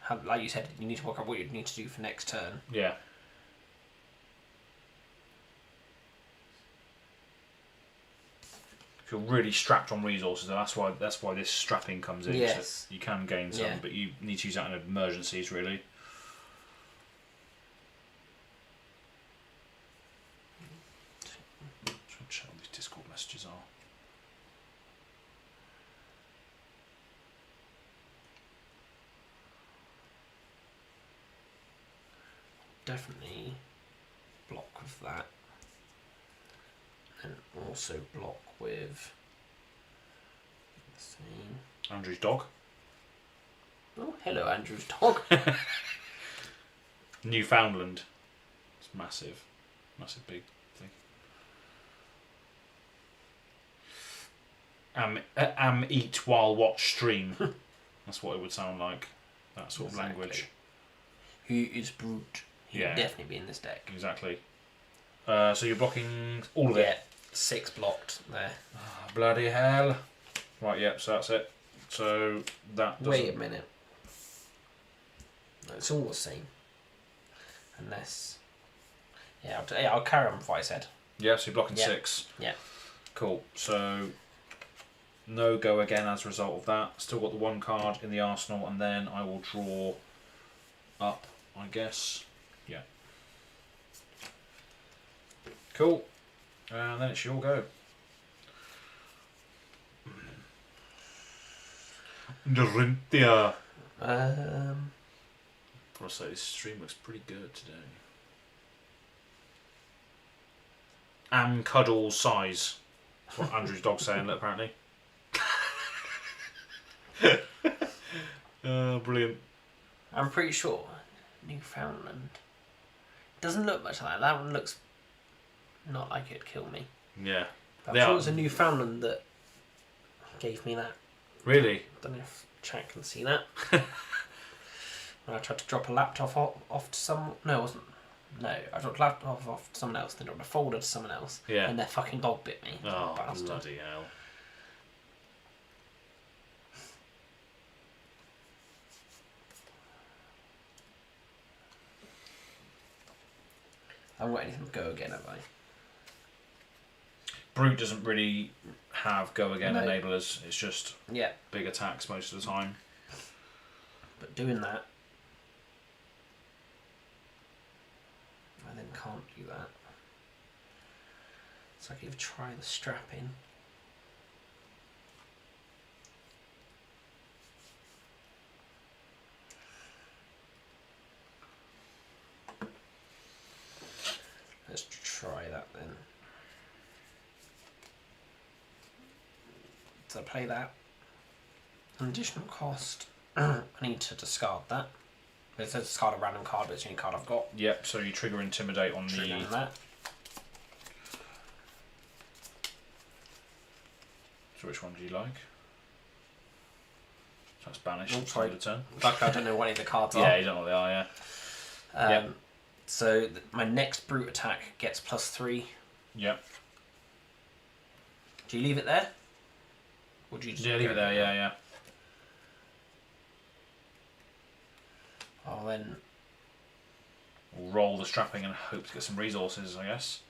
How, like you said, you need to work out what you need to do for next turn.
Yeah. If you're really strapped on resources, that's why this strapping comes in.
Yes.
So you can gain some, but you need to use that in emergencies, really. Check what these Discord messages are.
Definitely block with that. And also block with Same.
Andrew's dog.
Oh, hello, Andrew's dog.
Newfoundland. It's massive. Massive big thing. Eat while watch stream. That's what it would sound like. That sort of language.
He is brute. He'd definitely be in this deck.
Exactly. So you're blocking all of it?
Yeah, 6 blocked there.
Oh, bloody hell. Right, yep, so that's it. So that doesn't...
Wait a minute. No, it's all the same. Unless... Yeah, I'll carry on with what I said.
Yeah, so you're blocking 6.
Yeah.
Cool. So no go again as a result of that. Still got the 1 card in the arsenal, and then I will draw up, I guess. Yeah. Cool. And then it's your go. Dorinthia. I'll say this stream looks pretty good today. Cuddle size. That's what Andrew's dog's saying, apparently. Brilliant.
I'm pretty sure Newfoundland doesn't look much like that. That one looks not like it'd kill me.
Yeah.
But I'm sure it was a Newfoundland that gave me that.
Really?
I don't know if chat can see that. When I tried to drop a laptop off to some... No, it wasn't. No, I dropped a laptop off to someone else, then dropped a folder to someone else, and their fucking dog bit me.
Oh, bloody hell.
I haven't got anything to go again, have I?
Brute doesn't really have go again
No.
enablers. It's just
Yeah.
big attacks most of the time.
But doing that, I then can't do that. So I can either try the strapping. Let's try that then. So I play that. An additional cost. I need to discard that. It says discard a random card, but it's the only card I've got.
Yep, so you trigger Intimidate on
Trigger that.
So which one do you like? So that's banished.
Oh, sorry.
The turn.
Like, I don't know what any of the cards are.
Yeah, you don't know what they are, yeah. Yep.
So my next brute attack gets +3.
Yep.
Do you leave it there? Or do you just
leave it there, yeah.
I'll then
We'll roll the strapping and hope to get some resources, I guess.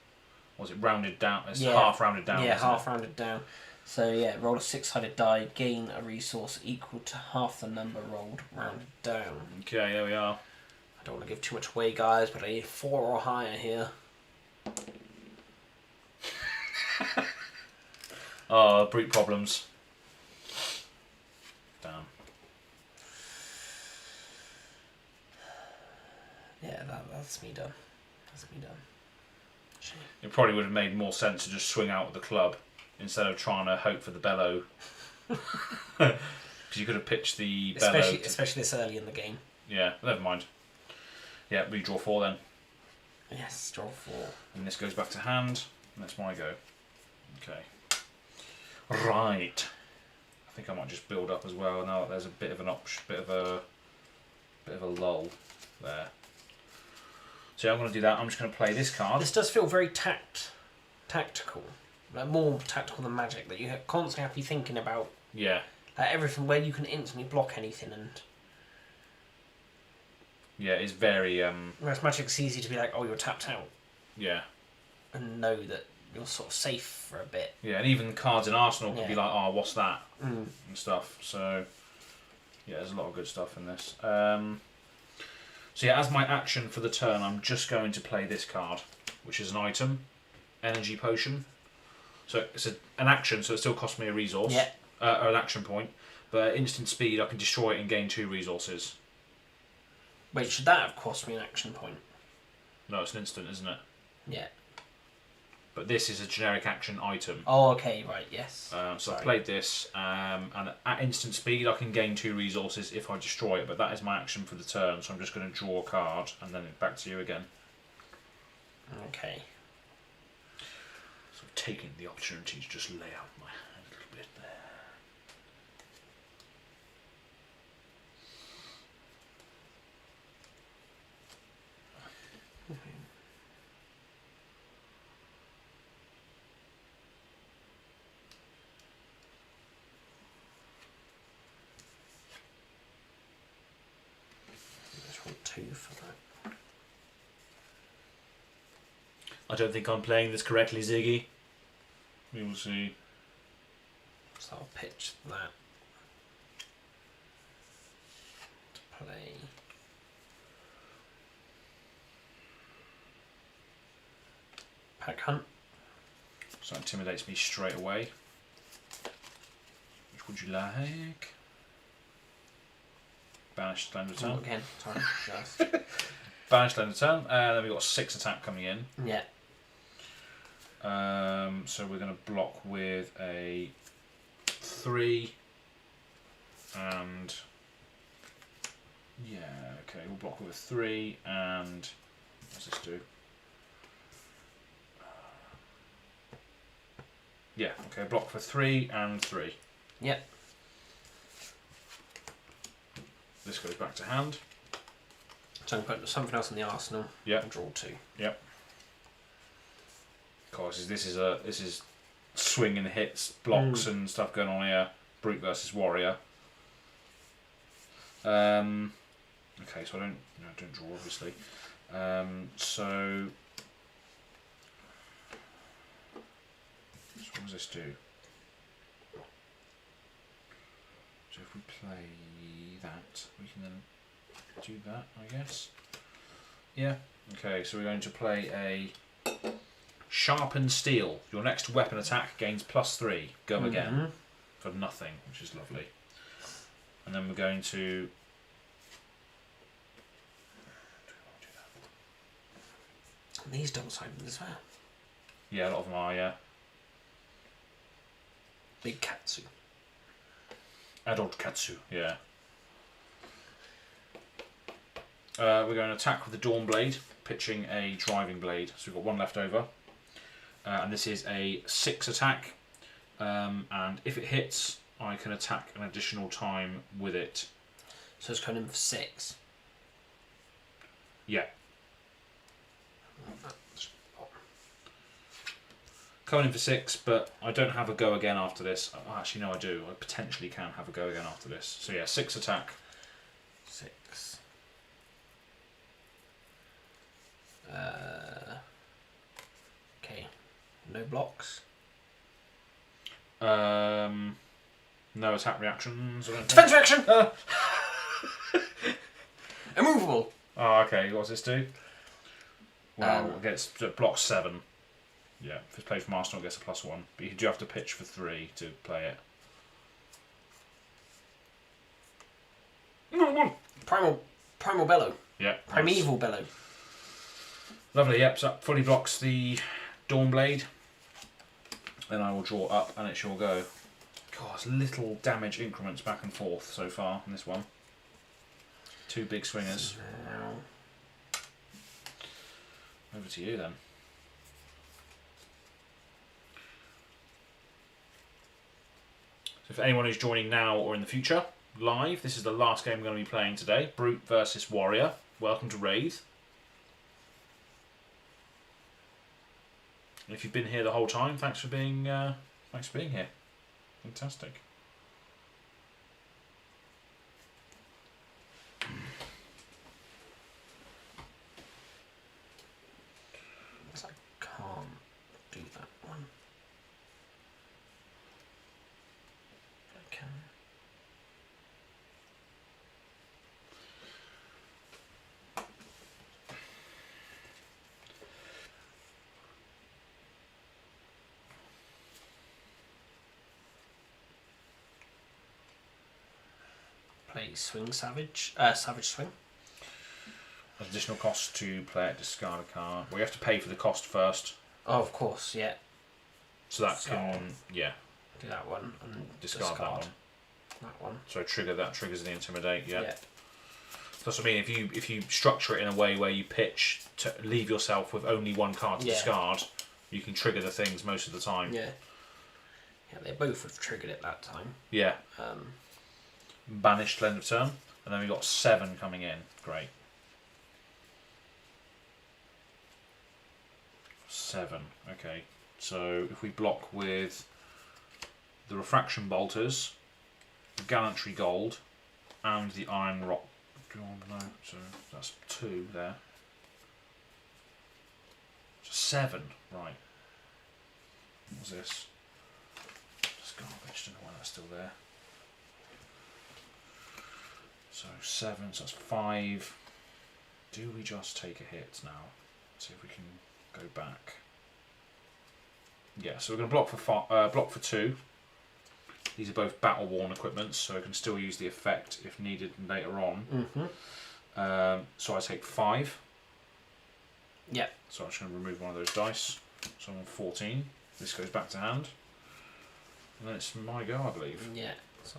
Or is it rounded down? It's
Yeah.
half rounded down.
Yeah,
isn't
half
it?
rounded down. So yeah, roll a 6-sided die, gain a resource equal to half the number rolled, rounded down.
Okay, there we are.
I don't want to give too much away, guys, but I need 4 or higher here.
Oh, brute problems. Damn.
Yeah, that's me done. That's me done. Shit.
It probably would have made more sense to just swing out with the club instead of trying to hope for the bellow. Because you could have pitched the bellow.
Especially this early in the game.
Yeah, never mind. Yeah, redraw 4 then.
Yes, draw 4.
And this goes back to hand. And that's my go. Okay. Right. I think I might just build up as well now that there's a bit of an bit of a lull there. So yeah, I'm going to do that. I'm just going to play this card.
This does feel very tactical. Like more tactical than Magic, that you constantly have to be thinking about.
Yeah.
Like everything where you can instantly block anything, and
yeah, it's very
whereas Magic's easy to be like, oh, you're tapped out,
yeah,
and know that you're sort of safe for a bit.
Yeah, and even cards in Arsenal could be like, oh, what's that?
Mm.
And stuff. So yeah, there's a lot of good stuff in this. So yeah, as my action for the turn, I'm just going to play this card, which is an item, Energy Potion. So it's an action, so it still costs me a resource, or an action point. But at instant speed, I can destroy it and gain 2 resources.
Wait, should that have cost me an action point?
No, it's an instant, isn't it?
Yeah.
but this is a generic action item.
Oh, okay, right, yes.
So I played this, and at instant speed I can gain 2 resources if I destroy it, but that is my action for the turn, so I'm just going to draw a card, and then back to you again.
Okay.
So I've taken the opportunity to just lay out my hand a little bit there.
Let's roll 2 for that.
I don't think I'm playing this correctly, Ziggy. We will see.
So I'll pitch that to play. Pack Hunt.
So that intimidates me straight away. Which would you like? Banish land return.
Oh, again, sorry. Just.
Banish land return. And then we've got 6 attack coming in.
Yeah.
So we're going to block with a 3. And yeah, okay, we'll block with a 3. And what's this do? Yeah, okay, block for 3 and 3.
Yep.
This goes back to hand.
So I'm putting something else in the arsenal.
Yeah.
And draw 2.
Yep. Of course, this is swing and hits, blocks and stuff going on here. Brute versus warrior. Okay, so I don't draw obviously. So what does this do? So if we play that, we can then do that, I guess. Yeah. Okay, so we're going to play a Sharpened Steel. Your next weapon attack gains +3. Go again. For nothing, which is lovely. And then we're going to...
And these double sided as well.
Yeah, a lot of them are, yeah.
Big Katsu.
Adult Katsu, yeah. We're going to attack with the Dawn Blade, pitching a Driving Blade. So we've got 1 left over. And this is a 6 attack. And if it hits, I can attack an additional time with it.
So it's coming in for 6.
Yeah. Coming in for 6, but I don't have a go again after this. Oh, actually, no, I do. I potentially can have a go again after this. So yeah, 6 attack.
6. Okay. No blocks.
No attack reactions. I don't think.
Defense reaction! Immovable!
Oh, okay. What does this do? Well, it gets block 7. Yeah, if it's played from Arsenal, it gets a +1. But you do have to pitch for 3 to play it.
Primal Bellow.
Yeah.
Primeval Bellow.
Lovely, yep. So that fully blocks the Dawn Blade. Then I will draw up and it shall go. God, it's little damage increments back and forth so far in this one. 2 big swingers. Over to you then. So if anyone is joining now or in the future, live, this is the last game we're going to be playing today. Brute versus Warrior. Welcome to Raid. And if you've been here the whole time, thanks for being here. Fantastic.
I can't do that one. I can. Play Swing Savage. Savage Swing.
Additional cost to play it, discard a card. Well, you have to pay for the cost first.
Oh, of course, yeah.
So that can, yeah.
Do that one and
Discard that one.
That one.
So triggers the Intimidate, yeah.
Yeah.
That's what I mean, if you structure it in a way where you pitch to leave yourself with only one card to discard, you can trigger the things most of the time.
Yeah. Yeah, they both have triggered it that time.
Yeah. Banished end of turn. And then we've got 7 coming in. Great. 7. Okay. So if we block with the Refraction Bolters, the Gallantry Gold, and the Iron Rock. No, so that's 2 there. So 7, right. What's this? Just garbage, don't know why that's still there. So 7, so that's 5. Do we just take a hit now? See if we can go back. Yeah, so we're going to block for 2. These are both battle worn equipments, so I can still use the effect if needed later on. So I take 5.
Yep.
So I'm just going to remove one of those dice. So I'm on 14. This goes back to hand. And then it's my go, I believe.
Yeah. So.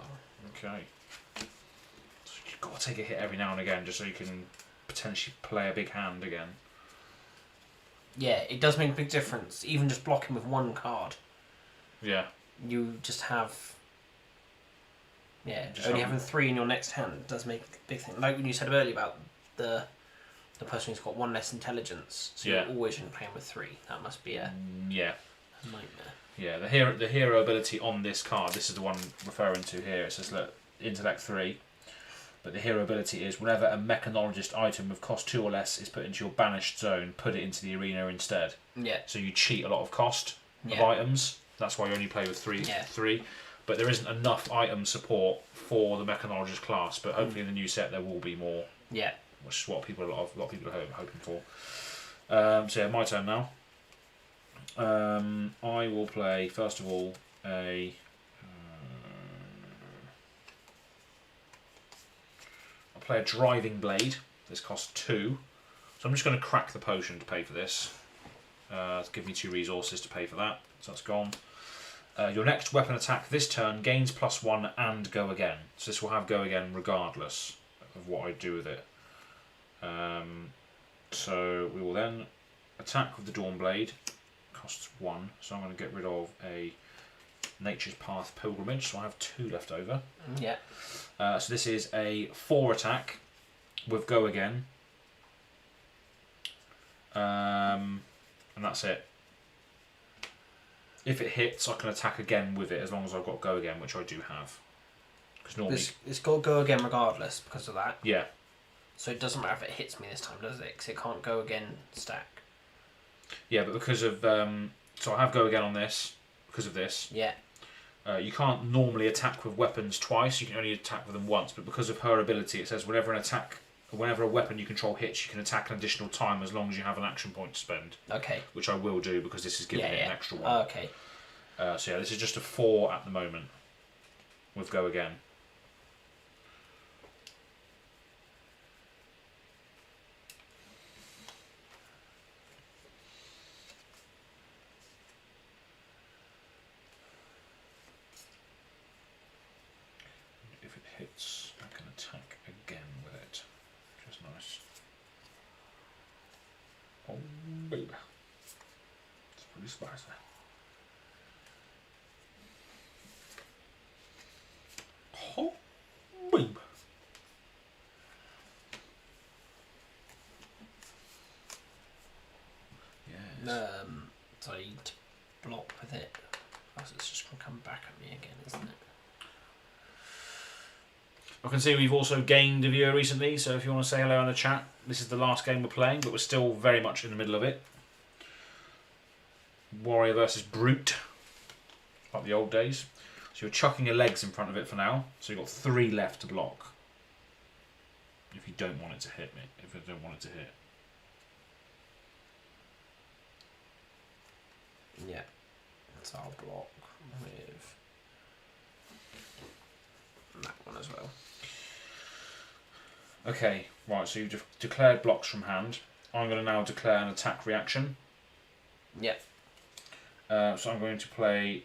Okay. So you've got to take a hit every now and again, just so you can potentially play a big hand again.
Yeah, it does make a big difference. Even just blocking with one card.
Yeah.
You just have. Yeah,
Just
only having 3 in your next hand does make a big thing. Like when you said earlier about the person who's got 1 less intelligence, so you're always going to play him with 3. That must be a nightmare.
Yeah, the hero ability on this card, this is the one I'm referring to here. It says look, intellect 3, but the hero ability is whenever a mechanologist item with cost 2 or less is put into your banished zone, put it into the arena instead.
Yeah.
So you cheat a lot of cost of items. That's why you only play with 3.
Yeah.
3. But there isn't enough item support for the mechanologist class. But hopefully in the new set there will be more.
Yeah.
Which is what a lot of people are hoping for. So yeah, my turn now. I will play first of all a. I'll play a driving blade. This costs 2, so I'm just going to crack the potion to pay for this. Give me 2 resources to pay for that. So that's gone. Your next weapon attack this turn gains +1 and go again. So this will have go again regardless of what I do with it. So we will then attack with the Dawnblade. Costs 1, so I'm going to get rid of a Nature's Path Pilgrimage. So I have 2 left over.
Yeah.
So this is a 4 attack with go again. And that's it. If it hits, I can attack again with it as long as I've got go again, which I do have. Because normally
It's got go again regardless because of that.
Yeah.
So it doesn't matter if it hits me this time, does it? Because it can't go again stack.
Yeah, but because of so I have go again on this because of this.
Yeah.
You can't normally attack with weapons twice. You can only attack with them once. But because of her ability, it says whenever a weapon you control hits, you can attack an additional time as long as you have an action point to spend.
Okay.
Which I will do because this is giving it an extra one.
Okay.
So yeah, this is just a 4 at the moment with go again. If it hits, I can attack again with it, which is nice. Oh, baby. It's pretty spicy. Oh, baby. Yes.
So you need to block with it. Else it's just going to come back at me again, isn't it?
I can see we've also gained a viewer recently, so if you want to say hello in the chat, this is the last game we're playing, but we're still very much in the middle of it. Warrior versus Brute, like the old days. So you're chucking your legs in front of it for now, so you've got 3 left to block. If you don't want it to hit me, if I don't want it to hit.
Yeah. So I'll block with that one as well.
Okay, right, so you've declared blocks from hand. I'm going to now declare an attack reaction.
Yep.
So I'm going to play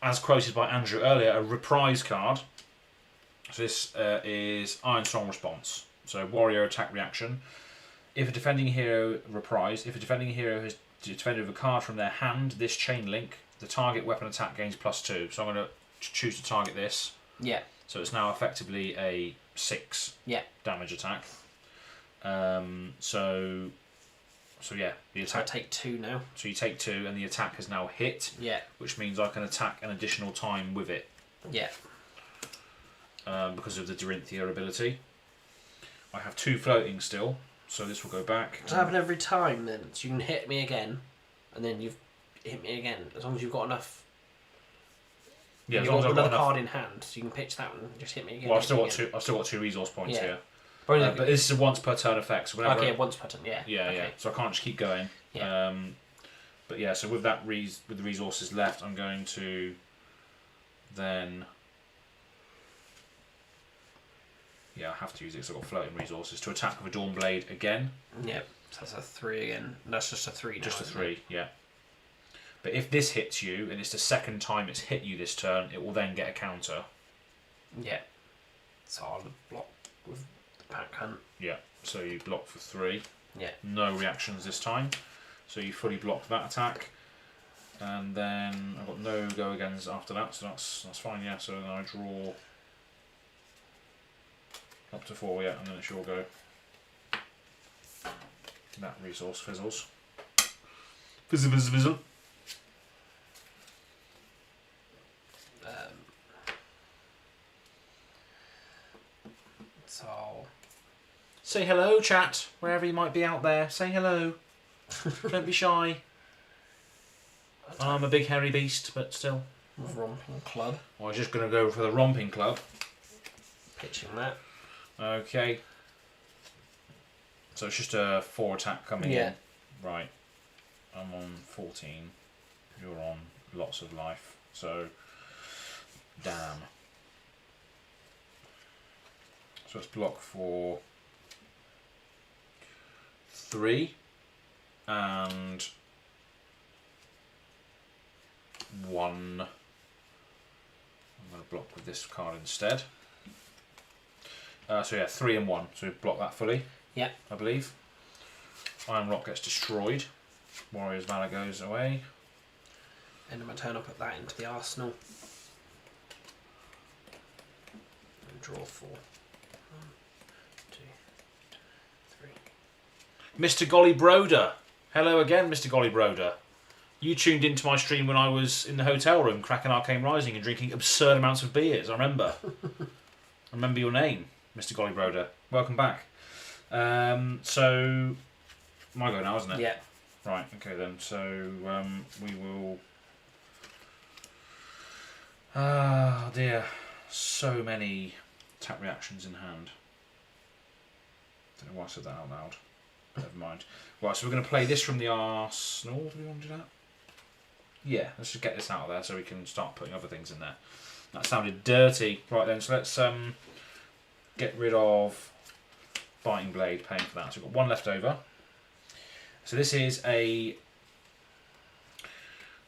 as quoted by Andrew earlier, a reprise card. So this is Iron Strong Response. So warrior attack reaction. If a defending hero reprised, if a defending hero has defended with a card from their hand, this chain link, the target weapon attack gains +2. So I'm going to choose to target this.
Yeah.
So it's now effectively a 6 damage attack. So yeah, the attack.
So I take 2 now.
So you take 2, and the attack has now hit.
Yeah.
Which means I can attack an additional time with it.
Yeah.
Because of the Dorinthia ability. I have 2 floating still, so this will go back.
Does it happen every time then? So you can hit me again, and then you've hit me again, as long as you've got enough.
Yeah, as
you've
long as
got
I've got
another
enough.
card in hand, so you can pitch that one and just hit me again.
Well, I've still got 2 resource points here.
But
But this is a once per turn effect. So whenever
once per turn, yeah.
Yeah,
okay.
yeah. So I can't just keep going.
Yeah.
But yeah, so with that with the resources left, I'm going to then. Yeah, I have to use it because I've got floating resources to attack with a Dawn Blade again.
Yep. So that's a 3 again. That's just a 3 now.
Just a 3, yeah. But if this hits you, and it's the second time it's hit you this turn, it will then get a counter.
Yeah. So I'll block with the pack hunt.
Yeah, so you block for 3.
Yeah.
No reactions this time. So you fully block that attack. And then I've got no go agains after that, so that's fine, yeah. So then I draw up to 4, yeah, and then it's your go. That resource fizzles. Fizzle, fizzle, fizzle.
So
say hello, chat, wherever you might be out there. Say hello. Don't be shy. I'm a big hairy beast, but still.
Romping Club.
I was just going to go for the Romping Club.
Pitching that.
Okay. So it's just a 4 attack coming in. Right. I'm on 14. You're on lots of life. So, damn. So it's block for 3 and 1. I'm going to block with this card instead. So yeah, 3 and 1. So we block that fully.
Yeah.
I believe. Iron Rock gets destroyed. Warrior's Valor goes away.
End of my turn, I'll put that into the arsenal. And draw 4. 1, 2, 3.
Mr. Golly Broder. Hello again, Mr. Golly Broder. You tuned into my stream when I was in the hotel room cracking Arcane Rising and drinking absurd amounts of beers. I remember. I remember your name, Mr. Golly Broder. Welcome back. So, my go now, isn't it?
Yeah.
Right, okay then. So, we will... Ah, dear. So many attack reactions in hand. Don't know why I said that out loud. Never mind. Right, so we're going to play this from the arsenal. Do we want to do that? Yeah, let's just get this out of there so we can start putting other things in there. That sounded dirty. Right then, so let's get rid of Biting Blade, paying for that. So we've got 1 left over. So this is a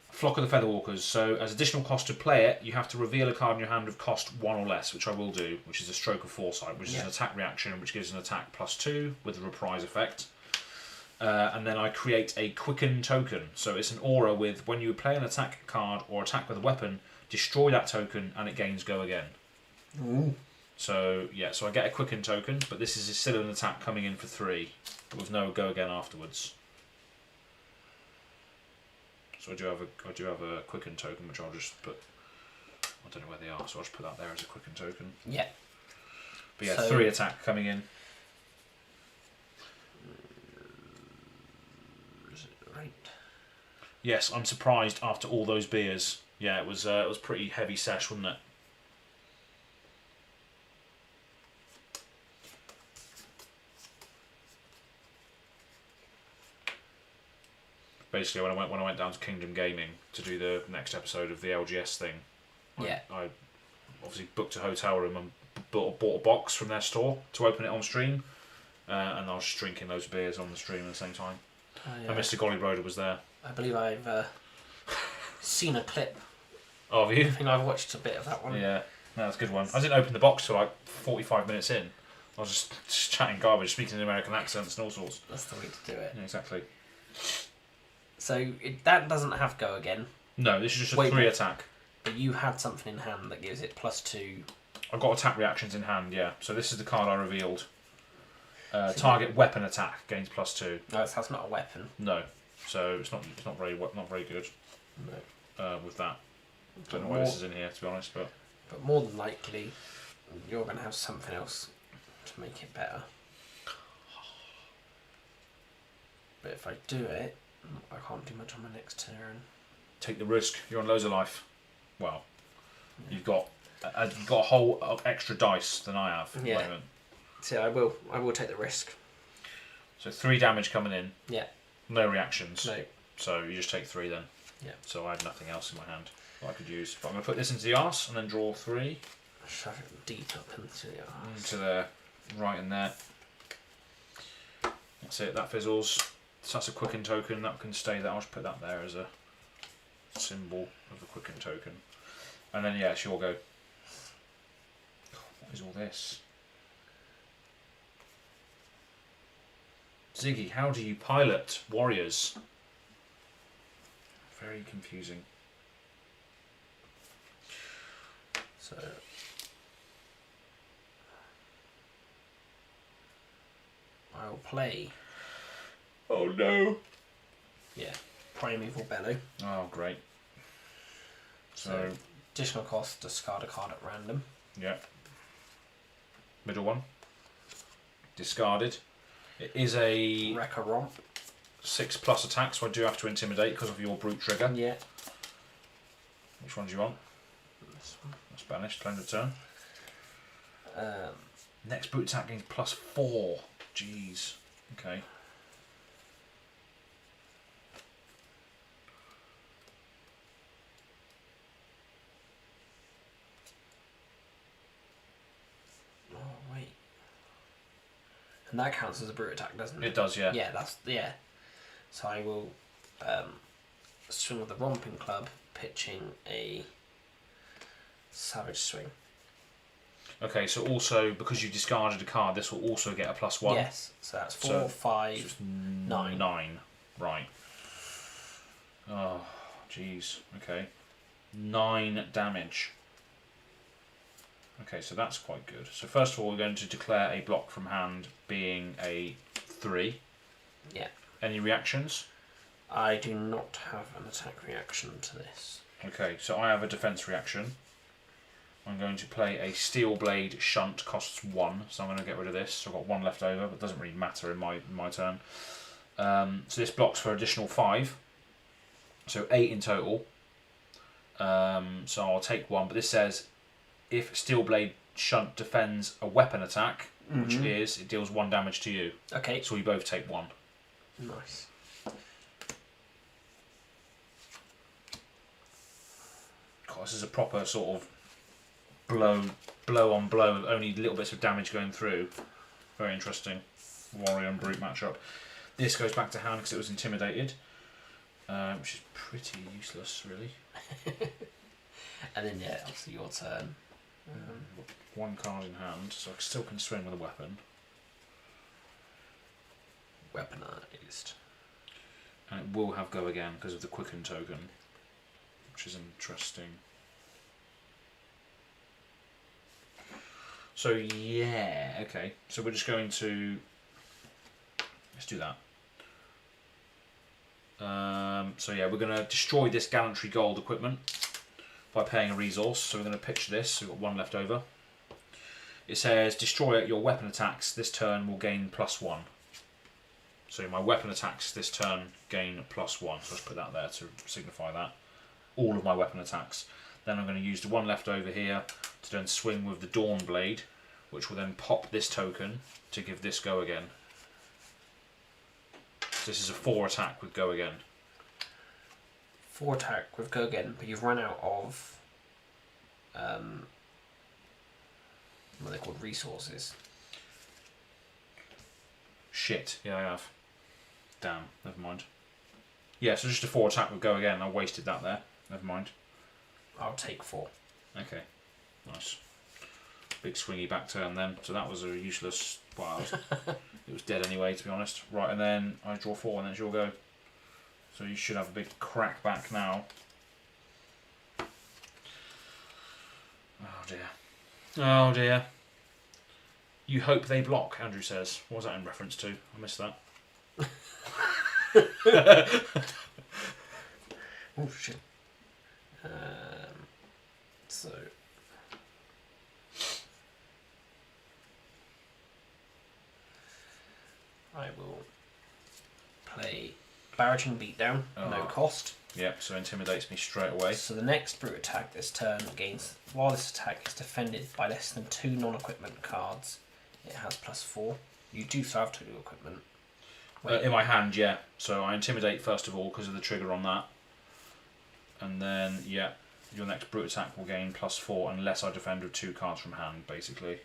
Flock of the Featherwalkers. So as additional cost to play it, you have to reveal a card in your hand of cost 1 or less, which I will do, which is a Stroke of Foresight, which is an attack reaction, which gives an attack +2 with a reprise effect. And then I create a Quicken token. So it's an aura with, when you play an attack card or attack with a weapon, destroy that token and it gains Go Again.
Ooh.
So yeah, so I get a Quicken token, but this is still an attack coming in for 3, but with no Go Again afterwards. So I do have a Quicken token, which I'll just put. I don't know where they are, so I'll just put that there as a Quicken token.
Yeah.
But yeah,
So,
3 attack coming in.
Is it right?
Yes, I'm surprised after all those beers. Yeah, it was pretty heavy sesh, wasn't it? Basically, when I went down to Kingdom Gaming to do the next episode of the LGS thing, I obviously booked a hotel room and bought a box from their store to open it on stream, and I was just drinking those beers on the stream at the same time.
Yeah.
And Mr. Golly Broder was there.
I believe I've seen a clip.
Oh, have you?
I think I've watched a bit of that one.
Yeah, no, that's a good one. I didn't open the box till like 45 minutes in. I was just chatting garbage, speaking in American accents and all sorts.
That's the way to do it.
Yeah, exactly.
So that doesn't have Go Again.
No, this is just a 3 attack.
But you had something in hand that gives it +2.
I've got attack reactions in hand, yeah. So this is the card I revealed. Target weapon attack gains +2.
No, that's not a weapon.
No, so it's not very good.
No.
With that, don't know why this is in here to be honest, but
more than likely, you're going to have something else to make it better. But if I do it, I can't do much on my next turn.
Take the risk. You're on loads of life. Well, yeah. You've got a whole extra dice than I have.
Yeah. So I will take the risk. So
3 damage coming in.
Yeah.
No reactions.
No.
So you just take 3 then.
Yeah.
So I had nothing else in my hand that I could use. But I'm going to put this into the arse and then draw 3.
Shove it deep up into the arse.
Into there, right in there. That's it. That fizzles. So that's a quicken token. That can stay there. I'll just put that there as a symbol of the quicken token. And then yeah, it's your go. What is all this? Ziggy, how do you pilot warriors? Very confusing.
So I'll play.
Oh no!
Yeah, Primeval Bellow.
Oh great.
So additional cost, discard a card at random.
Yeah. Middle one. Discarded. It is a
Wrecker Romp.
6+ attack, so I do have to intimidate because of your brute trigger.
Yeah.
Which one do you want?
This one.
That's banished. End of turn. Next brute attack gains +4. Jeez. Okay.
Oh wait. And that counts as a brute attack, doesn't it?
It does, yeah.
Yeah. So I will swing with the Romping Club, pitching a Savage Swing.
Okay, so also because you discarded a card, this will also get a +1.
Yes, so that's 4, 5, 9.
9, right. Oh, jeez. Okay. 9 damage. Okay, so that's quite good. So first of all, we're going to declare a block from hand being a 3.
Yeah.
Any reactions?
I do not have an attack reaction to this.
Okay, so I have a defense reaction. I'm going to play a Steel Blade Shunt, costs 1, so I'm going to get rid of this. So I've got 1 left over, but it doesn't really matter in my turn. So this blocks for additional 5, so 8 in total. So I'll take 1, but this says if Steel Blade Shunt defends a weapon attack, which is, it deals 1 damage to you.
Okay.
So we both take 1.
Nice.
God, this is a proper sort of blow on blow, only little bits of damage going through. Very interesting. Warrior and brute matchup. This goes back to hand because it was intimidated, which is pretty useless, really.
And then yeah, obviously your turn.
1 card in hand, so I still can swing with a weapon.
Weaponized.
And it will have Go Again because of the quicken token, which is interesting. So yeah, okay. So we're just going to let's do that. So yeah, we're going to destroy this Gallantry Gold equipment by paying a resource. So we're going to pitch this. So we've got 1 left over. It says destroy your weapon attacks this turn will gain +1. So my weapon attacks this turn gain +1. So let's put that there to signify that. All of my weapon attacks. Then I'm going to use the 1 left over here to then swing with the Dawn Blade, which will then pop this token to give this Go Again. So this is a 4 attack with Go Again.
4 attack with Go Again, but you've run out of what are they called? Resources.
Shit, yeah I have. Damn, never mind. Yeah, so just a 4 attack would go again. I wasted that there. Never mind.
I'll take 4.
Okay, nice. Big swingy back turn then. So that was a useless. Well, it was dead anyway, to be honest. Right, and then I draw 4, and then it's your go. So you should have a big crack back now. Oh dear. Oh dear. You hope they block, Andrew says. What was that in reference to? I missed that.
Oh shit. So I will play Barraging Beatdown, no cost.
Yep, so intimidates me straight away.
So the next brute attack this turn gains, while this attack is defended by less than 2 non-equipment cards, it has +4. You do still have 2 equipment.
In my hand, yeah. So I intimidate first of all because of the trigger on that. And then, yeah, your next brute attack will gain +4 unless I defend with 2 cards from hand, basically.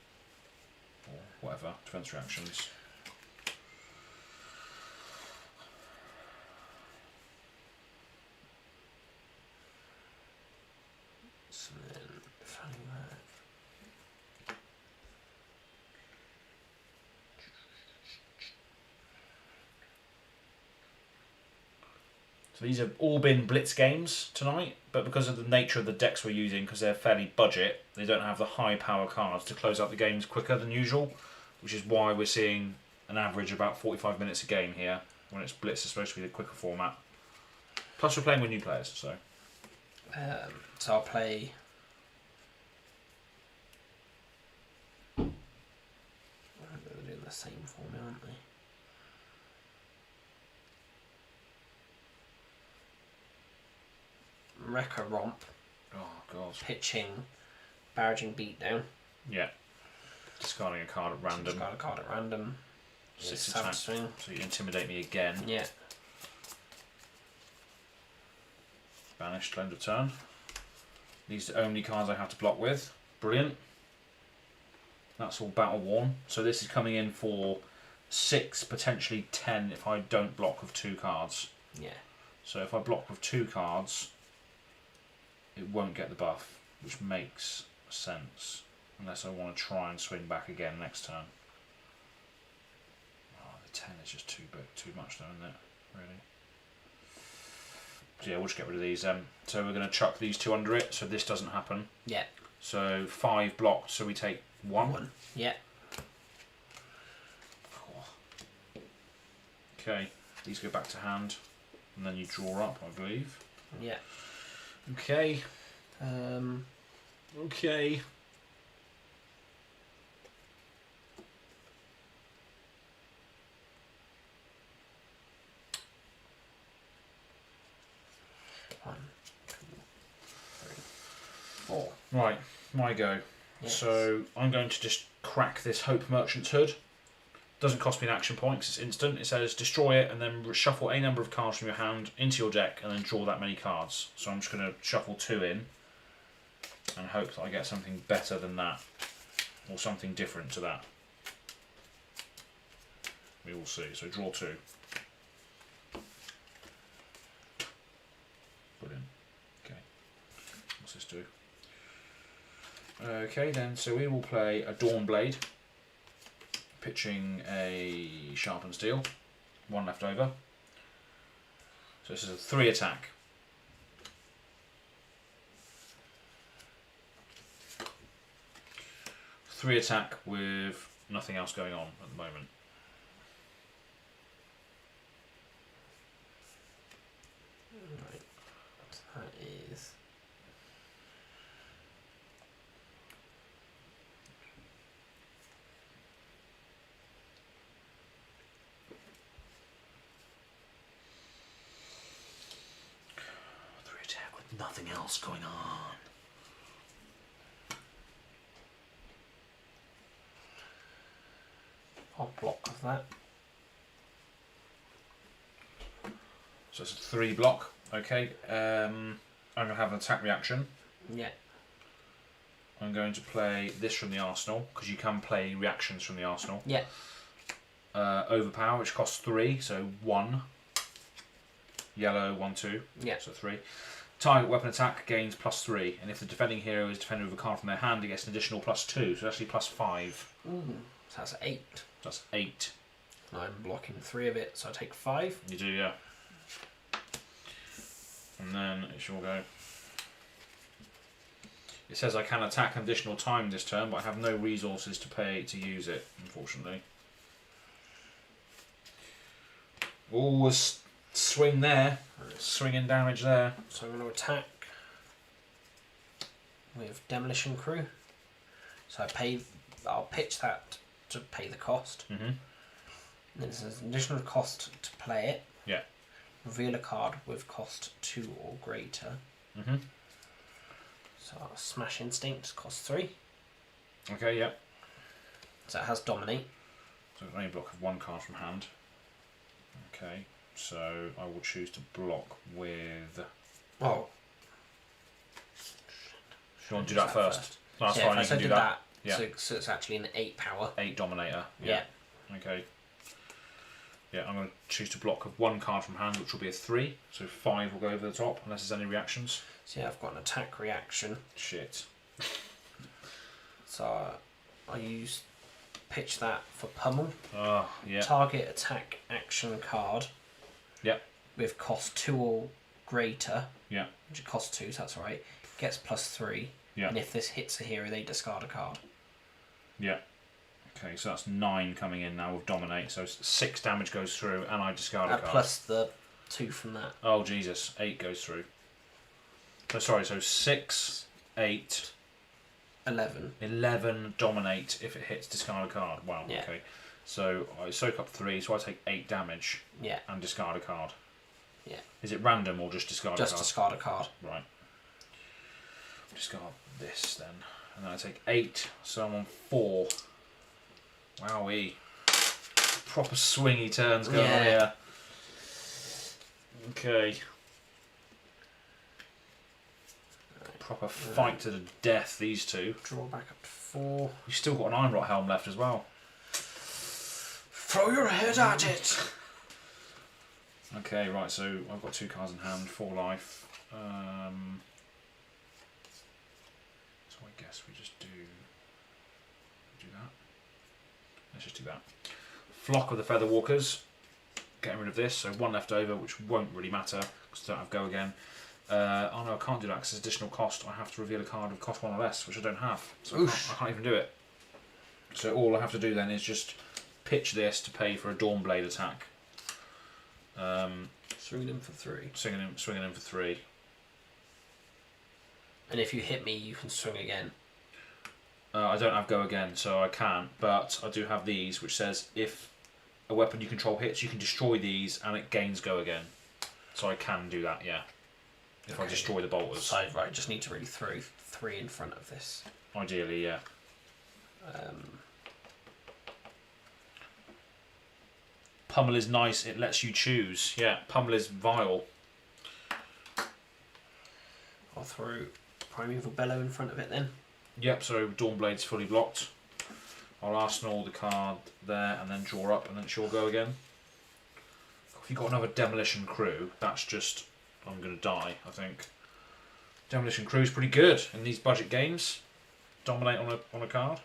Or whatever, defense reactions.
So then,
so these have all been blitz games tonight, but because of the nature of the decks we're using, because they're fairly budget, they don't have the high power cards to close out the games quicker than usual, which is why we're seeing an average of about 45 minutes a game here, when it's blitz is supposed to be the quicker format. Plus we're playing with new players, so...
so I'll play... They're doing the same for me, aren't they? Wrecker Romp.
Oh, God.
Pitching Barraging Beatdown.
Yeah. Discarding a card at random.
Discard a card at random.
6 attack.
Swing.
So you intimidate me again.
Yeah.
Banished, end of turn. These are the only cards I have to block with. Brilliant. That's all battle worn. So this is coming in for 6, potentially 10 if I don't block with 2 cards.
Yeah.
So if I block with 2 cards, it won't get the buff, which makes sense. Unless I want to try and swing back again next turn. Oh, the 10 is just too much though, isn't it? Really? So yeah, we'll just get rid of these. So we're going to chuck these 2 under it, so this doesn't happen.
Yeah.
So 5 blocked, so we take 1.
1. Yeah.
Okay, these go back to hand, and then you draw up, I believe.
Yeah.
Okay. Okay.
One, 2, 3, 4.
Right, my go.
Yes.
So I'm going to just crack this Hope Merchant's Hood. Doesn't cost me an action point because it's instant. It says destroy it and then shuffle a number of cards from your hand into your deck and then draw that many cards. So I'm just going to shuffle 2 in and hope that I get something better than that or something different to that. We will see. So draw 2. Brilliant. Okay. What's this do? Okay then, so we will play a Dawnblade, pitching a Sharpened Steel, 1 left over. So this is a 3 attack. Three attack with nothing else going on at the moment.
Right. That is...
Nothing else going on.
I'll block with that.
So it's a 3 block. Okay. I'm going to have an attack reaction.
Yeah.
I'm going to play this from the arsenal because you can play reactions from the arsenal.
Yeah.
Overpower, which costs 3, so 1. Yellow, 1/2.
Yeah.
So 3. Target weapon attack gains +3, and if the defending hero is defended with a card from their hand, it gets an additional +2. So actually +5.
Ooh, so that's 8.
That's 8.
And I'm blocking 3 of it, so I take 5.
You do, yeah. And then it shall go. It says I can attack an additional time this turn, but I have no resources to pay to use it, unfortunately. Oh, swing there. Swinging damage there.
So I'm going to attack with Demolition Crew. So I'll pitch that to pay the cost.
Mm-hmm.
And then it says additional cost to play it.
Yeah.
Reveal a card with cost 2 or greater.
Mm-hmm.
So Smash Instinct costs 3.
Okay, yeah.
So it has Dominate.
So only block of 1 card from hand. Okay, so I will choose to block with...
Oh.
You want to do that first? That's
yeah,
fine, you can do that. Yeah.
So it's actually an 8 power.
8 Dominator.
Yeah.
Okay. Yeah, I'm going to choose to block with 1 card from hand, which will be a 3. So 5 will go over the top, unless there's any reactions.
So yeah, I've got an attack reaction.
Shit.
So I pitch that for Pummel.
Oh, yeah.
Target attack action card.
Yeah.
With cost 2 or greater.
Yeah.
Which costs 2, so that's right. Gets +3.
Yeah.
And if this hits a hero, they discard a card.
Yeah. Okay, so that's 9 coming in now with Dominate. So 6 damage goes through, and I discard a card.
Plus the 2 from that.
Oh, Jesus. 8 goes through. So sorry, so 6, 8...
11.
11 Dominate if it hits discard a card. Wow,
Yeah.
okay. So I soak up 3, so I take 8 damage.
Yeah.
And discard a card.
Yeah.
Is it random or just discard a card?
Just discard a card.
Right. Discard this then. And then I take 8, so I'm on 4. Wowee. Proper swingy turns going on here. Okay. Proper fight to the death, these two.
Draw back up to 4.
You've still got an Iron Rot Helm left as well.
Throw your head at it!
Okay, right, so I've got 2 cards in hand, 4 life. So I guess we just do that. Let's just do that. Flock of the Feather Walkers. Getting rid of this, so 1 left over, which won't really matter because I don't have Go Again. Oh no, I can't do that because it's additional cost. I have to reveal a card with cost 1 or less, which I don't have. So I can't even do it. So all I have to do then is just pitch this to pay for a Dawnblade attack.
Swinging him for 3.
Swinging him for 3.
And if you hit me, you can swing again.
I don't have Go Again, so I can't, but I do have these, which says if a weapon you control hits, you can destroy these and it gains Go Again. So I can do that, yeah. If I destroy the bolters.
So right, just need to really throw 3 in front of this.
Ideally, yeah. Pummel is nice, it lets you choose. Yeah, Pummel is vile.
I'll throw Primeval Bellow in front of it then.
Yep, so Dawnblade's fully blocked. I'll arsenal the card there and then draw up and then she'll go again. If you've got another Demolition Crew, that's just... I'm going to die, I think. Demolition Crew's pretty good in these budget games. Dominate on a card.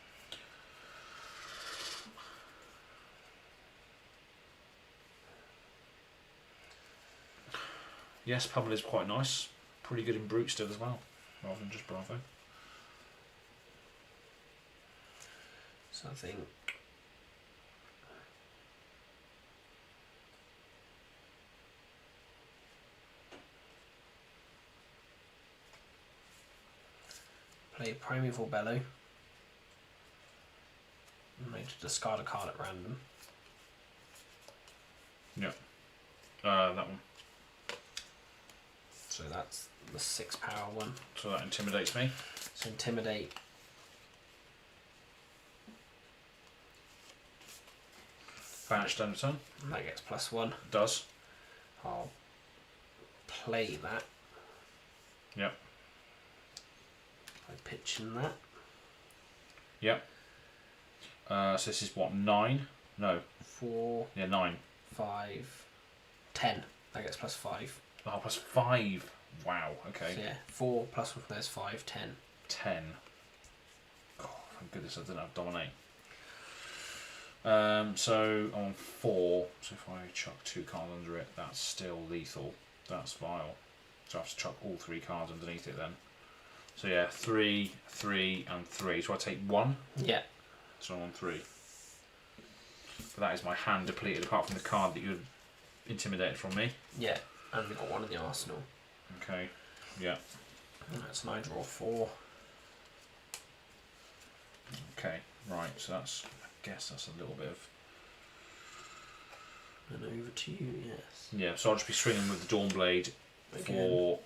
Yes, Pummel is quite nice. Pretty good in Brute still as well, rather than just Bravo.
So I think... play Primeval Bellow. And make to discard a card at random.
Yeah. That one.
So that's the 6 power one.
So that intimidates me.
So Intimidate.
Banished end of turn.
And that gets +1.
Does.
I'll play that.
Yep.
By pitching that.
Yep. So this is what, 9? No.
4,
Yeah, 9.
5, 10. That gets +5.
Oh, +5. Wow, okay.
So yeah, 4 plus 1 there's 5, 10.
10. Oh, thank goodness I didn't have Dominate. So I'm on 4, so if I chuck 2 cards under it, that's still lethal. That's vile. So I have to chuck all 3 cards underneath it then. So yeah, 3, 3 and 3. So I take 1.
Yeah.
So I'm on 3. But that is my hand depleted, apart from the card that you intimidated from me.
Yeah, and we've got 1 in the arsenal.
Okay, yeah.
That's an I draw 4.
Okay, right, so that's, I guess that's a little bit of...
And over to you, yes.
Yeah, so I'll just be swinging with the Dawnblade for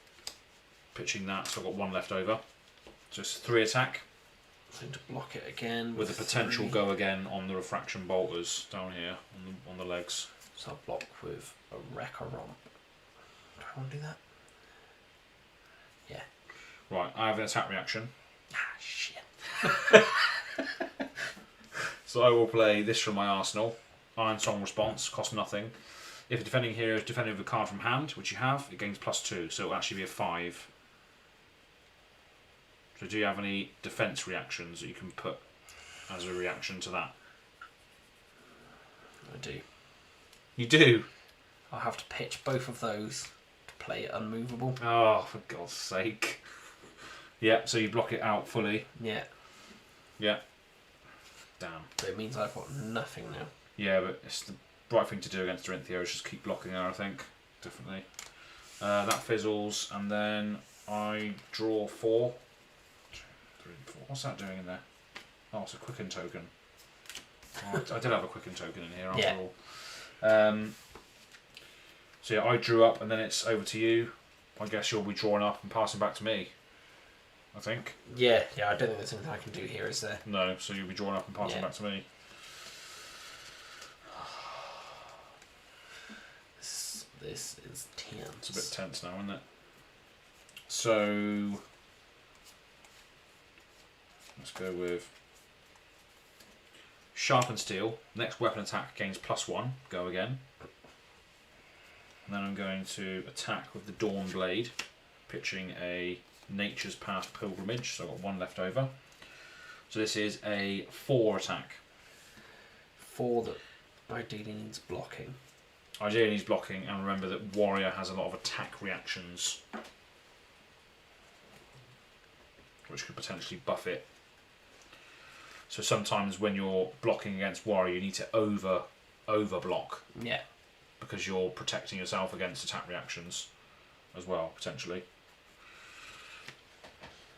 pitching that, so I've got 1 left over. Just 3 attack.
So to block it again.
With a potential go again on the refraction bolters down here on the legs.
So I'll block with a Wrecker Romp. Do I want to do that? Yeah.
Right, I have an attack reaction.
Ah, shit.
So I will play this from my arsenal. Iron Song response, costs nothing. If a defending hero is defending with a card from hand, which you have, it gains +2, so it'll actually be a 5. So do you have any defense reactions that you can put as a reaction to that?
I do.
You do?
I'll have to pitch both of those to play it unmovable.
Oh, for God's sake. Yeah, so you block it out fully.
Yeah.
Yeah. Damn.
But it means I've got nothing now.
Yeah, but it's the right thing to do against Dorinthia is just keep blocking her, I think. Definitely. That fizzles, and then I draw 4. 3, 4. What's that doing in there? Oh, it's a quicken token. Oh, I did have a quicken token in here after all. So yeah, I drew up, and then it's over to you. I guess you'll be drawing up and passing back to me. I think.
Yeah, I don't think there's anything I can do here, is there?
No, so you'll be drawing up and passing back to me.
This is tense.
It's a bit tense now, isn't it? So let's go with Sharpened Steel. Next weapon attack gains +1. Go again. And then I'm going to attack with the Dawnblade, pitching a Nature's Past Pilgrimage. So I've got 1 left over. So this is a 4 attack.
4 that ideally needs blocking.
Ideally needs blocking, and remember that Warrior has a lot of attack reactions, which could potentially buff it. So sometimes when you're blocking against Warrior, you need to over block.
Yeah.
Because you're protecting yourself against attack reactions as well, potentially.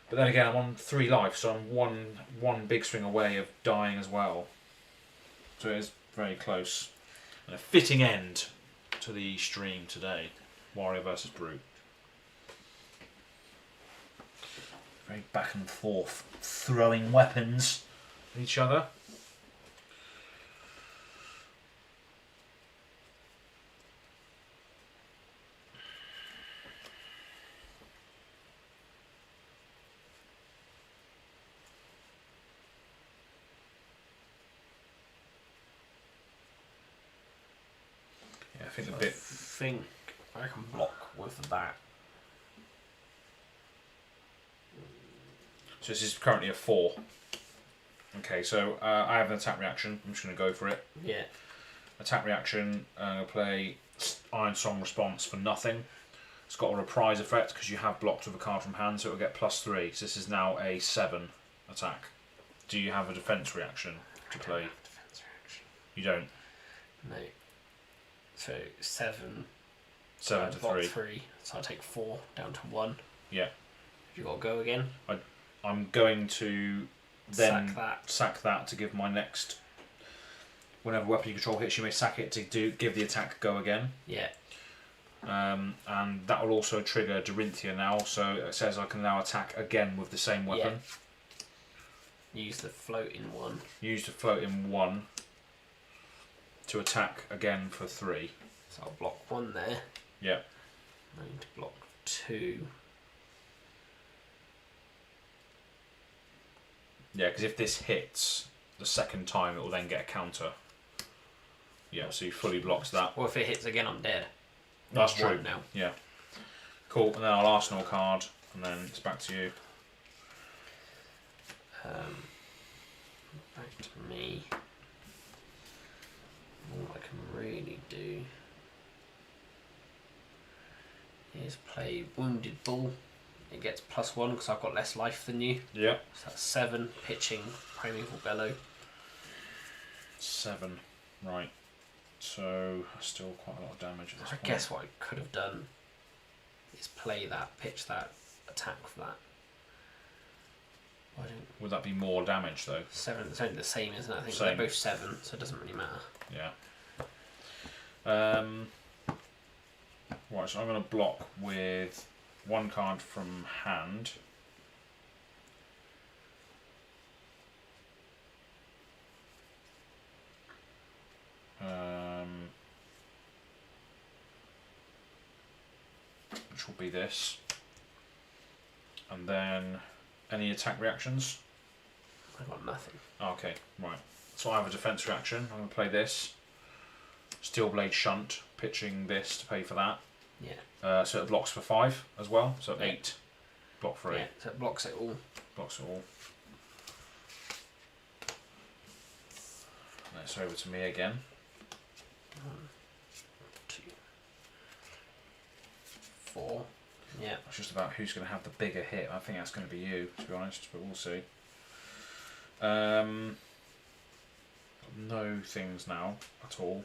But then again, I'm on 3 life, so I'm one big swing away of dying as well. So it is very close. And a fitting end to the stream today. Warrior versus Brute. Very back and forth, throwing weapons at each other. I think
I can block with that.
So this is currently a 4. Okay, so I have an attack reaction. I'm just going to go for it.
Yeah.
Attack reaction, I'm going to play Iron Song response for nothing. It's got a reprise effect because you have blocked with a card from hand, so it will get +3. So this is now a 7 attack. Do you have a defense reaction to play?
Defense reaction.
You don't?
No. So 7.
7 to 3.
3. So I take 4 down to 1.
Yeah.
You got to go again.
I'm going to then
sack
that to give my next. Whenever weapon you control hits, you may sack it to give the attack go again.
Yeah.
And that will also trigger Dorinthia now, so it says I can now attack again with the same weapon.
Yeah. Use the floating 1.
Use the floating 1 to attack again for 3.
So I'll block 1 there.
Yeah.
I need to block 2.
Yeah, because if this hits the second time, it will then get a counter. Yeah, so he fully blocks that.
Or if it hits again, I'm dead.
That's true.
One now.
Yeah. Cool. And then our Arsenal card, and then it's back to you.
Back to me. All I can really do is play Wounded Bull. It gets +1 because I've got less life than you.
Yeah.
So that's 7, pitching Primeval Bellow.
7. Right. So still quite a lot of damage at this point.
I guess what I could have done is play that, pitch that, attack for that.
Would that be more damage though?
7, it's only the same, isn't it? I think
Same.
they're both 7, so it doesn't really matter.
Yeah. Right, so I'm going to block with 1 card from hand. Which will be this. And then any attack reactions?
I've got nothing.
Okay, right. So I have a defense reaction. I'm going to play this. Steel Blade Shunt, pitching this to pay for that.
Yeah.
So it blocks for 5 as well. So 8. Block for 8.
Yeah, so it blocks it all.
Blocks it all. And it's over to me again.
1, 2, 4. Yeah.
It's just about who's going to have the bigger hit. I think that's going to be you, to be honest, but we'll see. No things now at all.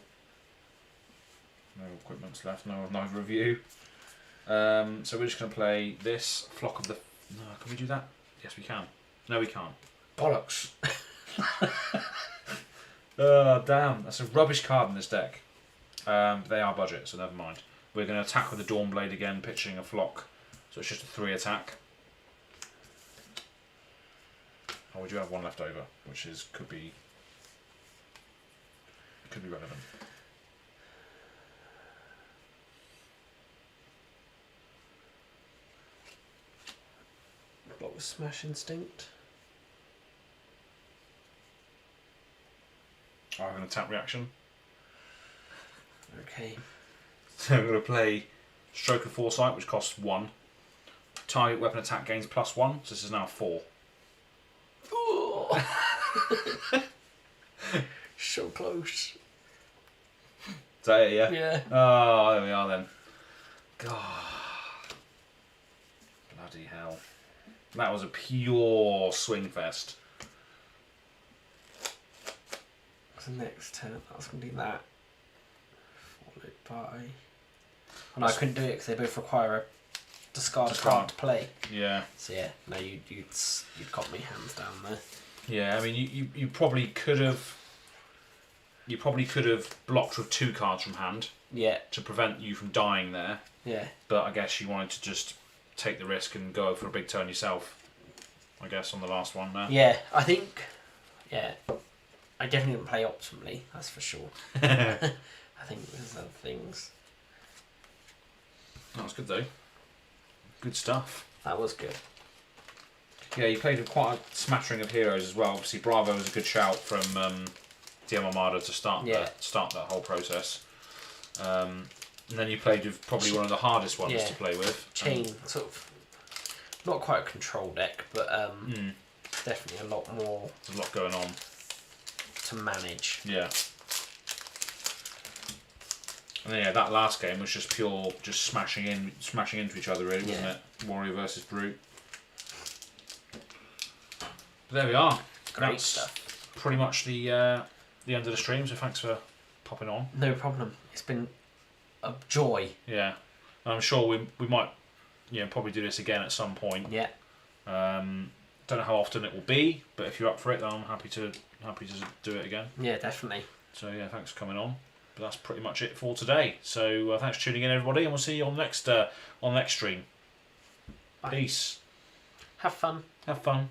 No equipment's left. No review. So we're just going to play this Flock of the. No, can we do that? Yes, we can. No, we can't. Bollocks. Oh damn! That's a rubbish card in this deck. They are budget, so never mind. We're going to attack with the Dawnblade again, pitching a Flock. So it's just a 3 attack. Oh, we do have 1 left over, which is could be relevant.
Block with Smash Instinct.
I have an attack reaction.
Okay.
So I'm going to play Stroke of Foresight, which costs 1. Target weapon attack gains +1, so this is now 4.
So close.
Is that it, yeah?
Yeah.
Oh, there we are then. God. Bloody hell. That was a pure swing fest.
So next turn, I was going to do that. Followed by... And I couldn't do it because they both require a discard card to play.
Yeah.
So yeah, no, you'd got me hands down there.
Yeah, I mean, you probably could have... You probably could have blocked with 2 cards from hand.
Yeah.
To prevent you from dying there.
Yeah.
But I guess you wanted to just take the risk and go for a big turn yourself. I guess on the last one there.
Yeah, I think... Yeah. I definitely didn't play optimally, that's for sure. I think there's other things.
That was good though. Good stuff.
That was good.
Yeah, you played with quite a smattering of heroes as well. Obviously, Bravo was a good shout from DM Armada to start that whole process. And then you played with probably one of the hardest ones to play with.
Chain, sort of, not quite a control deck, but definitely a lot more.
There's a lot going on
to manage.
Yeah. And yeah, that last game was just pure, just smashing into each other, really, wasn't it? Warrior versus Brute. But there we are.
Great
That's
stuff.
pretty much the end of the stream. So thanks for popping on.
No problem. It's been a joy.
Yeah, I'm sure we might, probably do this again at some point.
Yeah.
Don't know how often it will be, but if you're up for it, then I'm happy to do it again.
Yeah, definitely.
So yeah, thanks for coming on. But that's pretty much it for today. So thanks for tuning in, everybody, and we'll see you on the next stream.
Bye.
Peace.
Have fun.
Have fun.